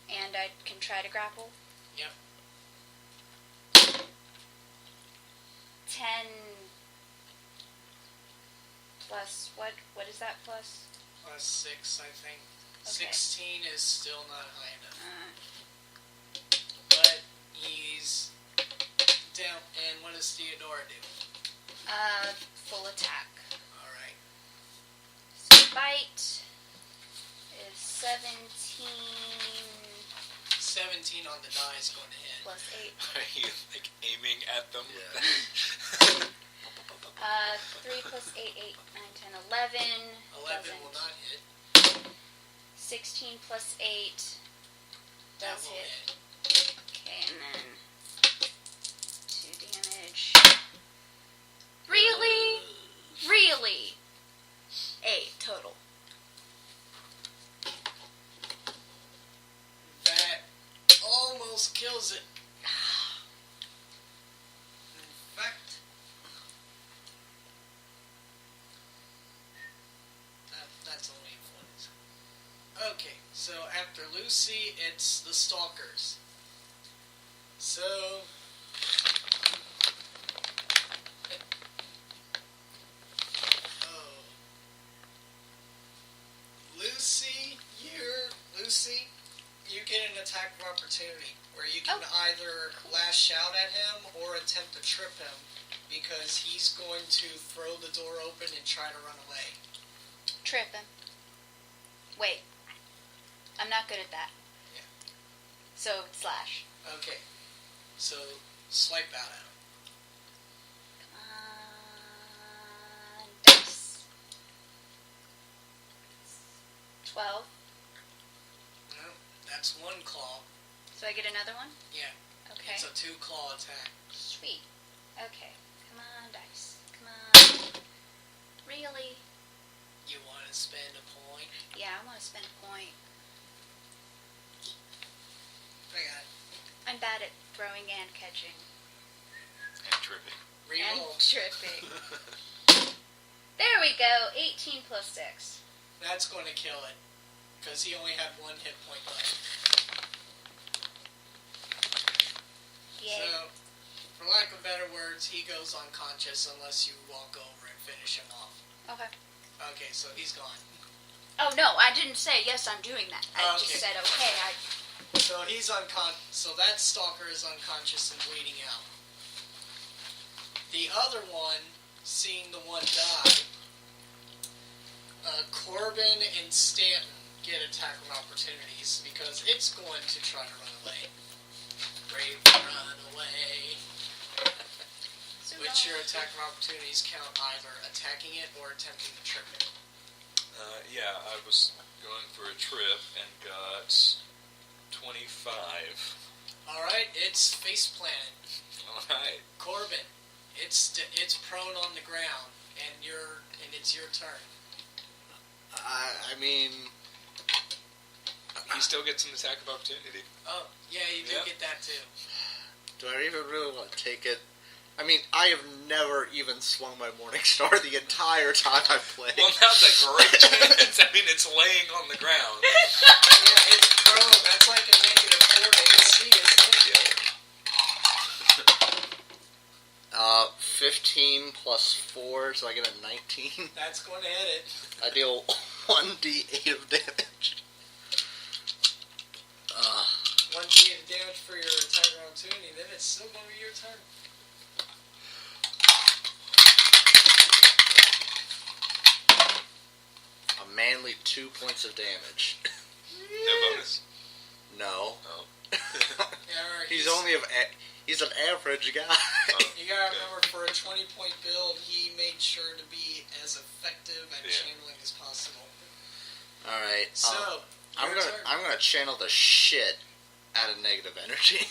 And I can try to grapple? Yep. 10 plus what? What is that plus? Plus 6, I think. Okay. 16 is still not high enough. But he's down. And what does Theodora do? Full attack. Alright. So bite is 17 17 on the die is going to hit. plus 8. Are you like aiming at them? Yeah. 3 plus 8, 8, 9, 10, 11. 11 will not hit. 16 plus 8 That does will hit. hit. Okay, and then 2 damage. Really? Really? 8 total. That almost kills it. In fact, that's only one. Okay, so after Lucy, it's the Stalkers. So, Lucy, you get an attack of opportunity where you can either lash out at him or attempt to trip him because he's going to throw the door open and try to run away. Trip him. Wait. I'm not good at that. Yeah. So, slash. Okay, so swipe out at him. Come on. Dice. 12. No, that's one claw. So I get another one? Yeah. Okay. It's a 2-claw attack. Sweet. Okay. Come on, dice. Come on. Really? You want to spend a point? Yeah, I want to spend a point. I got it. I'm bad at throwing and catching. And tripping. And Reroll. tripping. There we go. 18 plus 6. That's going to kill it. Because he only had 1 hit point left. Yay. So, for lack of better words, he goes unconscious unless you walk over and finish him off. Okay. Okay, so he's gone. Oh, no, I didn't say, yes, I'm doing that. I just Okay. said, okay, So he's so that stalker is unconscious and bleeding out. The other one, seeing the one die, Corbin and Stanton get attack of opportunities because it's going to try to run away. Brave run away. Which your attack of opportunities count either attacking it or attempting to trip it. Yeah, I was going for a trip and got 25. Alright, it's face planted. Alright. Corbin, it's prone on the ground, and it's your turn. I mean... He still gets an attack of opportunity. Oh, yeah, you do get that too. Do I even really want to take it? I mean, I have never even swung my Morning Star the entire time I've played. Well, now's a great chance. I mean, it's laying on the ground. Yeah, it's prone. That's like a -4 AC, isn't it? 15 plus 4, so I get a 19. That's going to hit it. I deal 1d8 of damage. 1d8 of damage for your attack of opportunity, then it's still going to be your turn. A manly 2 points of damage. No bonus? No. Oh. Yeah, He's an average guy. You gotta remember, for a 20-point build, he made sure to be as effective at channeling as possible. All right. So, I'm gonna channel the shit out of negative energy.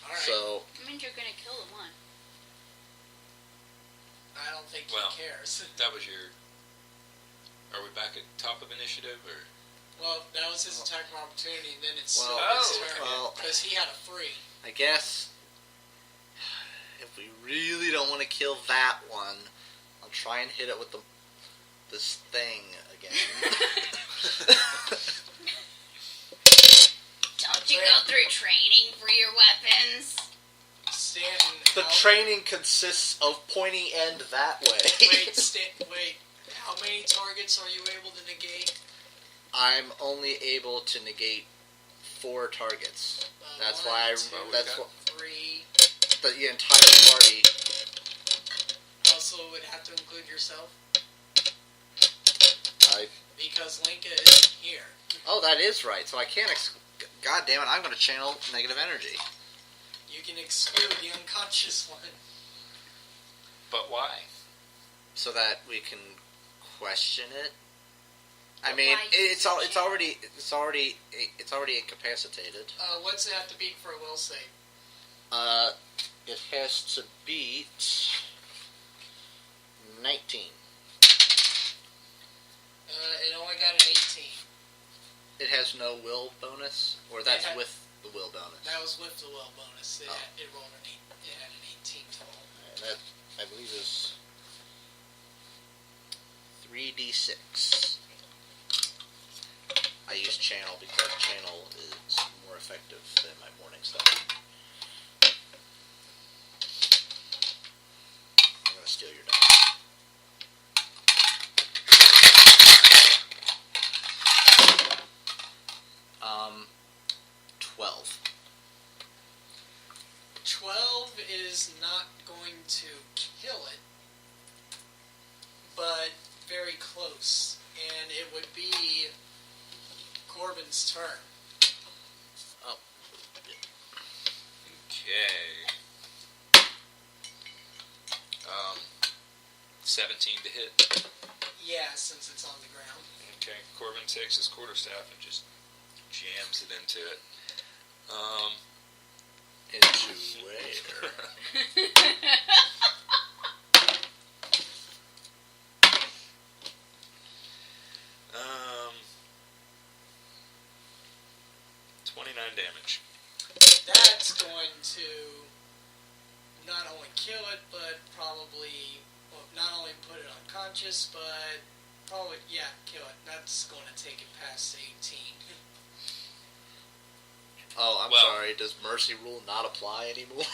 All right. So That means you're going to kill the one. I don't think Well, he cares. That was your... Are we back at top of initiative, or...? Well, that was his attack of opportunity, and then it's Well, still his turn. well, Because he had a 3. I guess if we really don't want to kill that one, I'll try and hit it with this thing again. Don't you go through training for your weapons? Stanton, The training consists of pointing end that way. Wait. How many targets are you able to negate? I'm only able to negate 4 targets. That's One, why two, that's what 3. the entire party. Also, would have to include yourself I. because Linka is here. Oh, that is right. So I can't. God damn it! I'm going to channel negative energy. You can exclude the unconscious one. But why? So that we can question it. I But mean, why it's question already incapacitated. What's it have to beat for a will save? It has to beat 19. It only got an 18. It has no will bonus, or that's with the will bonus. That was with the will bonus. It Oh. it rolled an 8. It had an 18 total. And that, I believe, is 3d6. I use channel because channel is more effective than my morning stuff. I'm going to steal your die. 12. 12 is not going to kill it, but very close. And it would be Corbin's turn. Oh. Okay. 17 to hit. Yeah, since it's on the ground. Okay. Corbin takes his quarterstaff and just jams it into it. Into where? 29 damage. That's going to not only kill it, but probably, well, not only put it unconscious, but probably, yeah, kill it. That's going to take it past 18. Oh, I'm Well- sorry. Does Mercy Rule not apply anymore?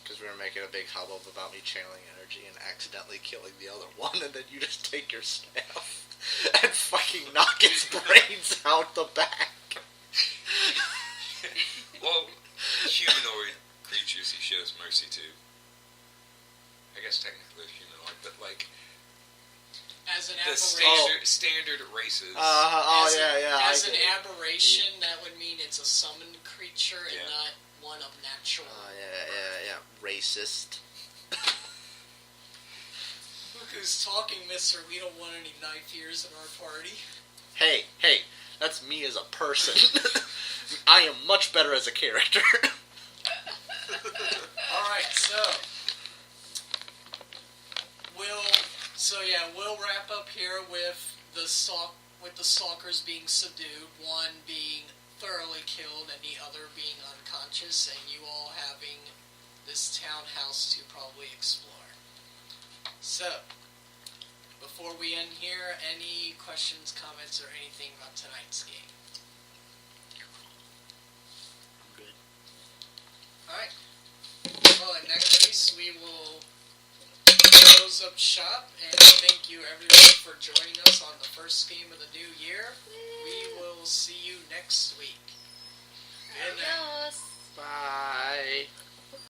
Because we were making a big hubbub about me channeling energy and accidentally killing the other one, and then you just take your staff and fucking knock its brains out the back. Well, humanoid creatures he shows mercy to. I guess technically they're humanoid, but like As an the aberration. standard races. As I an get it. aberration, that would mean it's a summoned creature and Yeah. not one of natural. Yeah. Racist. Look who's talking, mister. We don't want any knife ears in our party. Hey, that's me as a person. I am much better as a character. Alright, we'll wrap up here with the stalkers being subdued, one being thoroughly killed and the other being unconscious, and you all having this townhouse to probably explore. So, before we end here, any questions, comments, or anything about tonight's game? I'm good. Alright. Well, in that case, we will close up shop, and thank you everyone for joining us on the first game of the new year. We will see you next week. Good night. Adios. Bye.